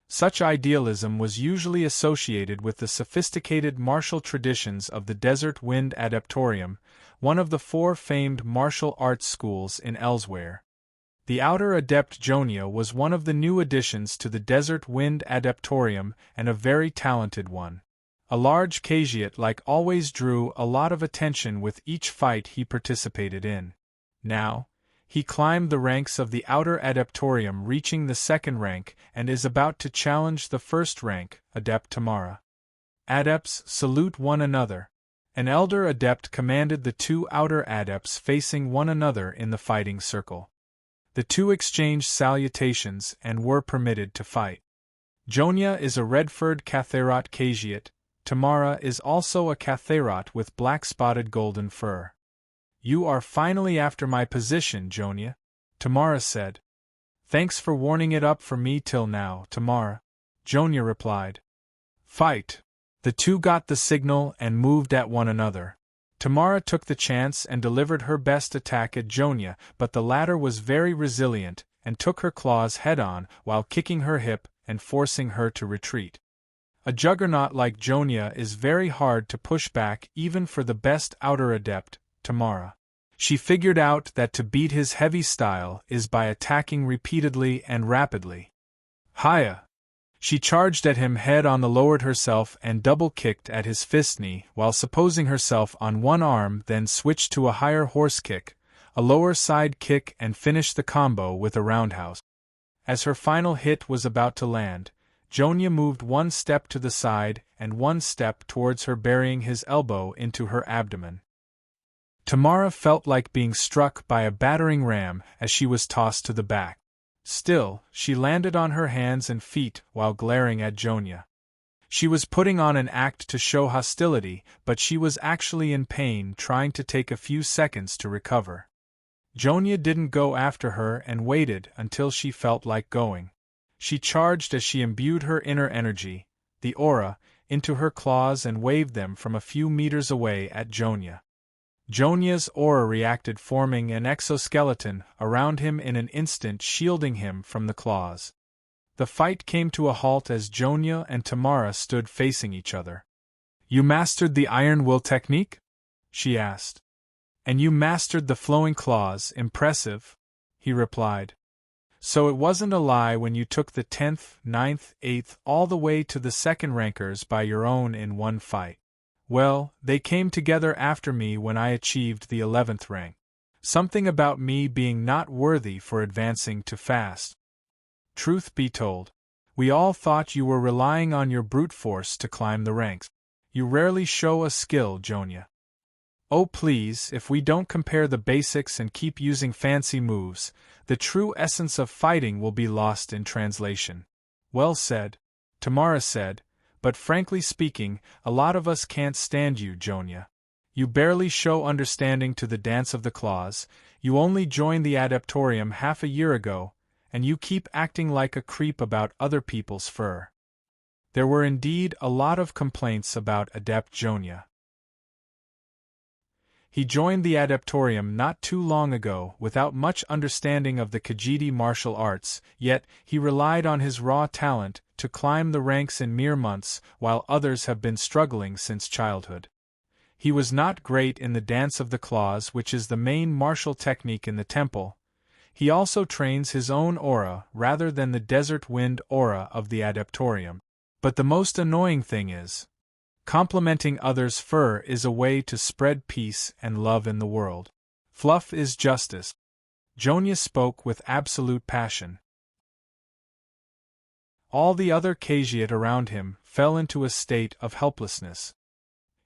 Such idealism was usually associated with the sophisticated martial traditions of the Desert Wind Adeptorium, one of the 4 famed martial arts schools in Elsweyr. The outer adept Jonia was one of the new additions to the Desert Wind Adeptorium and a very talented one. A large Kajiat always drew a lot of attention with each fight he participated in. Now, he climbed the ranks of the outer adeptorium, reaching the 2nd rank, and is about to challenge the 1st rank, Adept Tamara. Adepts, salute one another. An elder adept commanded the 2 outer adepts facing one another in the fighting circle. The 2 exchanged salutations and were permitted to fight. Jonia is a red-furred Catharat Kajiat. Tamara is also a Catharat with black-spotted golden fur. You are finally after my position, Jonia, Tamara said. Thanks for warning it up for me till now, Tamara, Jonia replied. Fight! The 2 got the signal and moved at one another. Tamara took the chance and delivered her best attack at Jonia, but the latter was very resilient and took her claws head-on while kicking her hip and forcing her to retreat. A juggernaut like Jonia is very hard to push back even for the best outer adept, Tamara. She figured out that to beat his heavy style is by attacking repeatedly and rapidly. Hiya! She charged at him head-on, lowered herself and double-kicked at his fist knee while supposing herself on one arm, then switched to a higher horse kick, a lower side kick, and finished the combo with a roundhouse. As her final hit was about to land, Jonia moved 1 step to the side and 1 step towards her, burying his elbow into her abdomen. Tamara felt like being struck by a battering ram as she was tossed to the back. Still, she landed on her hands and feet while glaring at Jonia. She was putting on an act to show hostility, but she was actually in pain, trying to take a few seconds to recover. Jonia didn't go after her and waited until she felt like going. She charged as she imbued her inner energy, the aura, into her claws and waved them from a few meters away at Jonia. Jonia's aura reacted, forming an exoskeleton around him in an instant, shielding him from the claws. The fight came to a halt as Jonia and Tamara stood facing each other. You mastered the Iron Will technique? She asked. And you mastered the flowing claws, impressive, he replied. So it wasn't a lie when you took the 10th, 9th, 8th, all the way to the 2nd rankers by your own in one fight. Well, they came together after me when I achieved the 11th rank. Something about me being not worthy for advancing too fast. Truth be told, we all thought you were relying on your brute force to climb the ranks. You rarely show a skill, Jonia. Oh please, if we don't compare the basics and keep using fancy moves, the true essence of fighting will be lost in translation. Well said, Tamara said. But frankly speaking, a lot of us can't stand you, Jonia. You barely show understanding to the dance of the claws, you only joined the adeptorium half a year ago, and you keep acting like a creep about other people's fur. There were indeed a lot of complaints about Adept Jonia. He joined the adeptorium not too long ago without much understanding of the Khajiiti martial arts, yet he relied on his raw talent to climb the ranks in mere months, while others have been struggling since childhood. He was not great in the dance of the claws, which is the main martial technique in the temple. He also trains his own aura rather than the desert wind aura of the adeptorium. But the most annoying thing is, complementing others' fur is a way to spread peace and love in the world. Fluff is justice. Jonia spoke with absolute passion. All the other Cagiate around him fell into a state of helplessness.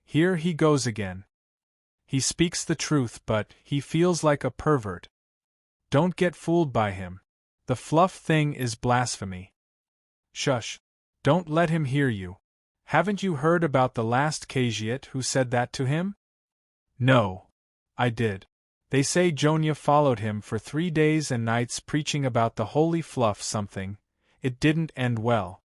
Here he goes again. He speaks the truth, but he feels like a pervert. Don't get fooled by him. The fluff thing is blasphemy. Shush. Don't let him hear you. Haven't you heard about the last Cagiate who said that to him? No. I did. They say Jonia followed him for 3 days and nights preaching about the holy fluff something. It didn't end well.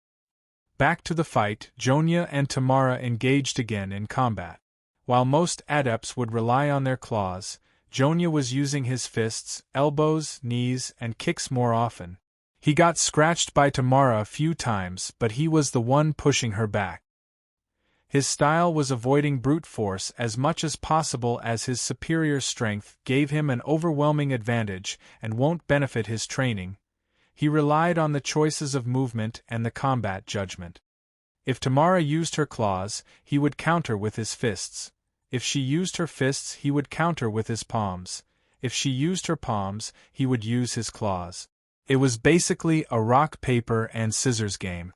Back to the fight, Jonia and Tamara engaged again in combat. While most adepts would rely on their claws, Jonia was using his fists, elbows, knees, and kicks more often. He got scratched by Tamara a few times, but he was the one pushing her back. His style was avoiding brute force as much as possible, as his superior strength gave him an overwhelming advantage and won't benefit his training. He relied on the choices of movement and the combat judgment. If Tamara used her claws, he would counter with his fists. If she used her fists, he would counter with his palms. If she used her palms, he would use his claws. It was basically a rock, paper, and scissors game.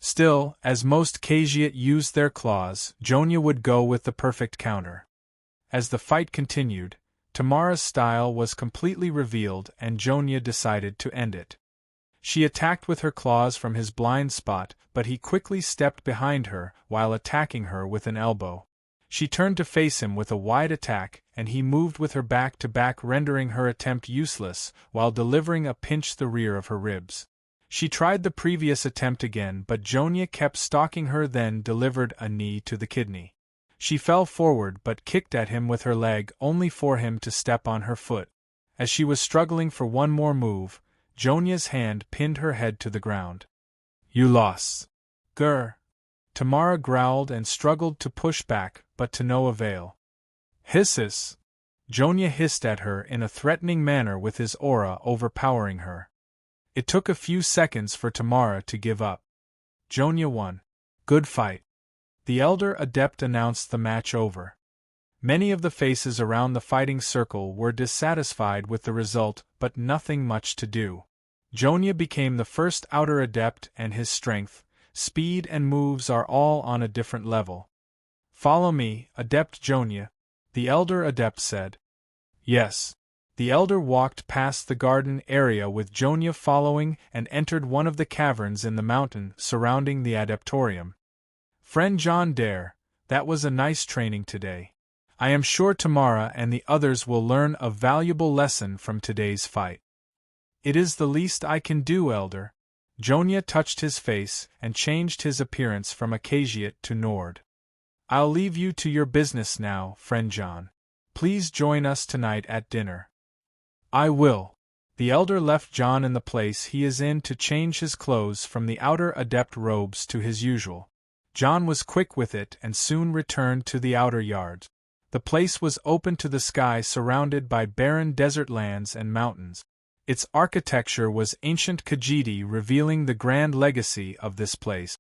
Still, as most Cagiate used their claws, Jonia would go with the perfect counter. As the fight continued, Tamara's style was completely revealed and Jonia decided to end it. She attacked with her claws from his blind spot, but he quickly stepped behind her while attacking her with an elbow. She turned to face him with a wide attack, and he moved with her back to back, rendering her attempt useless while delivering a pinch to the rear of her ribs. She tried the previous attempt again, but Jonia kept stalking her, then delivered a knee to the kidney. She fell forward but kicked at him with her leg, only for him to step on her foot. As she was struggling for one more move, Jonia's hand pinned her head to the ground. You lost. Grr. Tamara growled and struggled to push back, but to no avail. Hiss. Jonia hissed at her in a threatening manner, with his aura overpowering her. It took a few seconds for Tamara to give up. Jonia won. Good fight. The elder adept announced the match over. Many of the faces around the fighting circle were dissatisfied with the result, but nothing much to do. Jonia became the first outer adept, and his strength, speed, and moves are all on a different level. Follow me, Adept Jonia, the elder adept said. Yes. The elder walked past the garden area with Jonia following and entered one of the caverns in the mountain surrounding the adeptorium. Friend John Dare, that was a nice training today. I am sure Tamara and the others will learn a valuable lesson from today's fight. It is the least I can do, elder. Jonia touched his face and changed his appearance from a Cagiate to Nord. I'll leave you to your business now, friend John. Please join us tonight at dinner. I will. The elder left John in the place he is in to change his clothes from the outer adept robes to his usual. John was quick with it and soon returned to the outer yard. The place was open to the sky, surrounded by barren desert lands and mountains. Its architecture was ancient Khajiit, revealing the grand legacy of this place.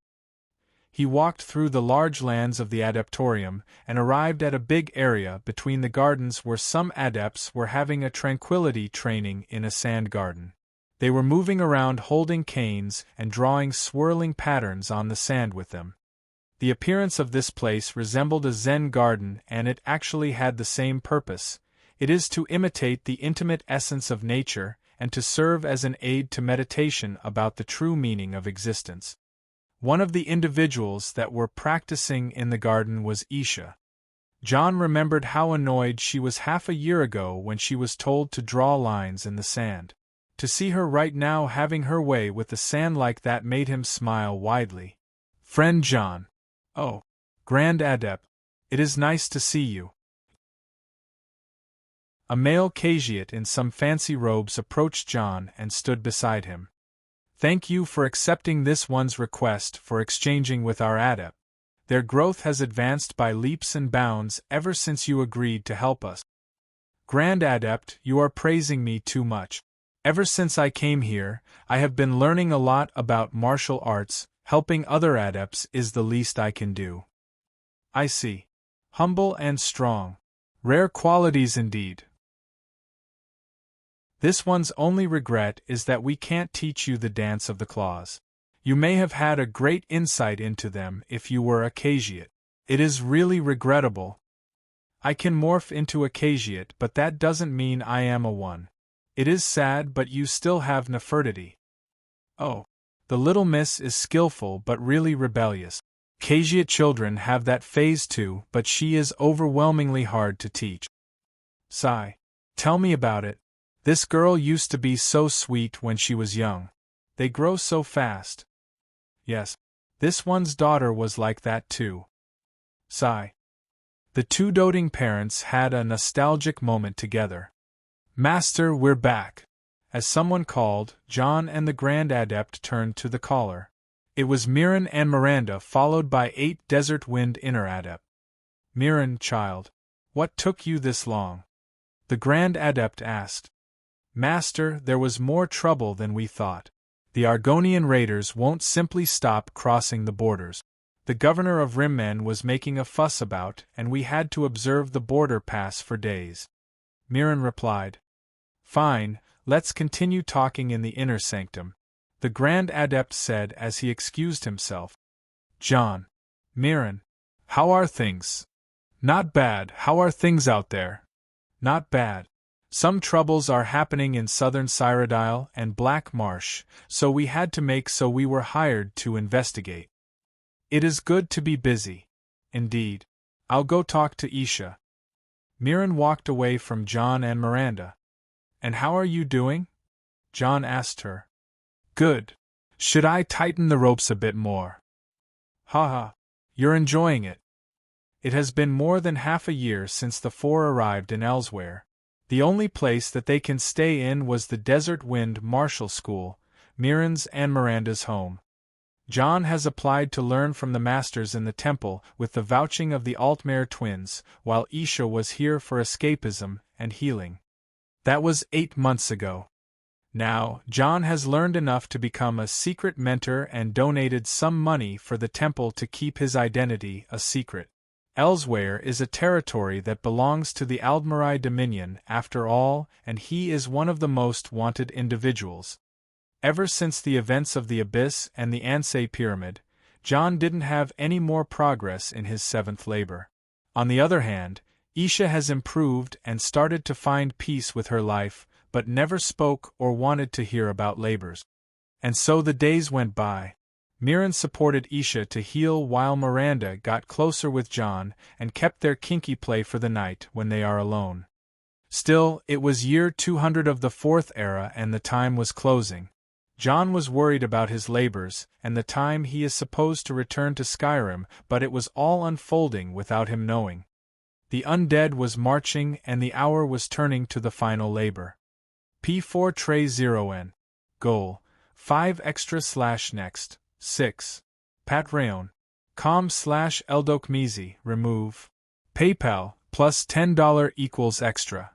He walked through the large lands of the adeptorium and arrived at a big area between the gardens where some adepts were having a tranquility training in a sand garden. They were moving around holding canes and drawing swirling patterns on the sand with them. The appearance of this place resembled a Zen garden, and it actually had the same purpose. It is to imitate the intimate essence of nature and to serve as an aid to meditation about the true meaning of existence. One of the individuals that were practicing in the garden was Isha. John remembered how annoyed she was half a year ago when she was told to draw lines in the sand. To see her right now having her way with the sand like that made him smile widely. Friend John. Oh, Grand Adept, it is nice to see you. A male Cagiate in some fancy robes approached John and stood beside him. Thank you for accepting this one's request for exchanging with our adept. Their growth has advanced by leaps and bounds ever since you agreed to help us. Grand Adept, you are praising me too much. Ever since I came here, I have been learning a lot about martial arts. Helping other adepts is the least I can do. I see. Humble and strong. Rare qualities indeed. This one's only regret is that we can't teach you the dance of the claws. You may have had a great insight into them if you were a Khajiit. It is really regrettable. I can morph into a Khajiit, but that doesn't mean I am a one. It is sad, but you still have Nefertiti. Oh. The little miss is skillful but really rebellious. Khajiit children have that phase too, but she is overwhelmingly hard to teach. Sigh. Tell me about it. This girl used to be so sweet when she was young. They grow so fast. Yes. This one's daughter was like that too. Sigh. The two doting parents had a nostalgic moment together. Master, we're back. As someone called, John and the Grand Adept turned to the caller. It was Mirren and Miranda, followed by 8 Desert Wind Inner Adept. Mirren, child. What took you this long? The Grand Adept asked. Master, there was more trouble than we thought. The Argonian raiders won't simply stop crossing the borders. The governor of Rimmen was making a fuss about, and we had to observe the border pass for days. Mirren replied. Fine, let's continue talking in the inner sanctum, the Grand Adept said as he excused himself. John. Mirren. How are things? Not bad. How are things out there? Not bad. Some troubles are happening in southern Cyrodiil and Black Marsh, so we had to make so we were hired to investigate. It is good to be busy. Indeed. I'll go talk to Isha. Mirren walked away from John and Miranda. And how are you doing? John asked her. Good. Should I tighten the ropes a bit more? Ha. You're enjoying it. It has been more than half a year since the 4 arrived in Elsweyr. The only place that they can stay in was the Desert Wind Martial School, Mirren's and Miranda's home. John has applied to learn from the masters in the temple with the vouching of the Altmaier twins, while Isha was here for escapism and healing. That was 8 months ago. Now, John has learned enough to become a secret mentor and donated some money for the temple to keep his identity a secret. Elsweyr is a territory that belongs to the Aldmeri Dominion after all, and he is one of the most wanted individuals. Ever since the events of the Abyss and the Ansei Pyramid, John didn't have any more progress in his 7th labor. On the other hand, Isha has improved and started to find peace with her life, but never spoke or wanted to hear about labors. And so the days went by. Mirren supported Isha to heal while Miranda got closer with John and kept their kinky play for the night when they are alone. Still, it was year 200 of the 4th era and the time was closing. John was worried about his labors and the time he is supposed to return to Skyrim, but it was all unfolding without him knowing. The undead was marching and the hour was turning to the final labor. P4 Tray 0N. Goal. 5 extra/next. 6. Patreon. com/Eldokmizi. Remove. PayPal, plus $10 equals extra.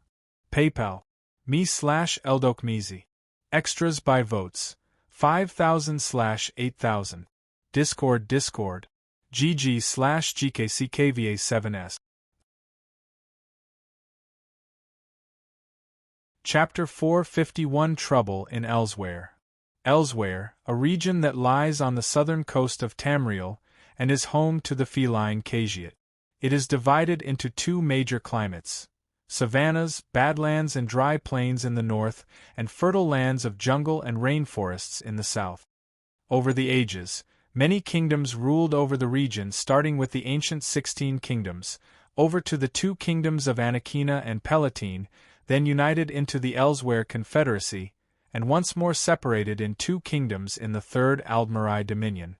PayPal. me/Eldokmizi. Extras by votes. 5,000/8,000. Discord. GG/GKCKVA7S. Chapter 451 Trouble in Elsweyr. Elsweyr, a region that lies on the southern coast of Tamriel, and is home to the feline Khajiit. It is divided into 2 major climates: savannas, badlands and dry plains in the north, and fertile lands of jungle and rainforests in the south. Over the ages, many kingdoms ruled over the region, starting with the ancient 16 kingdoms, over to the 2 kingdoms of Anakina and Palatine, then united into the Elsweyr Confederacy, and once more separated in 2 kingdoms in the 3rd Aldmeri Dominion.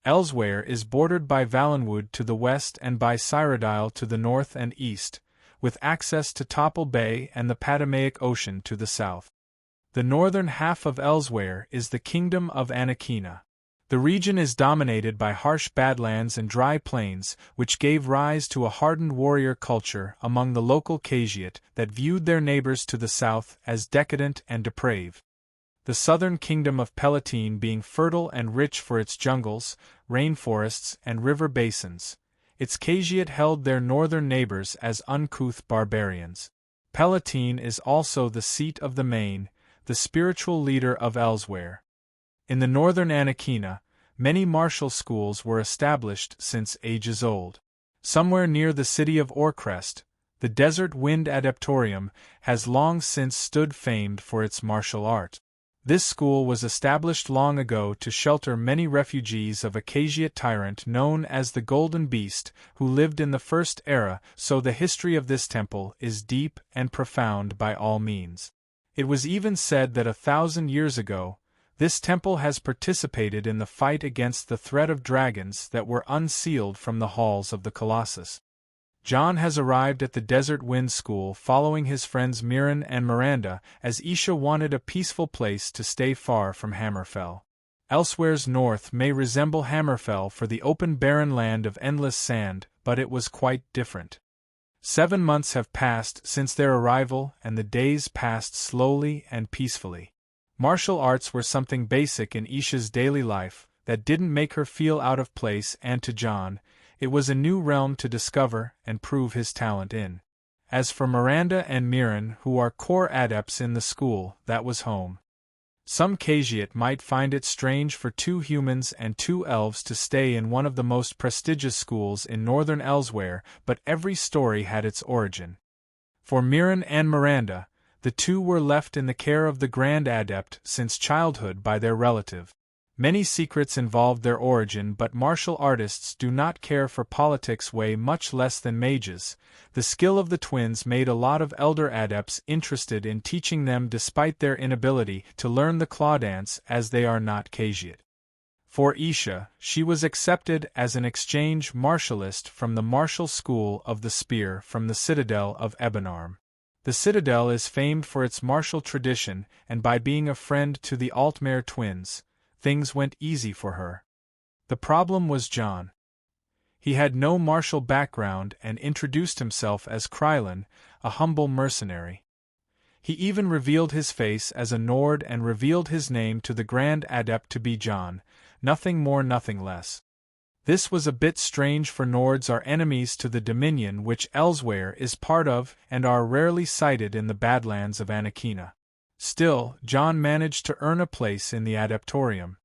Elsweyr is bordered by Valenwood to the west and by Cyrodiil to the north and east, with access to Topple Bay and the Patamaic Ocean to the south. The northern half of Elsweyr is the Kingdom of Anakina. The region is dominated by harsh badlands and dry plains, which gave rise to a hardened warrior culture among the local Khajiit that viewed their neighbors to the south as decadent and depraved. The southern kingdom of Palatine being fertile and rich for its jungles, rainforests, and river basins, its Khajiit held their northern neighbors as uncouth barbarians. Palatine is also the seat of the Main, the spiritual leader of Elsweyr. In the northern Anakina, many martial schools were established since ages old. Somewhere near the city of Orcrest, the Desert Wind Adeptorium has long since stood famed for its martial art. This school was established long ago to shelter many refugees of a Khajiit tyrant known as the Golden Beast, who lived in the First Era, so the history of this temple is deep and profound by all means. It was even said that 1,000 years ago, this temple has participated in the fight against the threat of dragons that were unsealed from the halls of the Colossus. John has arrived at the Desert Wind School following his friends Mirren and Miranda, as Isha wanted a peaceful place to stay far from Hammerfell. Elsweyr's north may resemble Hammerfell for the open barren land of endless sand, but it was quite different. 7 months have passed since their arrival, and the days passed slowly and peacefully. Martial arts were something basic in Isha's daily life that didn't make her feel out of place, and to John, it was a new realm to discover and prove his talent in. As for Miranda and Mirren, who are core adepts in the school, that was home. Some Khajiit might find it strange for 2 humans and 2 elves to stay in one of the most prestigious schools in northern Elsweyr, but every story had its origin. For Mirren and Miranda, the 2 were left in the care of the Grand Adept since childhood by their relative. Many secrets involved their origin, but martial artists do not care for politics way much less than mages. The skill of the twins made a lot of elder adepts interested in teaching them despite their inability to learn the claw dance, as they are not Khajiit. For Isha, she was accepted as an exchange martialist from the martial school of the spear from the citadel of Ebonarm. The citadel is famed for its martial tradition, and by being a friend to the Altmaier twins, things went easy for her. The problem was John. He had no martial background and introduced himself as Krylin, a humble mercenary. He even revealed his face as a Nord and revealed his name to the Grand Adept to be John, nothing more nothing less. This was a bit strange, for Nords are enemies to the Dominion which Elsweyr is part of and are rarely sighted in the Badlands of Anakina. Still, John managed to earn a place in the Adeptorium.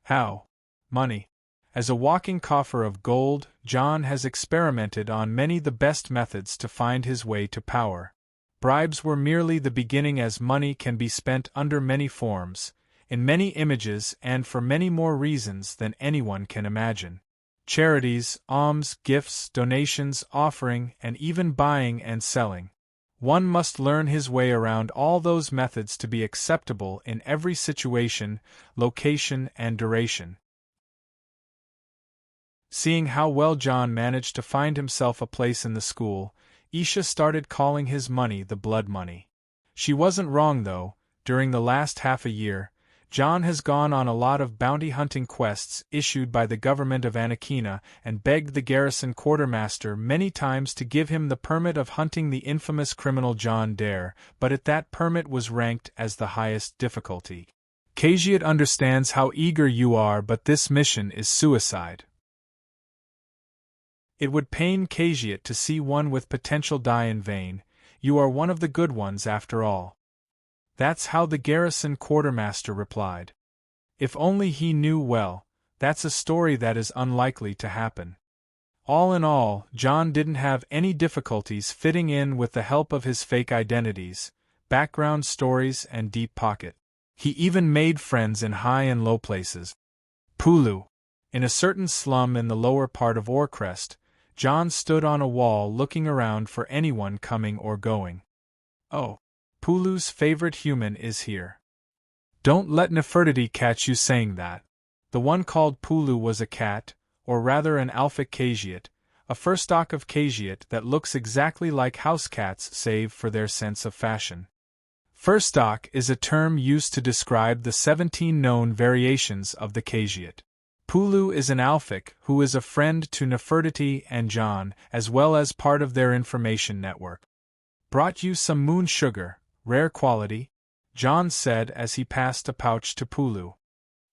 How? Money. As a walking coffer of gold, John has experimented on many the best methods to find his way to power. Bribes were merely the beginning, as money can be spent under many forms, in many images, and for many more reasons than anyone can imagine. Charities, alms, gifts, donations, offering, and even buying and selling. One must learn his way around all those methods to be acceptable in every situation, location, and duration. Seeing how well John managed to find himself a place in the school, Isha started calling his money the blood money. She wasn't wrong though. During the last half a year, John has gone on a lot of bounty hunting quests issued by the government of Anakina and begged the garrison quartermaster many times to give him the permit of hunting the infamous criminal John Dare, but that permit was ranked as the highest difficulty. Khajiit understands how eager you are, but this mission is suicide. It would pain Khajiit to see one with potential die in vain. You are one of the good ones after all. That's how the garrison quartermaster replied. If only he knew well, that's a story that is unlikely to happen. All in all, John didn't have any difficulties fitting in with the help of his fake identities, background stories, and deep pocket. He even made friends in high and low places. Pulu. In a certain slum in the lower part of Orcrest, John stood on a wall looking around for anyone coming or going. Oh. Pulu's favorite human is here. Don't let Nefertiti catch you saying that. The one called Pulu was a cat, or rather an Alphic Khajiit, a furstock of Khajiit that looks exactly like house cats save for their sense of fashion. Furstock is a term used to describe the 17 known variations of the Khajiit. Pulu is an Alphic who is a friend to Nefertiti and John, as well as part of their information network. Brought you some moon sugar. Rare quality, John said as he passed a pouch to Pulu.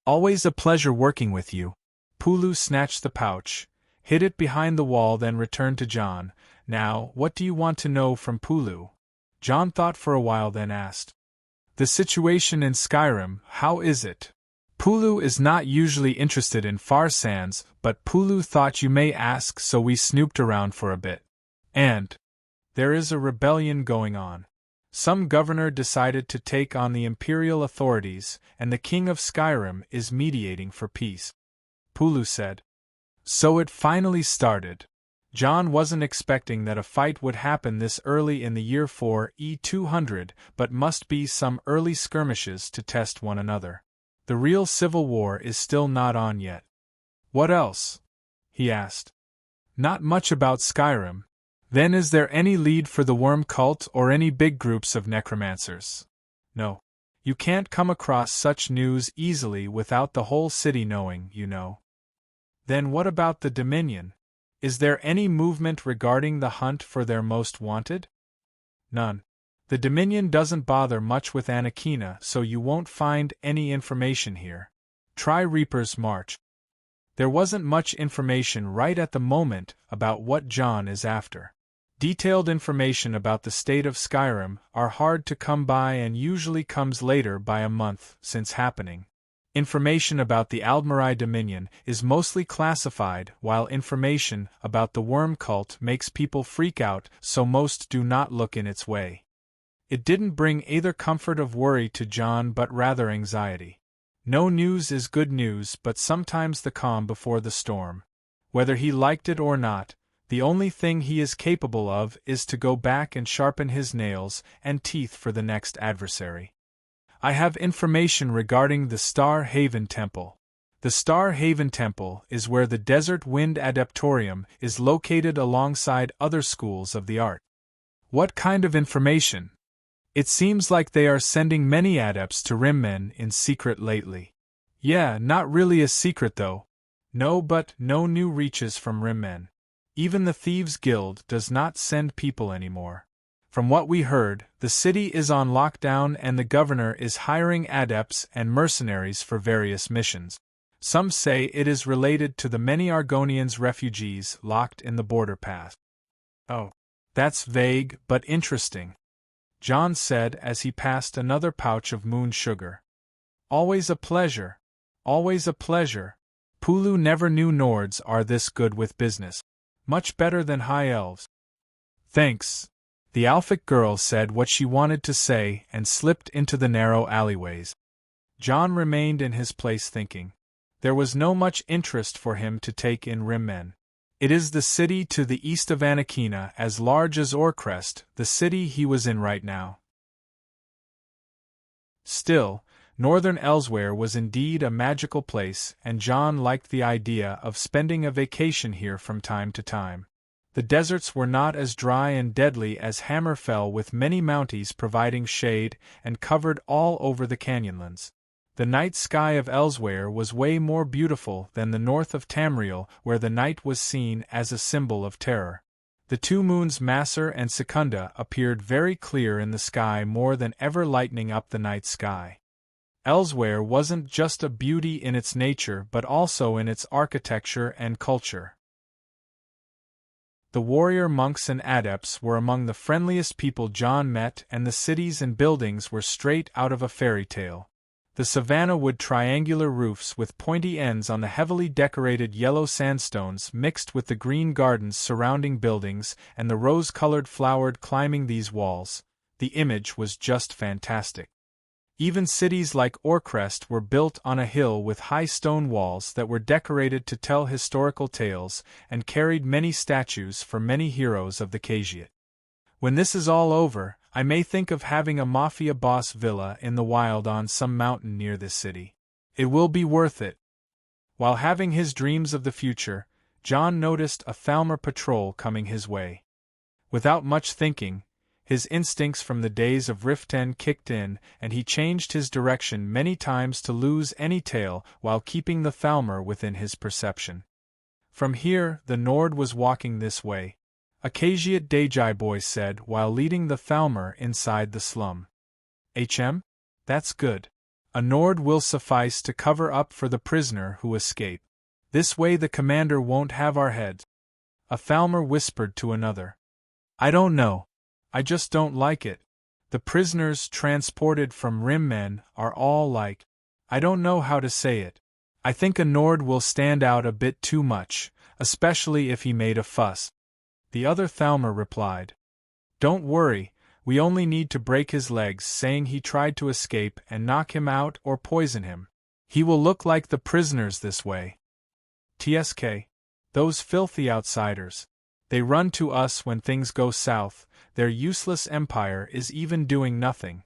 Always a pleasure working with you. Pulu snatched the pouch, hid it behind the wall, then returned to John. Now, what do you want to know from Pulu? John thought for a while, then asked. The situation in Skyrim, how is it? Pulu is not usually interested in far sands, but Pulu thought you may ask, so we snooped around for a bit. And there is a rebellion going on. Some governor decided to take on the imperial authorities, and the king of Skyrim is mediating for peace. Pulu said. So it finally started. John wasn't expecting that a fight would happen this early in the year 4E200, but must be some early skirmishes to test one another. The real civil war is still not on yet. What else? He asked. Not much about Skyrim. Then is there any lead for the worm cult or any big groups of necromancers? No. You can't come across such news easily without the whole city knowing, you know. Then what about the Dominion? Is there any movement regarding the hunt for their most wanted? None. The Dominion doesn't bother much with Anakeena, so you won't find any information here. Try Reaper's March. There wasn't much information right at the moment about what John is after. Detailed information about the state of Skyrim are hard to come by and usually comes later by a month since happening. Information about the Aldmeri Dominion is mostly classified, while information about the worm cult makes people freak out, so most do not look in its way. It didn't bring either comfort of worry to John but rather anxiety. No news is good news, but sometimes the calm before the storm. Whether he liked it or not, the only thing he is capable of is to go back and sharpen his nails and teeth for the next adversary. I have information regarding the Star Haven Temple. The Star Haven Temple is where the Desert Wind Adeptorium is located alongside other schools of the art. What kind of information? It seems like they are sending many adepts to Rimmen in secret lately. Yeah, not really a secret though. No, but no new reaches from Rimmen. Even the Thieves' Guild does not send people anymore. From what we heard, the city is on lockdown and the governor is hiring adepts and mercenaries for various missions. Some say it is related to the many Argonians refugees locked in the border pass. Oh, that's vague but interesting, John said as he passed another pouch of moon sugar. Always a pleasure. Always a pleasure. Pulu never knew Nords are this good with business. Much better than high elves. Thanks. The Alphic girl said what she wanted to say and slipped into the narrow alleyways. John remained in his place thinking. There was no much interest for him to take in Rimmen. It is the city to the east of Anakeena, as large as Orcrest, the city he was in right now. Still, northern Elsweyr was indeed a magical place, and John liked the idea of spending a vacation here from time to time. The deserts were not as dry and deadly as Hammerfell, with many mounties providing shade and covered all over the canyonlands. The night sky of Elsweyr was way more beautiful than the north of Tamriel, where the night was seen as a symbol of terror. The two moons Maser and Secunda appeared very clear in the sky, more than ever lightening up the night sky. Elsweyr wasn't just a beauty in its nature but also in its architecture and culture. The warrior monks and adepts were among the friendliest people John met, and the cities and buildings were straight out of a fairy tale. The savanna wood triangular roofs with pointy ends on the heavily decorated yellow sandstones mixed with the green gardens surrounding buildings and the rose-colored flowered climbing these walls, the image was just fantastic. Even cities like Orcrest were built on a hill with high stone walls that were decorated to tell historical tales and carried many statues for many heroes of the Cagiate. When this is all over, I may think of having a mafia boss villa in the wild on some mountain near this city. It will be worth it. While having his dreams of the future, John noticed a Thalmor patrol coming his way. Without much thinking, his instincts from the days of Riften kicked in, and he changed his direction many times to lose any tail while keeping the Thalmor within his perception. From here, the Nord was walking this way, a Cagiate Dagi boy said while leading the Thalmor inside the slum. That's good. A Nord will suffice to cover up for the prisoner who escaped. This way the commander won't have our heads. A Thalmor whispered to another. I don't know. I just don't like it. The prisoners transported from Rimmen are all like. I don't know how to say it. I think a Nord will stand out a bit too much, especially if he made a fuss. The other Thalmor replied. Don't worry, we only need to break his legs, saying he tried to escape, and knock him out or poison him. He will look like the prisoners this way. TSK. Those filthy outsiders. They run to us when things go south, their useless empire is even doing nothing.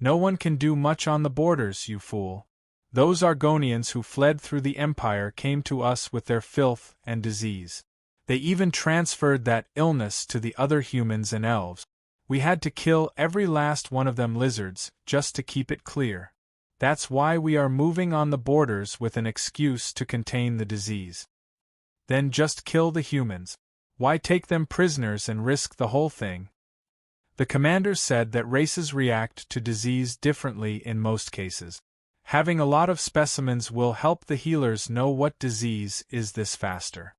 No one can do much on the borders, you fool. Those Argonians who fled through the empire came to us with their filth and disease. They even transferred that illness to the other humans and elves. We had to kill every last one of them lizards, just to keep it clear. That's why we are moving on the borders with an excuse to contain the disease. Then just kill the humans. Why take them prisoners and risk the whole thing? The commander said that races react to disease differently in most cases. Having a lot of specimens will help the healers know what disease is this faster.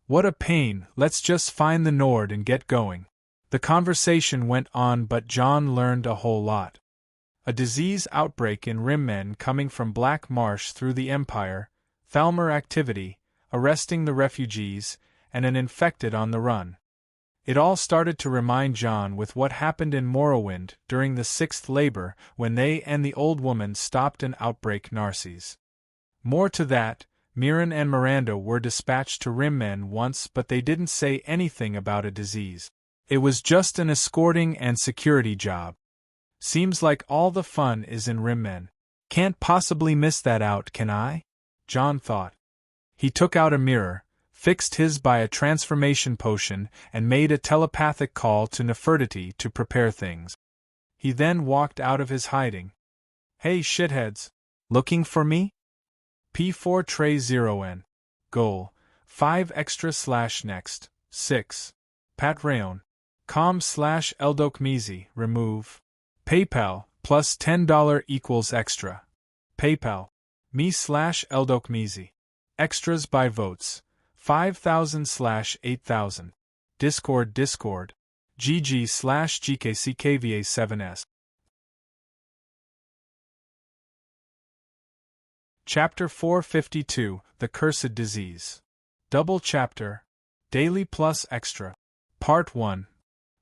What a pain, let's just find the Nord and get going. The conversation went on, but John learned a whole lot. A disease outbreak in Rimmen coming from Black Marsh through the Empire, Thalmor activity, arresting the refugees, and an infected on the run. It all started to remind John with what happened in Morrowind during the Sixth Labor when they and the old woman stopped an outbreak Narses. More to that, Mirren and Miranda were dispatched to Rimmen once, but they didn't say anything about a disease. It was just an escorting and security job. Seems like all the fun is in Rimmen. Can't possibly miss that out, can I? John thought. He took out a mirror, fixed his by a transformation potion, and made a telepathic call to Nefertiti to prepare things. He then walked out of his hiding. Hey shitheads! Looking for me? P4 Tray 0N. Goal. 5 extra / next. 6. Pat Rayon. com/Eldokmizi. Remove. PayPal, plus $10 equals extra. PayPal. me/Eldokmizi. Extras by votes. 5,000/8,000. Discord GG/GKCKVA7S. Chapter 452, The Cursed Disease. Double Chapter. Daily plus Extra. Part 1.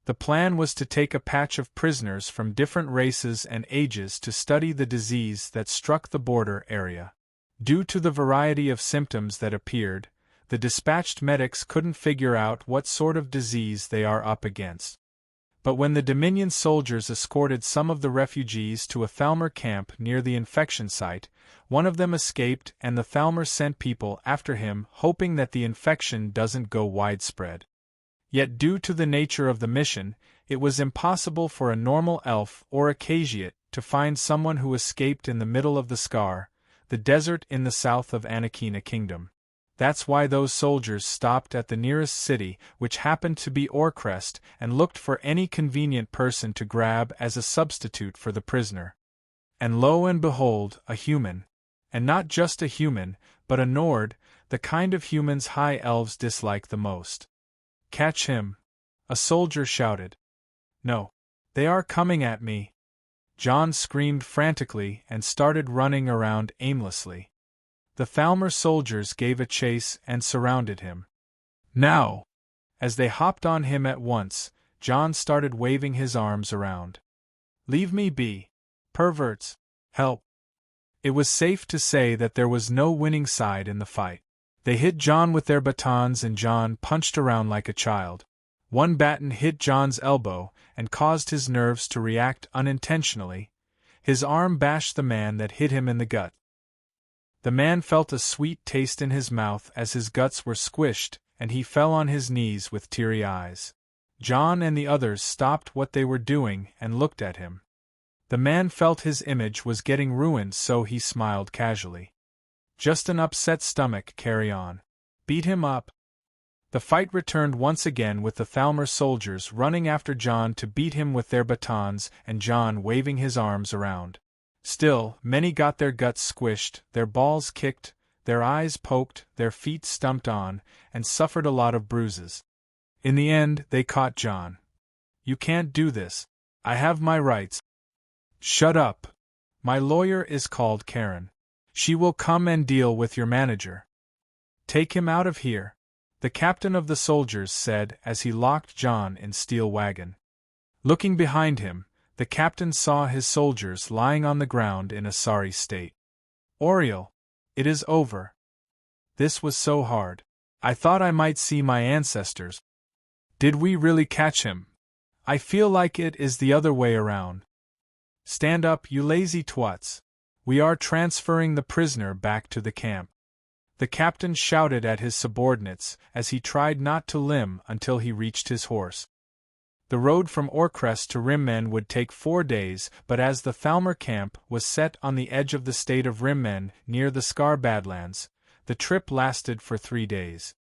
The plan was to take a patch of prisoners from different races and ages to study the disease that struck the border area. Due to the variety of symptoms that appeared, the dispatched medics couldn't figure out what sort of disease they are up against. But when the Dominion soldiers escorted some of the refugees to a Thalmor camp near the infection site, one of them escaped and the Thalmor sent people after him, hoping that the infection doesn't go widespread. Yet due to the nature of the mission, it was impossible for a normal elf or a Khajiit to find someone who escaped in the middle of the Scar, the desert in the south of Anakina Kingdom. That's why those soldiers stopped at the nearest city, which happened to be Orcrest, and looked for any convenient person to grab as a substitute for the prisoner. And lo and behold, a human. And not just a human, but a Nord, the kind of humans high elves dislike the most. Catch him! A soldier shouted. No. They are coming at me. John screamed frantically and started running around aimlessly. The Thalmor soldiers gave a chase and surrounded him. Now! As they hopped on him at once, John started waving his arms around. Leave me be! Perverts! Help! It was safe to say that there was no winning side in the fight. They hit John with their batons and John punched around like a child. One baton hit John's elbow and caused his nerves to react unintentionally. His arm bashed the man that hit him in the gut. The man felt a sweet taste in his mouth as his guts were squished, and he fell on his knees with teary eyes. John and the others stopped what they were doing and looked at him. The man felt his image was getting ruined, so he smiled casually. Just an upset stomach, carry on. Beat him up. The fight returned once again with the Thalmor soldiers running after John to beat him with their batons and John waving his arms around. Still, many got their guts squished, their balls kicked, their eyes poked, their feet stumped on, and suffered a lot of bruises. In the end, they caught John. You can't do this. I have my rights. Shut up. My lawyer is called Karen. She will come and deal with your manager. Take him out of here, the captain of the soldiers said as he locked John in steel wagon. Looking behind him, the captain saw his soldiers lying on the ground in a sorry state. Oriel, it is over. This was so hard. I thought I might see my ancestors. Did we really catch him? I feel like it is the other way around. Stand up, you lazy twats. We are transferring the prisoner back to the camp. The captain shouted at his subordinates as he tried not to limp until he reached his horse. The road from Orcrest to Rimmen would take 4 days, but as the Thalmor camp was set on the edge of the state of Rimmen near the Scar Badlands, the trip lasted for 3 days.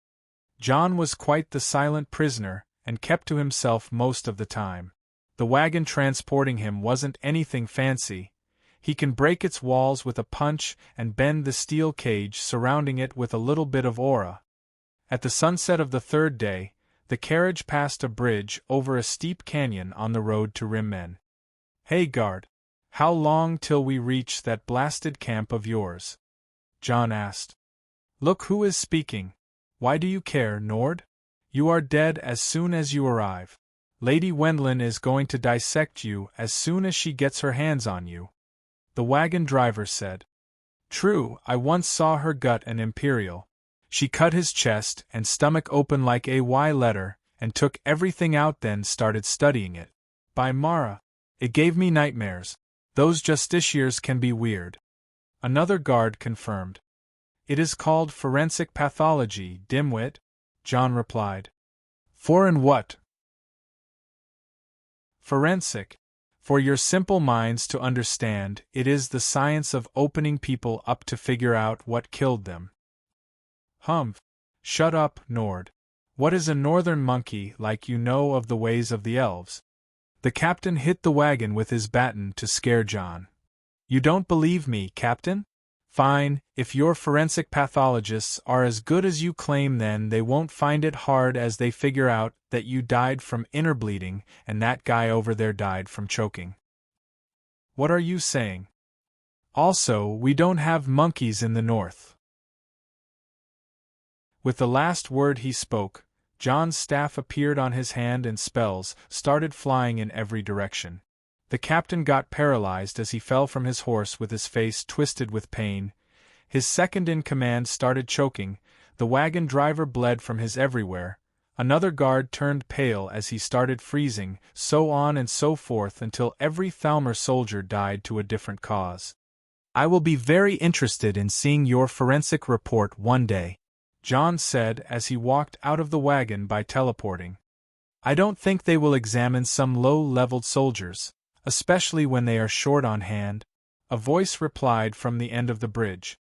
John was quite the silent prisoner and kept to himself most of the time. The wagon transporting him wasn't anything fancy. He can break its walls with a punch and bend the steel cage surrounding it with a little bit of aura. At the sunset of the 3rd day, the carriage passed a bridge over a steep canyon on the road to Rimmen. Hey guard, how long till we reach that blasted camp of yours? John asked. Look who is speaking. Why do you care, Nord? You are dead as soon as you arrive. Lady Wendlin is going to dissect you as soon as she gets her hands on you. The wagon driver said. True, I once saw her gut an imperial. She cut his chest and stomach open like a Y letter, and took everything out, then started studying it. By Mara, it gave me nightmares. Those justiciars can be weird. Another guard confirmed. It is called forensic pathology, dimwit, John replied. Foreign what? Forensic. For your simple minds to understand, it is the science of opening people up to figure out what killed them. Humph. Shut up, Nord. What is a northern monkey like you know of the ways of the elves? The captain hit the wagon with his baton to scare John. You don't believe me, Captain? Fine, if your forensic pathologists are as good as you claim, then they won't find it hard as they figure out that you died from inner bleeding and that guy over there died from choking. What are you saying? Also, we don't have monkeys in the north. With the last word he spoke, John's staff appeared on his hand and spells started flying in every direction. The captain got paralyzed as he fell from his horse with his face twisted with pain. His second-in-command started choking, the wagon driver bled from his everywhere, another guard turned pale as he started freezing, so on and so forth until every Thalmor soldier died to a different cause. I will be very interested in seeing your forensic report one day, John said as he walked out of the wagon by teleporting. I don't think they will examine some low-leveled soldiers, especially when they are short on hand, a voice replied from the end of the bridge.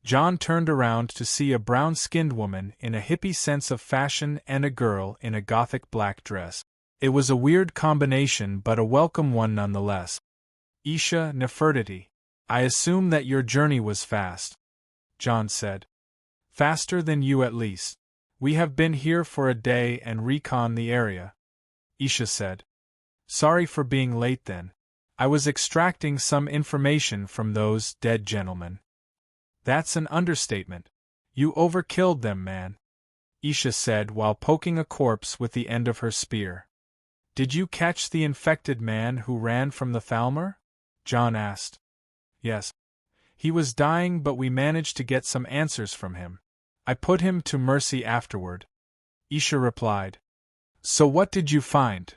John turned around to see a brown-skinned woman in a hippie sense of fashion and a girl in a gothic black dress. It was a weird combination but a welcome one nonetheless. Isha Nefertiti, I assume that your journey was fast, John said. Faster than you at least. We have been here for a day and recon the area, Isha said. Sorry for being late then. I was extracting some information from those dead gentlemen. That's an understatement. You overkilled them, man, Isha said while poking a corpse with the end of her spear. Did you catch the infected man who ran from the Thalmor? John asked. Yes. He was dying, but we managed to get some answers from him. I put him to mercy afterward, Isha replied. So what did you find?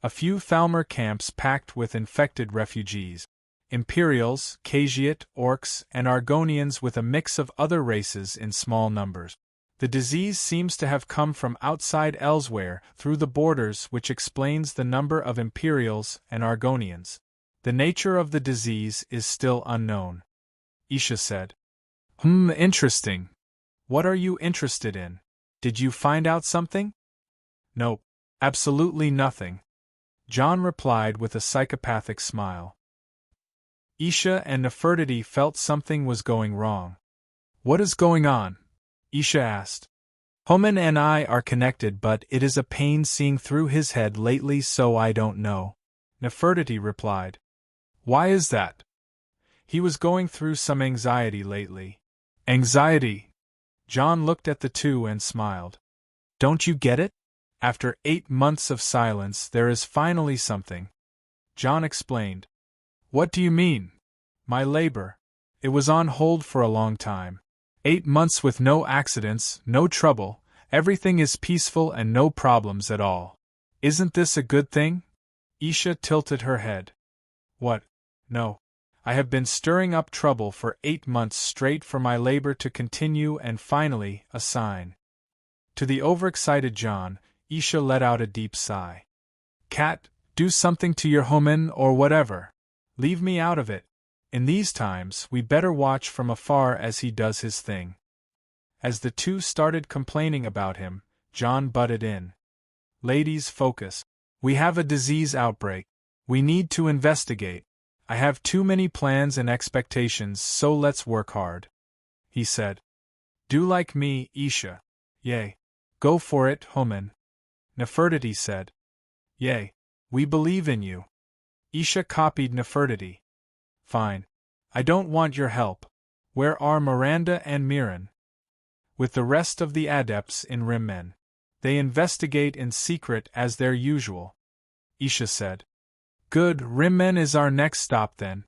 A few Thalmor camps packed with infected refugees. Imperials, Khajiit, Orcs, and Argonians with a mix of other races in small numbers. The disease seems to have come from outside Elsweyr through the borders, which explains the number of Imperials and Argonians. The nature of the disease is still unknown, Isha said. Interesting. What are you interested in? Did you find out something? Nope. Absolutely nothing, John replied with a psychopathic smile. Isha and Nefertiti felt something was going wrong. What is going on? Isha asked. Homan and I are connected, but it is a pain seeing through his head lately, so I don't know, Nefertiti replied. Why is that? He was going through some anxiety lately. Anxiety? John looked at the two and smiled. Don't you get it? After 8 months of silence, there is finally something. John explained. What do you mean? My labor. It was on hold for a long time. 8 months with no accidents, no trouble, everything is peaceful and no problems at all. Isn't this a good thing? Isha tilted her head. What? No. I have been stirring up trouble for 8 months straight for my labor to continue and finally, a sign. To the overexcited John, Isha let out a deep sigh. Cat, do something to your homin or whatever. Leave me out of it. In these times, we better watch from afar as he does his thing. As the two started complaining about him, John butted in. Ladies, focus. We have a disease outbreak. We need to investigate. I have too many plans and expectations, so let's work hard. He said. Do like me, Isha. Yay. Go for it, Homin. Nefertiti said. Yay. We believe in you. Isha copied Nefertiti. Fine. I don't want your help. Where are Miranda and Miran? With the rest of the adepts in Rimmen. They investigate in secret as their usual. Isha said. Good, Rimmen is our next stop then.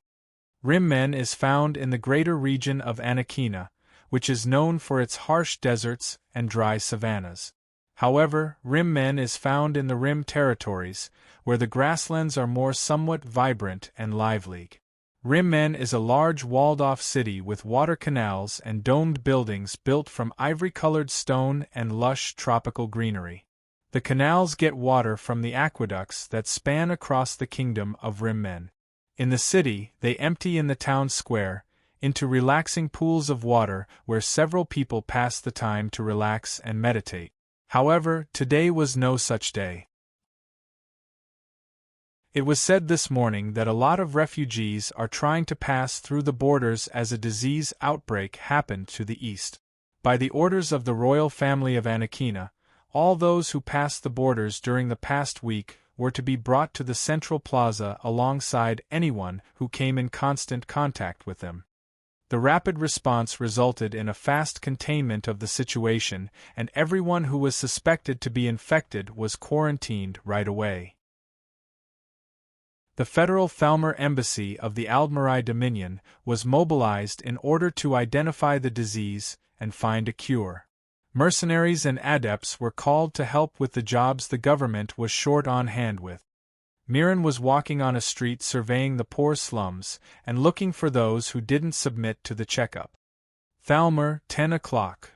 Rimmen is found in the greater region of Anakina, which is known for its harsh deserts and dry savannas. However, Rimmen is found in the Rim territories, where the grasslands are more somewhat vibrant and lively. Rimmen is a large walled-off city with water canals and domed buildings built from ivory-colored stone and lush tropical greenery. The canals get water from the aqueducts that span across the kingdom of Rimmen. In the city, they empty in the town square, into relaxing pools of water where several people pass the time to relax and meditate. However, today was no such day. It was said this morning that a lot of refugees are trying to pass through the borders as a disease outbreak happened to the east. By the orders of the royal family of Anakina, all those who passed the borders during the past week were to be brought to the central plaza alongside anyone who came in constant contact with them. The rapid response resulted in a fast containment of the situation, and everyone who was suspected to be infected was quarantined right away. The Federal Thalmor Embassy of the Aldmeri Dominion was mobilized in order to identify the disease and find a cure. Mercenaries and adepts were called to help with the jobs the government was short on hand with. Miran was walking on a street surveying the poor slums and looking for those who didn't submit to the checkup. Thalmor, 10 o'clock.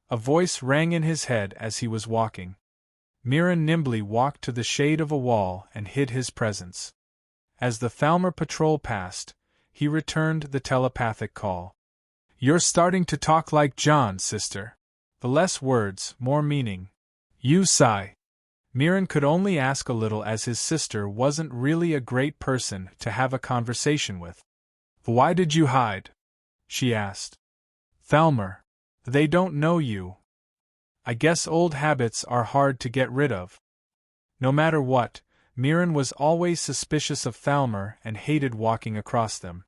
A voice rang in his head as he was walking. Miran nimbly walked to the shade of a wall and hid his presence. As the Thalmor patrol passed, he returned the telepathic call. You're starting to talk like John, sister. The less words, more meaning. You sigh. Miran could only ask a little as his sister wasn't really a great person to have a conversation with. Why did you hide? She asked. Thalmor. They don't know you. I guess old habits are hard to get rid of. No matter what, Miran was always suspicious of Thalmor and hated walking across them.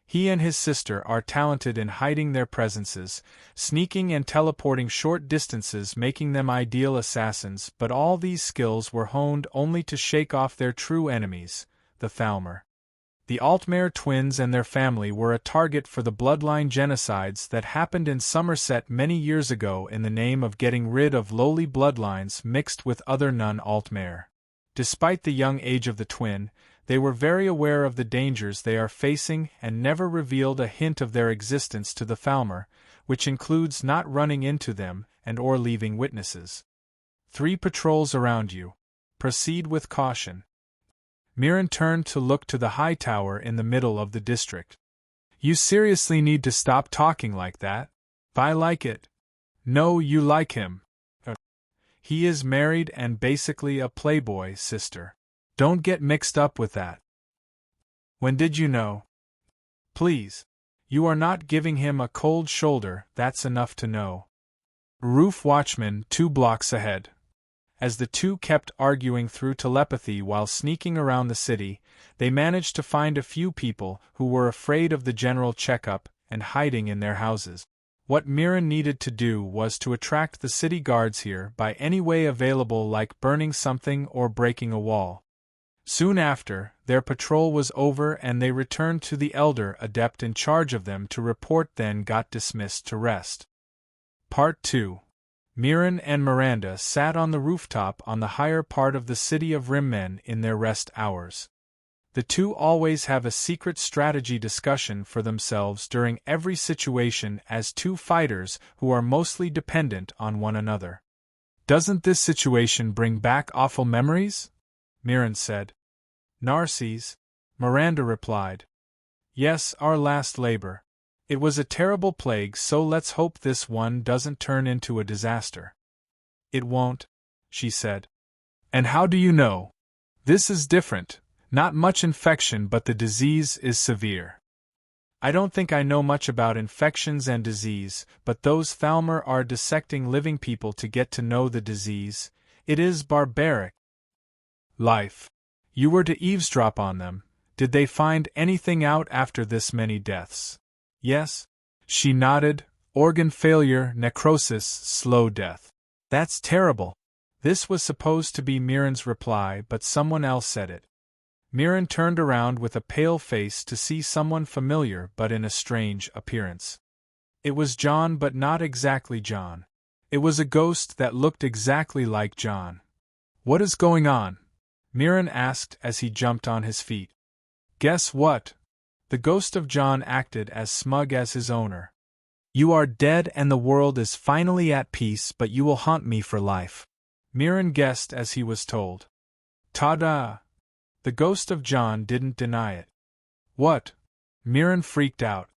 He and his sister are talented in hiding their presences, sneaking and teleporting short distances, making them ideal assassins, but all these skills were honed only to shake off their true enemies, the Thalmor. The Altmere twins and their family were a target for the bloodline genocides that happened in Somerset many years ago in the name of getting rid of lowly bloodlines mixed with other non-Altmere. Despite the young age of the twin, they were very aware of the dangers they are facing and never revealed a hint of their existence to the Thalmor, which includes not running into them and or leaving witnesses. 3 patrols around you. Proceed with caution. Miran turned to look to the high tower in the middle of the district. You seriously need to stop talking like that. I like it. No, you like him. He is married and basically a playboy, sister. Don't get mixed up with that. When did you know? Please. You are not giving him a cold shoulder, that's enough to know. Roof watchman 2 blocks ahead. As the two kept arguing through telepathy while sneaking around the city, they managed to find a few people who were afraid of the general checkup and hiding in their houses. What Mirren needed to do was to attract the city guards here by any way available, like burning something or breaking a wall. Soon after, their patrol was over and they returned to the elder adept in charge of them to report, then got dismissed to rest. Part 2. Mirren and Miranda sat on the rooftop on the higher part of the city of Rimmen in their rest hours. The two always have a secret strategy discussion for themselves during every situation as two fighters who are mostly dependent on one another. "Doesn't this situation bring back awful memories?" Mirren said. "Narcisse," Miranda replied. "Yes, our last labor. It was a terrible plague, so let's hope this one doesn't turn into a disaster." "It won't," she said. "And how do you know?" "This is different. Not much infection, but the disease is severe." "I don't think I know much about infections and disease, but those Thalmor are dissecting living people to get to know the disease. It is barbaric." "Life. You were to eavesdrop on them. Did they find anything out after this many deaths?" "Yes." She nodded. "Organ failure, necrosis, slow death." "That's terrible." This was supposed to be Mirren's reply, but someone else said it. Mirren turned around with a pale face to see someone familiar but in a strange appearance. It was John, but not exactly John. It was a ghost that looked exactly like John. "What is going on?" Mirren asked as he jumped on his feet. "Guess what?" The ghost of John acted as smug as his owner. "You are dead and the world is finally at peace, but you will haunt me for life." Mirren guessed as he was told. "Ta-da!" The ghost of John didn't deny it. "What?" Mirren freaked out.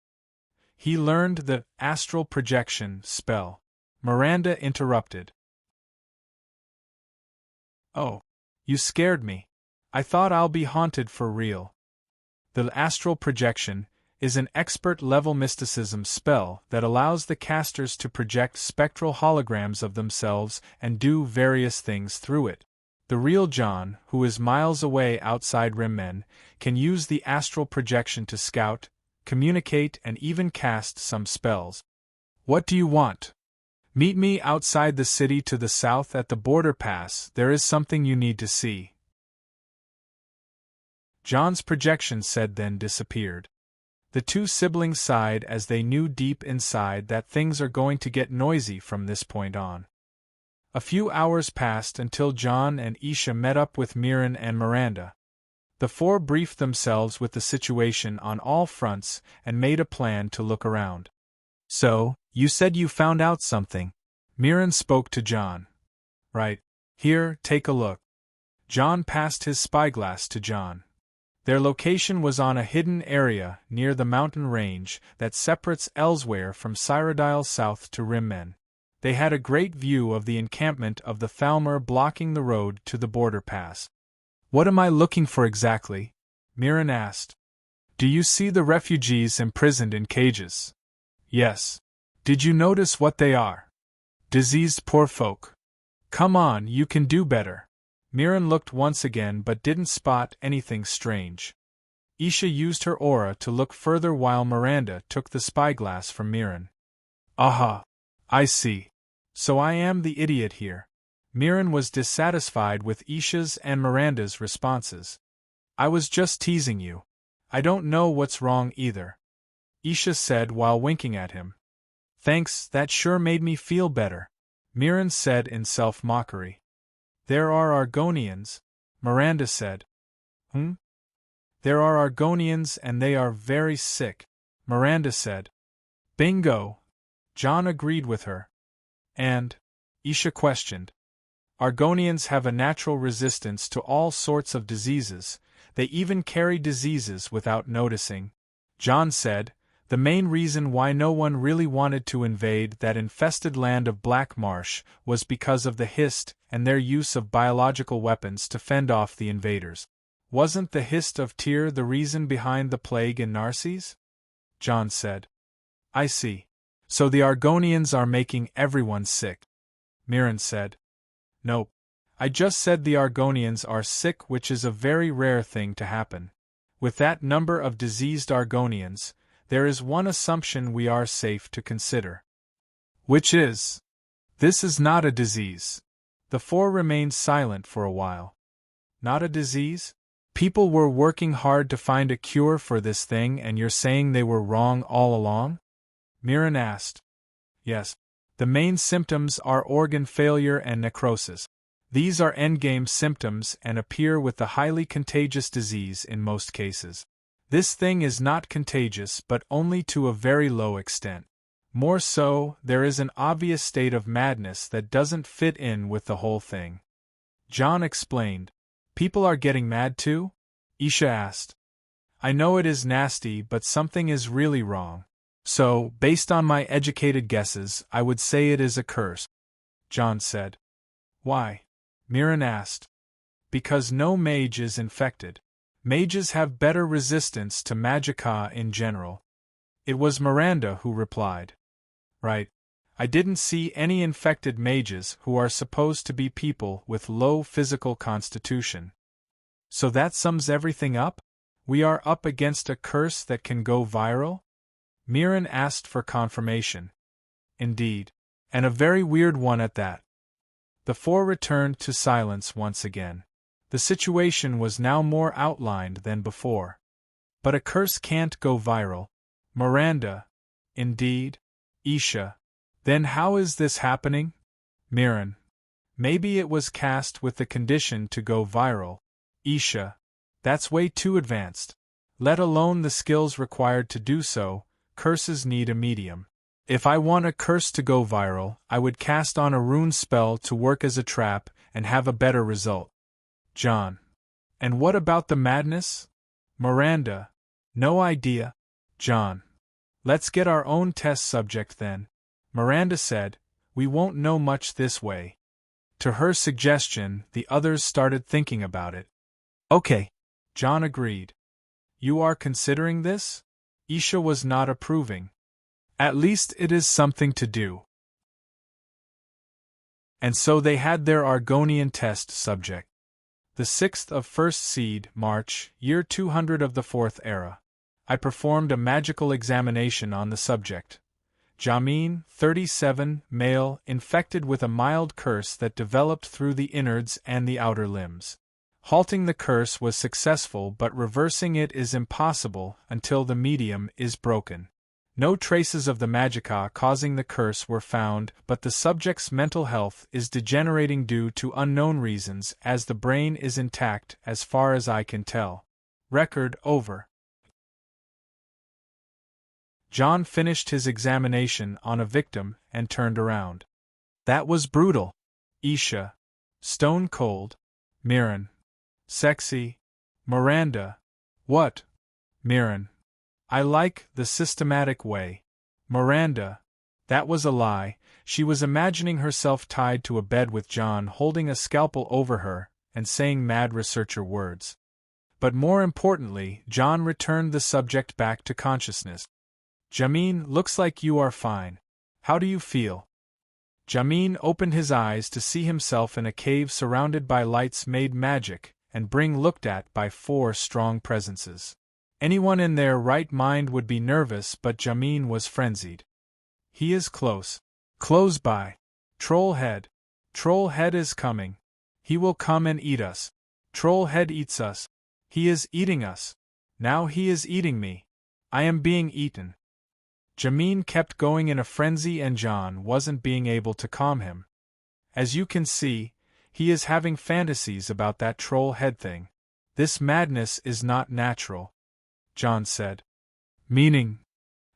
"He learned the astral projection spell." Miranda interrupted. "Oh. You scared me. I thought I'll be haunted for real." The astral projection is an expert-level mysticism spell that allows the casters to project spectral holograms of themselves and do various things through it. The real John, who is miles away outside Rimmen, can use the astral projection to scout, communicate, and even cast some spells. "What do you want?" "Meet me outside the city to the south at the border pass. There is something you need to see." John's projection said, then disappeared. The two siblings sighed as they knew deep inside that things are going to get noisy from this point on. A few hours passed until John and Isha met up with Mirren and Miranda. The four briefed themselves with the situation on all fronts and made a plan to look around. "So, you said you found out something." Mirren spoke to John. "Right. Here, take a look." John passed his spyglass to John. Their location was on a hidden area near the mountain range that separates Elsweyr from Cyrodiil south to Rimmen. They had a great view of the encampment of the Thalmor blocking the road to the border pass. "What am I looking for exactly?" Mirren asked. "Do you see the refugees imprisoned in cages?" "Yes." "Did you notice what they are?" "Diseased poor folk." "Come on, you can do better." Mirren looked once again but didn't spot anything strange. Isha used her aura to look further while Miranda took the spyglass from Mirren. "Aha! I see. So I am the idiot here." Mirren was dissatisfied with Isha's and Miranda's responses. "I was just teasing you. I don't know what's wrong either," Isha said while winking at him. "Thanks, that sure made me feel better," Mirren said in self-mockery. "There are Argonians," Miranda said. "There are Argonians and they are very sick," Miranda said. "Bingo!" John agreed with her. "And?" Isha questioned. "Argonians have a natural resistance to all sorts of diseases. They even carry diseases without noticing," John said. "The main reason why no one really wanted to invade that infested land of Black Marsh was because of the Hist and their use of biological weapons to fend off the invaders." "Wasn't the Hist of Tyr the reason behind the plague in Narcisse?" John said. "I see. So the Argonians are making everyone sick," Mirren said. "Nope. I just said the Argonians are sick, which is a very rare thing to happen. With that number of diseased Argonians, there is one assumption we are safe to consider. Which is, this is not a disease. The four remained silent for a while. Not a disease? People were working hard to find a cure for this thing, and you're saying they were wrong all along? Mirren asked. Yes. The main symptoms are organ failure and necrosis. These are endgame symptoms and appear with the highly contagious disease in most cases. This thing is not contagious, but only to a very low extent. More so, there is an obvious state of madness that doesn't fit in with the whole thing. John explained. People are getting mad too? Isha asked. I know it is nasty, but something is really wrong. So, based on my educated guesses, I would say it is a curse. John said. Why? Mirren asked. Because no mage is infected. Mages have better resistance to magicka in general. It was Miranda who replied. Right. I didn't see any infected mages who are supposed to be people with low physical constitution. So that sums everything up? We are up against a curse that can go viral? Mirren asked for confirmation. Indeed. And a very weird one at that. The four returned to silence once again. The situation was now more outlined than before. But a curse can't go viral. Miranda. Indeed. Isha. Then how is this happening? Mirren. Maybe it was cast with the condition to go viral. Isha. That's way too advanced. Let alone the skills required to do so, curses need a medium. If I want a curse to go viral, I would cast on a rune spell to work as a trap and have a better result. John. And what about the madness? Miranda. No idea. John. Let's get our own test subject then. Miranda said, we won't know much this way. To her suggestion, the others started thinking about it. Okay. John agreed. You are considering this? Isha was not approving. At least it is something to do. And so they had their Argonian test subject. The 6th of First Seed, March, year 200 of the 4th era. I performed a magical examination on the subject. Jamin, 37, male, infected with a mild curse that developed through the innards and the outer limbs. Halting the curse was successful, but reversing it is impossible until the medium is broken. No traces of the magicka causing the curse were found, but the subject's mental health is degenerating due to unknown reasons, as the brain is intact as far as I can tell. Record over. John finished his examination on a victim and turned around. That was brutal. Isha. Stone cold. Mirren. Sexy. Miranda. What? Mirren. I like the systematic way. Miranda. That was a lie. She was imagining herself tied to a bed with John holding a scalpel over her and saying mad researcher words. But more importantly, John returned the subject back to consciousness. Jamin, looks like you are fine. How do you feel? Jamin opened his eyes to see himself in a cave surrounded by lights made magic, and being looked at by 4 strong presences. Anyone in their right mind would be nervous, but Jamin was frenzied. He is close. Close by. Trollhead. Trollhead is coming. He will come and eat us. Trollhead eats us. He is eating us. Now he is eating me. I am being eaten. Jamin kept going in a frenzy and John wasn't being able to calm him. As you can see, he is having fantasies about that troll head thing. This madness is not natural. John said. Meaning?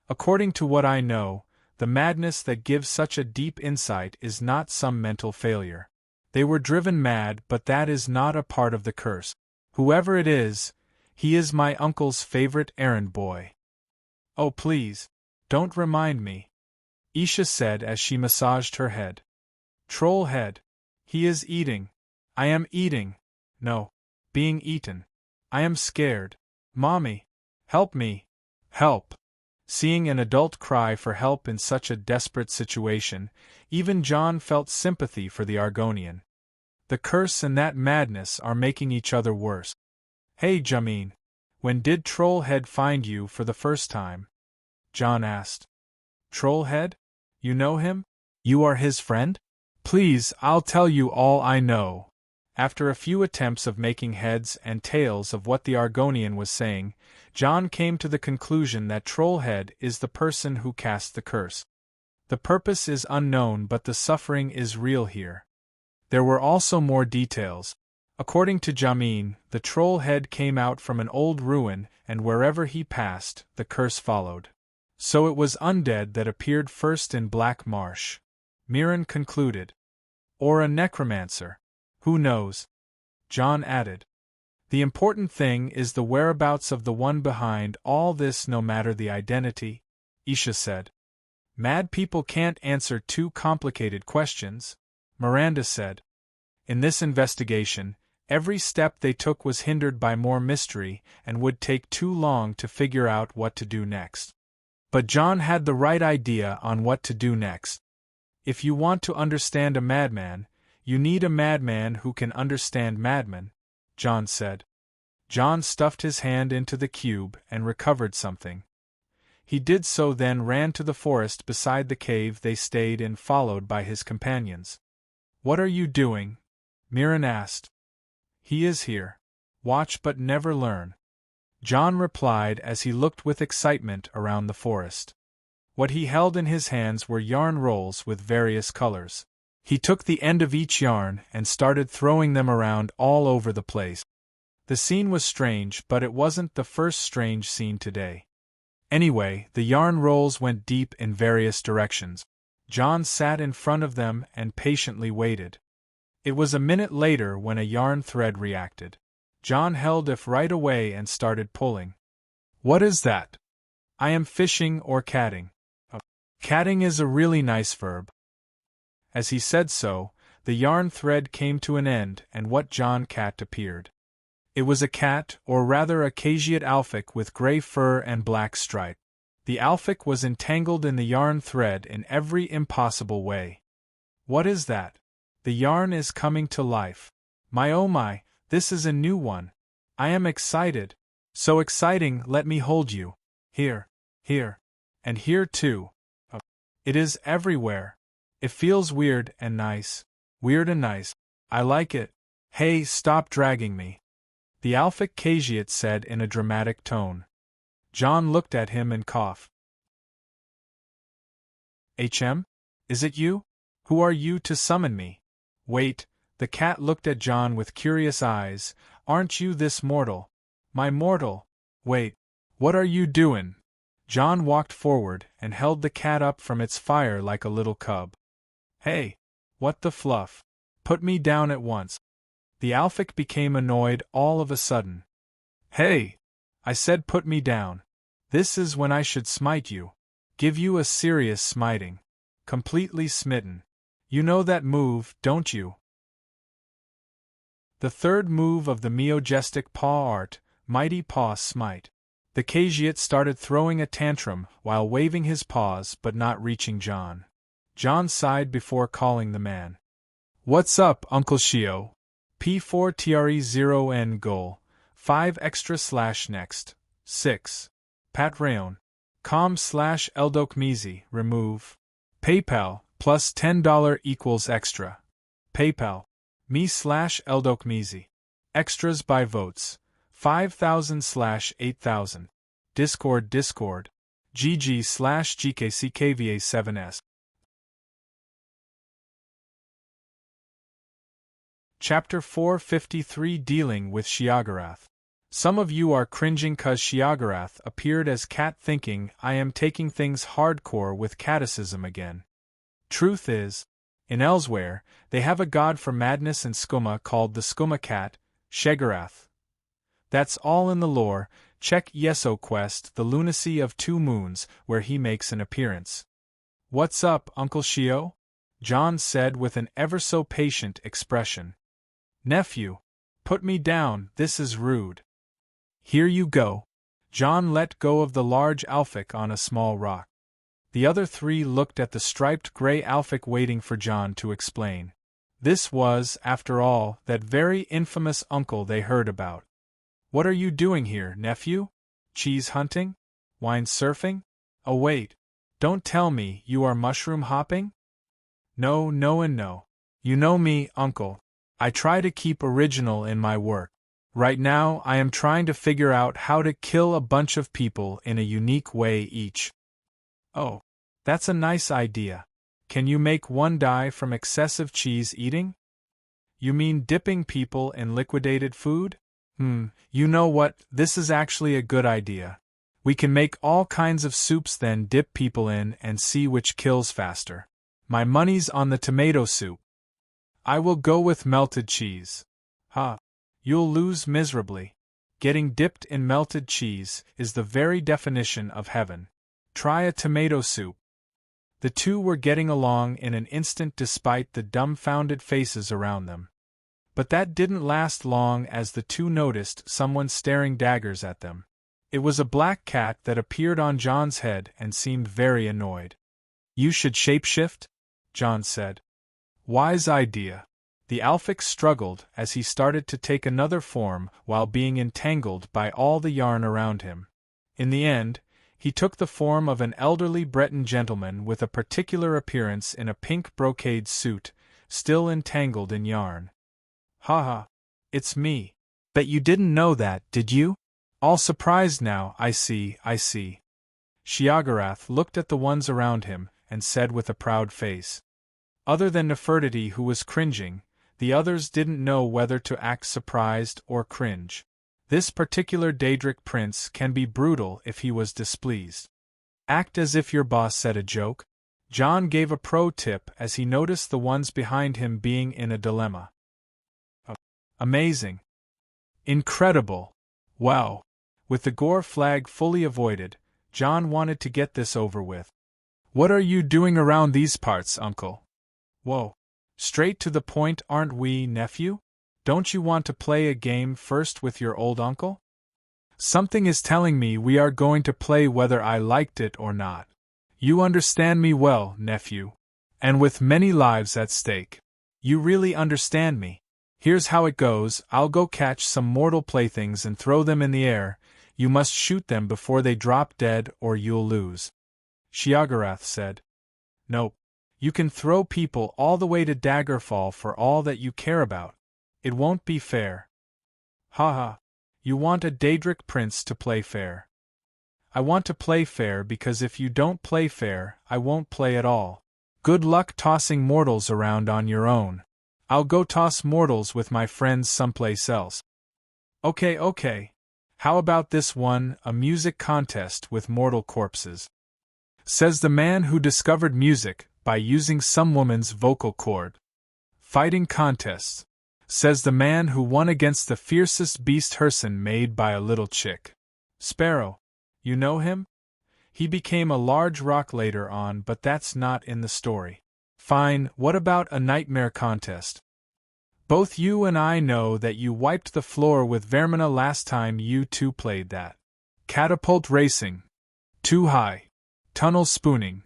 According to what I know, the madness that gives such a deep insight is not some mental failure. They were driven mad, but that is not a part of the curse. Whoever it is, he is my uncle's favorite errand boy. Oh please, don't remind me, Isha said as she massaged her head. Troll head. He is eating. I am eating. No. Being eaten. I am scared. Mommy. Help me. Help. Seeing an adult cry for help in such a desperate situation, even John felt sympathy for the Argonian. The curse and that madness are making each other worse. Hey Jamin, when did Trollhead find you for the first time? John asked. Trollhead? You know him? You are his friend? Please, I'll tell you all I know. After a few attempts of making heads and tails of what the Argonian was saying, John came to the conclusion that Trollhead is the person who cast the curse. The purpose is unknown, but the suffering is real here. There were also more details. According to Jamin, the Trollhead came out from an old ruin, and wherever he passed, the curse followed. So it was undead that appeared first in Black Marsh. Mirren concluded. Or a necromancer. Who knows? John added. The important thing is the whereabouts of the one behind all this, no matter the identity, Isha said. Mad people can't answer too complicated questions, Miranda said. In this investigation, every step they took was hindered by more mystery and would take too long to figure out what to do next. But John had the right idea on what to do next. If you want to understand a madman, you need a madman who can understand madmen, John said. John stuffed his hand into the cube and recovered something. He did so, then ran to the forest beside the cave they stayed in, followed by his companions. What are you doing? Mirren asked. He is here. Watch but never learn, John replied as he looked with excitement around the forest. What he held in his hands were yarn rolls with various colors. He took the end of each yarn and started throwing them around all over the place. The scene was strange, but it wasn't the first strange scene today. Anyway, the yarn rolls went deep in various directions. John sat in front of them and patiently waited. It was a minute later when a yarn thread reacted. John held it right away and started pulling. What is that? I am fishing or catting. Catting is a really nice verb. As he said so, the yarn thread came to an end and what John cat appeared. It was a cat, or rather a Cageate alfic with gray fur and black stripe. The alfic was entangled in the yarn thread in every impossible way. What is that? The yarn is coming to life. My oh my, this is a new one. I am excited. So exciting, let me hold you. Here, and here too. It is everywhere. It feels weird and nice. Weird and nice. I like it. Hey, stop dragging me. The alfic Cageate said in a dramatic tone. John looked at him and coughed. HM? Is it you? Who are you to summon me? Wait, the cat looked at John with curious eyes. Aren't you this mortal? My mortal? Wait, what are you doin'? John walked forward and held the cat up from its fire like a little cub. Hey, what the fluff? Put me down at once. The alfic became annoyed all of a sudden. Hey! I said put me down. This is when I should smite you. Give you a serious smiting. Completely smitten. You know that move, don't you? The third move of the Meogestic Paw art, Mighty Paw Smite. The Cageate started throwing a tantrum while waving his paws but not reaching John. John sighed before calling the man. What's up, Uncle Sheo? P4TRE0N goal, 5 extra / next, 6. Patreon. com/Eldokmizi, remove. PayPal, plus $10 equals extra. PayPal. me/Eldokmizi. Extras by votes. 5,000/8,000. Discord. GG/GKCKVA7S. Chapter 453, Dealing with Sheogorath. Some of you are cringing cause Sheogorath appeared as cat, thinking I am taking things hardcore with catticism again. Truth is, in Elsweyr, they have a god for madness and skooma called the skooma cat, Sheogorath. That's all in the lore. Check YesoQuest, The Lunacy of Two Moons, where he makes an appearance. What's up, Uncle Sheo? John said with an ever-so-patient expression. Nephew, put me down, this is rude. Here you go. John let go of the large alfic on a small rock. The other three looked at the striped gray alfic waiting for John to explain. This was, after all, that very infamous uncle they heard about. What are you doing here, nephew? Cheese hunting? Wine surfing? Oh wait, don't tell me you are mushroom hopping? No, no and no. You know me, uncle. I try to keep original in my work. Right now I am trying to figure out how to kill a bunch of people in a unique way each. Oh, that's a nice idea. Can you make one die from excessive cheese eating? You mean dipping people in liquidated food? You know what, this is actually a good idea. We can make all kinds of soups then dip people in and see which kills faster. My money's on the tomato soup. I will go with melted cheese. You'll lose miserably. Getting dipped in melted cheese is the very definition of heaven. Try a tomato soup. The two were getting along in an instant despite the dumbfounded faces around them. But that didn't last long as the two noticed someone staring daggers at them. It was a black cat that appeared on John's head and seemed very annoyed. You should shapeshift? John said. Wise idea. The Alphix struggled as he started to take another form while being entangled by all the yarn around him. In the end, he took the form of an elderly Breton gentleman with a particular appearance in a pink brocade suit, still entangled in yarn. It's me. Bet you didn't know that, did you? All surprised now, I see. Sheogorath looked at the ones around him and said with a proud face. Other than Nefertiti, who was cringing, the others didn't know whether to act surprised or cringe. This particular Daedric prince can be brutal if he was displeased. Act as if your boss said a joke. John gave a pro tip as he noticed the ones behind him being in a dilemma. Amazing. Incredible. Wow. With the gore flag fully avoided, John wanted to get this over with. What are you doing around these parts, uncle? Whoa. Straight to the point, aren't we, nephew? Don't you want to play a game first with your old uncle? Something is telling me we are going to play whether I liked it or not. You understand me well, nephew. And with many lives at stake. You really understand me. Here's how it goes. I'll go catch some mortal playthings and throw them in the air. You must shoot them before they drop dead or you'll lose. Sheogorath said. Nope. You can throw people all the way to Daggerfall for all that you care about. It won't be fair. You want a Daedric prince to play fair. I want to play fair because if you don't play fair, I won't play at all. Good luck tossing mortals around on your own. I'll go toss mortals with my friends someplace else. Okay. How about this one, a music contest with mortal corpses? Says the man who discovered music by using some woman's vocal cord. Fighting contests. Says the man who won against the fiercest beast Herson made by a little chick. Sparrow. You know him? He became a large rock later on, but that's not in the story. Fine, what about a nightmare contest? Both you and I know that you wiped the floor with Vermina last time you two played that. Catapult racing. Too high. Tunnel spooning.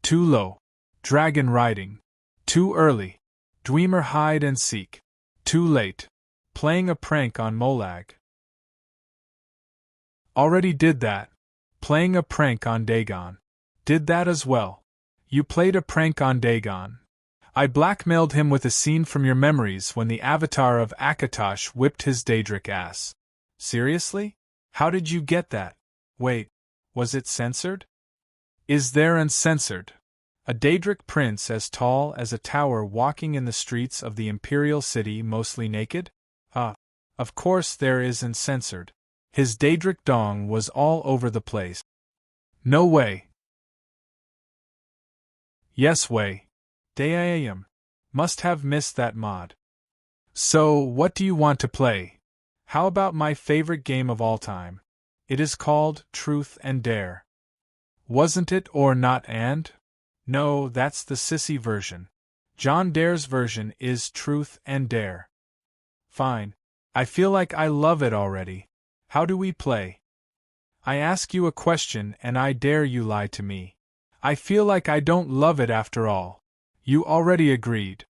Too low. Dragon riding. Too early. Dwemer hide and seek. Too late. Playing a prank on Molag. Already did that. Playing a prank on Dagon. Did that as well. You played a prank on Dagon. I blackmailed him with a scene from your memories when the avatar of Akatosh whipped his Daedric ass. Seriously? How did you get that? Wait, was it censored? Is there uncensored? A Daedric prince as tall as a tower walking in the streets of the imperial city mostly naked? Of course there is uncensored. His Daedric dong was all over the place. No way. Yes way. Damn. Must have missed that mod. So, what do you want to play? How about my favorite game of all time? It is called Truth and Dare. Wasn't it or not and? No, that's the sissy version. John Dare's version is Truth and Dare. Fine. I feel like I love it already. How do we play? I ask you a question and I dare you lie to me. I feel like I don't love it after all. You already agreed.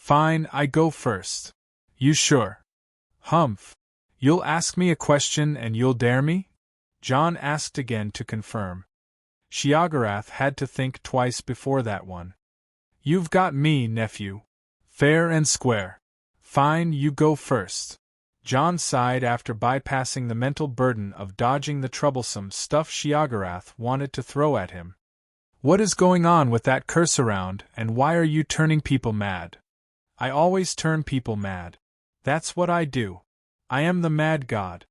Fine, I go first. You sure? Humph. You'll ask me a question and you'll dare me? John asked again to confirm. Sheogorath had to think twice before that one. You've got me, nephew. Fair and square. Fine, you go first. John sighed after bypassing the mental burden of dodging the troublesome stuff Sheogorath wanted to throw at him. What is going on with that curse around, and why are you turning people mad? I always turn people mad. That's what I do. I am the mad god.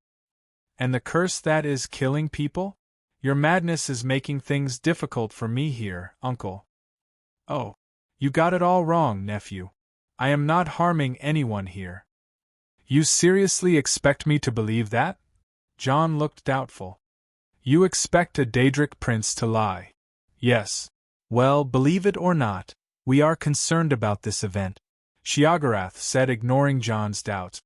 And the curse that is killing people? Your madness is making things difficult for me here, uncle. Oh, you got it all wrong, nephew. I am not harming anyone here. You seriously expect me to believe that? John looked doubtful. You expect a Daedric prince to lie? Yes. Well, believe it or not, we are concerned about this event, Sheogorath said, ignoring John's doubts.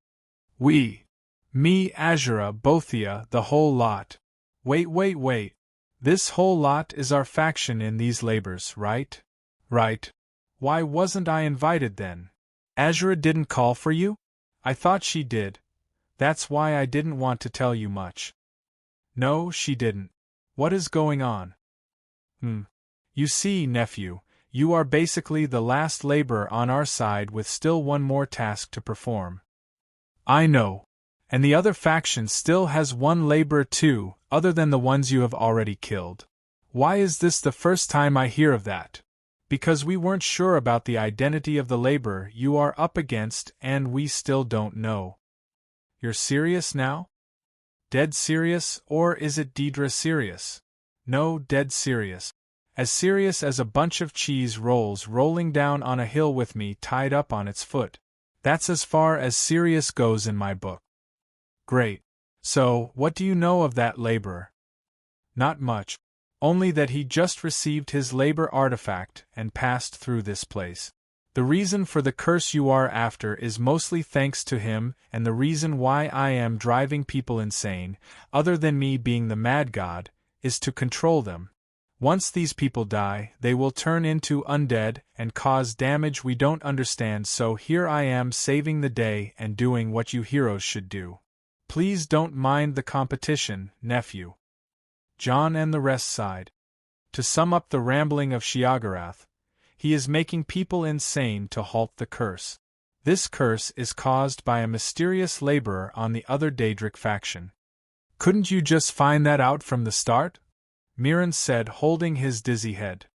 We. Me, Azura, Bothia, the whole lot. Wait. This whole lot is our faction in these labors, right? Right. Why wasn't I invited then? Azura didn't call for you? I thought she did. That's why I didn't want to tell you much. No, she didn't. What is going on? You see, nephew, you are basically the last laborer on our side with still one more task to perform. I know. And the other faction still has one laborer too, other than the ones you have already killed. Why is this the first time I hear of that? Because we weren't sure about the identity of the laborer you are up against, and we still don't know. You're serious now? Dead serious, or is it Deidre serious? No, dead serious. As serious as a bunch of cheese rolls rolling down on a hill with me tied up on its foot. That's as far as serious goes in my book. Great. So, what do you know of that laborer? Not much. Only that he just received his labor artifact and passed through this place. The reason for the curse you are after is mostly thanks to him, and the reason why I am driving people insane, other than me being the mad god, is to control them. Once these people die, they will turn into undead and cause damage we don't understand, so here I am saving the day and doing what you heroes should do. Please don't mind the competition, nephew. John and the rest sighed. To sum up the rambling of Sheogorath, he is making people insane to halt the curse. This curse is caused by a mysterious laborer on the other Daedric faction. Couldn't you just find that out from the start? Mirren said, holding his dizzy head.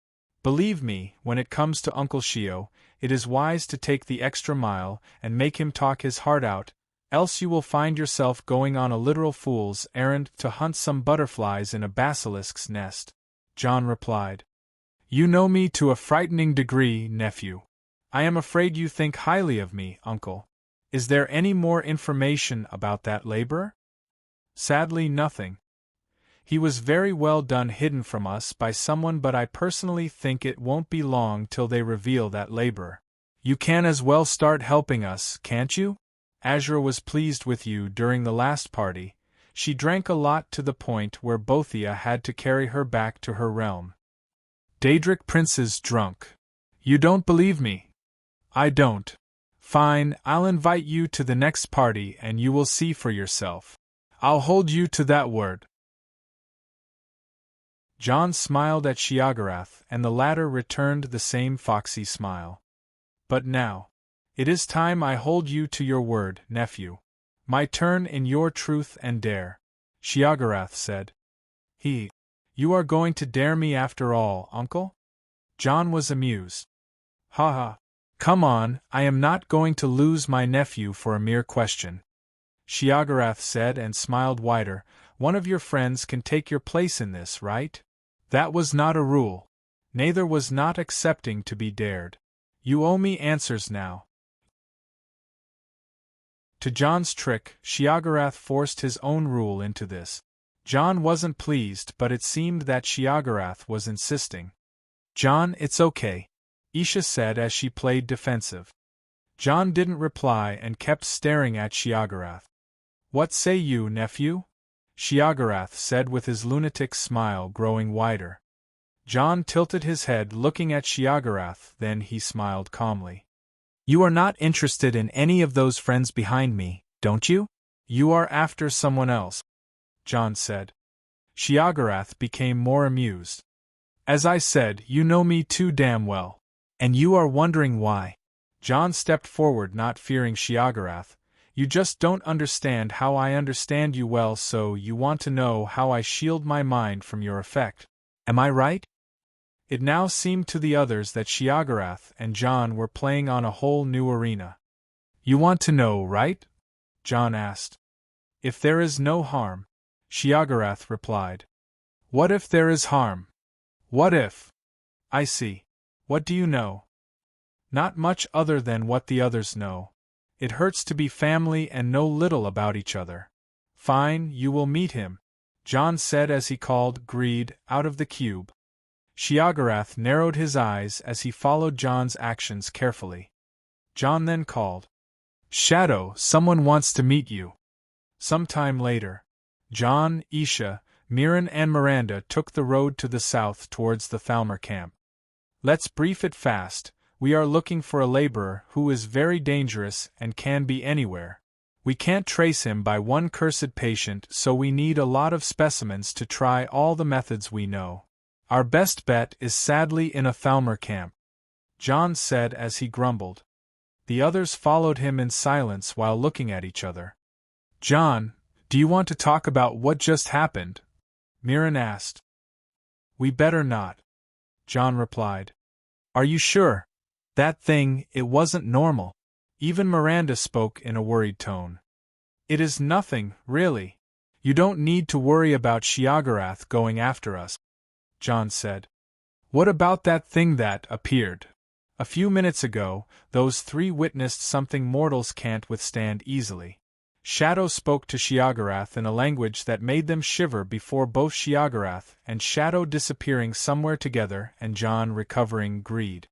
Believe me, when it comes to Uncle Sheo, it is wise to take the extra mile and make him talk his heart out, else you will find yourself going on a literal fool's errand to hunt some butterflies in a basilisk's nest. John replied. You know me to a frightening degree, nephew. I am afraid you think highly of me, uncle. Is there any more information about that laborer? Sadly, nothing. He was very well done hidden from us by someone, but I personally think it won't be long till they reveal that laborer. You can as well start helping us, can't you? Azura was pleased with you during the last party. She drank a lot to the point where Bothia had to carry her back to her realm. Daedric princes drunk. You don't believe me? I don't. Fine, I'll invite you to the next party and you will see for yourself. I'll hold you to that word. John smiled at Sheogorath, and the latter returned the same foxy smile. But now, it is time I hold you to your word, nephew. My turn in your truth and dare, Sheogorath said. You are going to dare me after all, uncle? John was amused. Ha ha. Come on, I am not going to lose my nephew for a mere question. Sheogorath said and smiled wider. One of your friends can take your place in this, right? That was not a rule. Neither was not accepting to be dared. You owe me answers now. To John's trick, Sheogorath forced his own rule into this. John wasn't pleased, but it seemed that Sheogorath was insisting. John, it's okay, Isha said as she played defensive. John didn't reply and kept staring at Sheogorath. What say you, nephew? Sheogorath said with his lunatic smile growing wider. John tilted his head looking at Sheogorath, then he smiled calmly. You are not interested in any of those friends behind me, don't you? You are after someone else, John said. Sheogorath became more amused. As I said, you know me too damn well. And you are wondering why. John stepped forward, not fearing Sheogorath. You just don't understand how I understand you well, so you want to know how I shield my mind from your effect. Am I right? It now seemed to the others that Sheogorath and John were playing on a whole new arena. You want to know, right? John asked. If there is no harm, Sheogorath replied. What if there is harm? What if? I see. What do you know? Not much other than what the others know. It hurts to be family and know little about each other. Fine, you will meet him, John said as he called Greed out of the cube. Sheogorath narrowed his eyes as he followed John's actions carefully. John then called, Shadow, someone wants to meet you. Some time later, John, Isha, Mirren and Miranda took the road to the south towards the Thalmor camp. Let's brief it fast. We are looking for a laborer who is very dangerous and can be anywhere. We can't trace him by one cursed patient, so we need a lot of specimens to try all the methods we know. Our best bet is sadly in a Thalmor camp, John said as he grumbled. The others followed him in silence while looking at each other. John, do you want to talk about what just happened? Mirren asked. We better not, John replied. Are you sure? That thing, it wasn't normal. Even Miranda spoke in a worried tone. It is nothing, really. You don't need to worry about Sheogorath going after us, John said. What about that thing that appeared? A few minutes ago, those three witnessed something mortals can't withstand easily. Shadow spoke to Sheogorath in a language that made them shiver before both Sheogorath and Shadow disappearing somewhere together and John recovering Greed.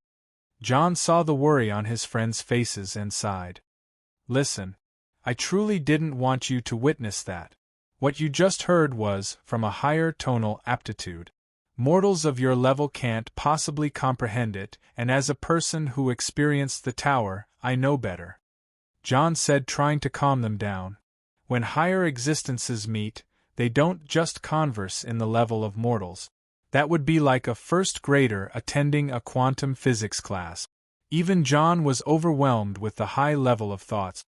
John saw the worry on his friends' faces and sighed. Listen, I truly didn't want you to witness that. What you just heard was from a higher tonal aptitude. Mortals of your level can't possibly comprehend it, and as a person who experienced the tower, I know better. John said, trying to calm them down. When higher existences meet, they don't just converse in the level of mortals. That would be like a first grader attending a quantum physics class. Even John was overwhelmed with the high level of thoughts.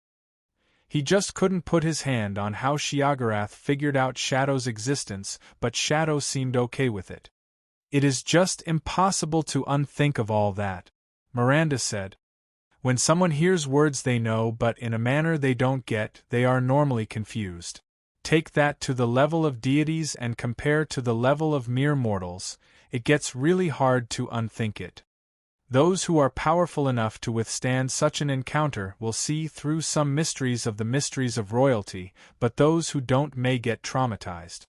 He just couldn't put his hand on how Sheogorath figured out Shadow's existence, but Shadow seemed okay with it. It is just impossible to unthink of all that, Miranda said. When someone hears words they know but in a manner they don't get, they are normally confused. Take that to the level of deities and compare to the level of mere mortals, it gets really hard to unthink it. Those who are powerful enough to withstand such an encounter will see through some mysteries of the mysteries of royalty, but those who don't may get traumatized.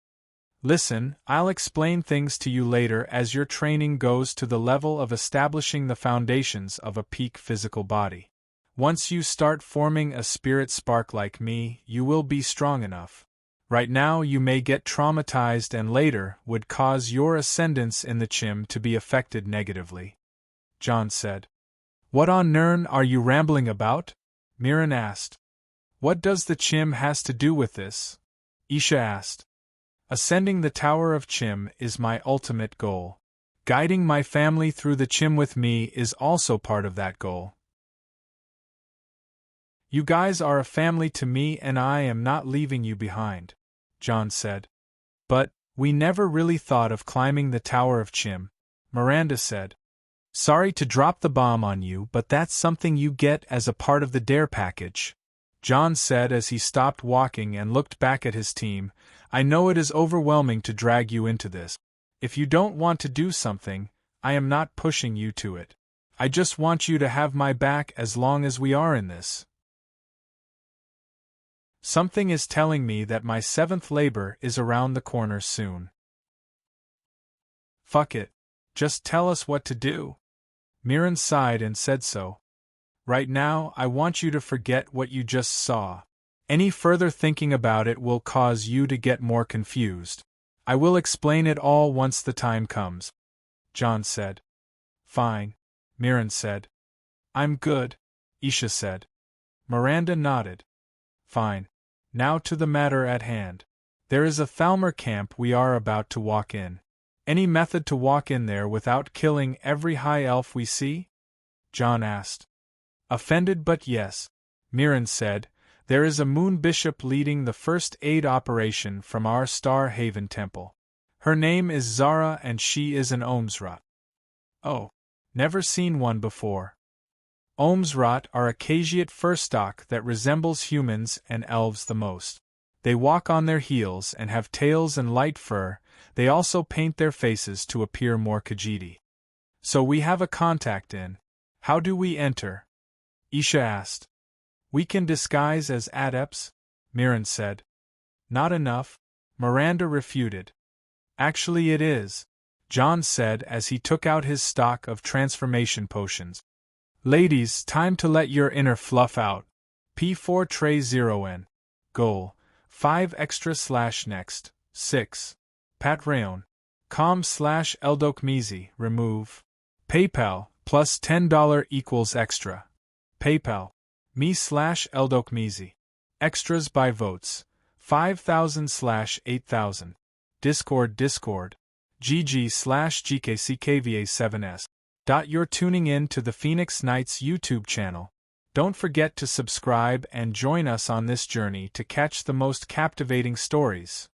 Listen, I'll explain things to you later as your training goes to the level of establishing the foundations of a peak physical body. Once you start forming a spirit spark like me, you will be strong enough. Right now you may get traumatized and later would cause your ascendance in the Chim to be affected negatively. John said. What on Nern are you rambling about? Mirren asked. What does the Chim has to do with this? Isha asked. Ascending the Tower of Chim is my ultimate goal. Guiding my family through the Chim with me is also part of that goal. You guys are a family to me and I am not leaving you behind, John said. But, we never really thought of climbing the Tower of Chim, Miranda said. Sorry to drop the bomb on you, but that's something you get as a part of the Dare package, John said as he stopped walking and looked back at his team. I know it is overwhelming to drag you into this. If you don't want to do something, I am not pushing you to it. I just want you to have my back as long as we are in this. Something is telling me that my 7th labor is around the corner soon. Fuck it. Just tell us what to do. Mirren sighed and said so. Right now, I want you to forget what you just saw. Any further thinking about it will cause you to get more confused. I will explain it all once the time comes, John said. Fine, Mirren said. I'm good, Isha said. Miranda nodded. Fine. Now to the matter at hand. There is a Thalmor camp we are about to walk in. Any method to walk in there without killing every high elf we see? John asked. Offended, but yes, Mirren said. There is a moon bishop leading the first aid operation from our Star Haven temple. Her name is Zara and she is an Ohmsrot. Oh, never seen one before. Ohmsrot are a Khajiit fur stock that resembles humans and elves the most. They walk on their heels and have tails and light fur. They also paint their faces to appear more Khajiiti. So we have a contact in. How do we enter? Isha asked. We can disguise as adepts, Mirren said. Not enough, Miranda refuted. Actually it is, John said as he took out his stock of transformation potions. Ladies, time to let your inner fluff out. P4 tray 0N. Goal. 5 extra/next. 6. Patreon. com/eldokmizi. Remove. PayPal, plus $10 equals extra. PayPal. me/eldokmizi. Extras by votes. 5,000/8,000. Discord. GG/GKCKVA7S. You're tuning in to the Phoenix Knights YouTube channel. Don't forget to subscribe and join us on this journey to catch the most captivating stories.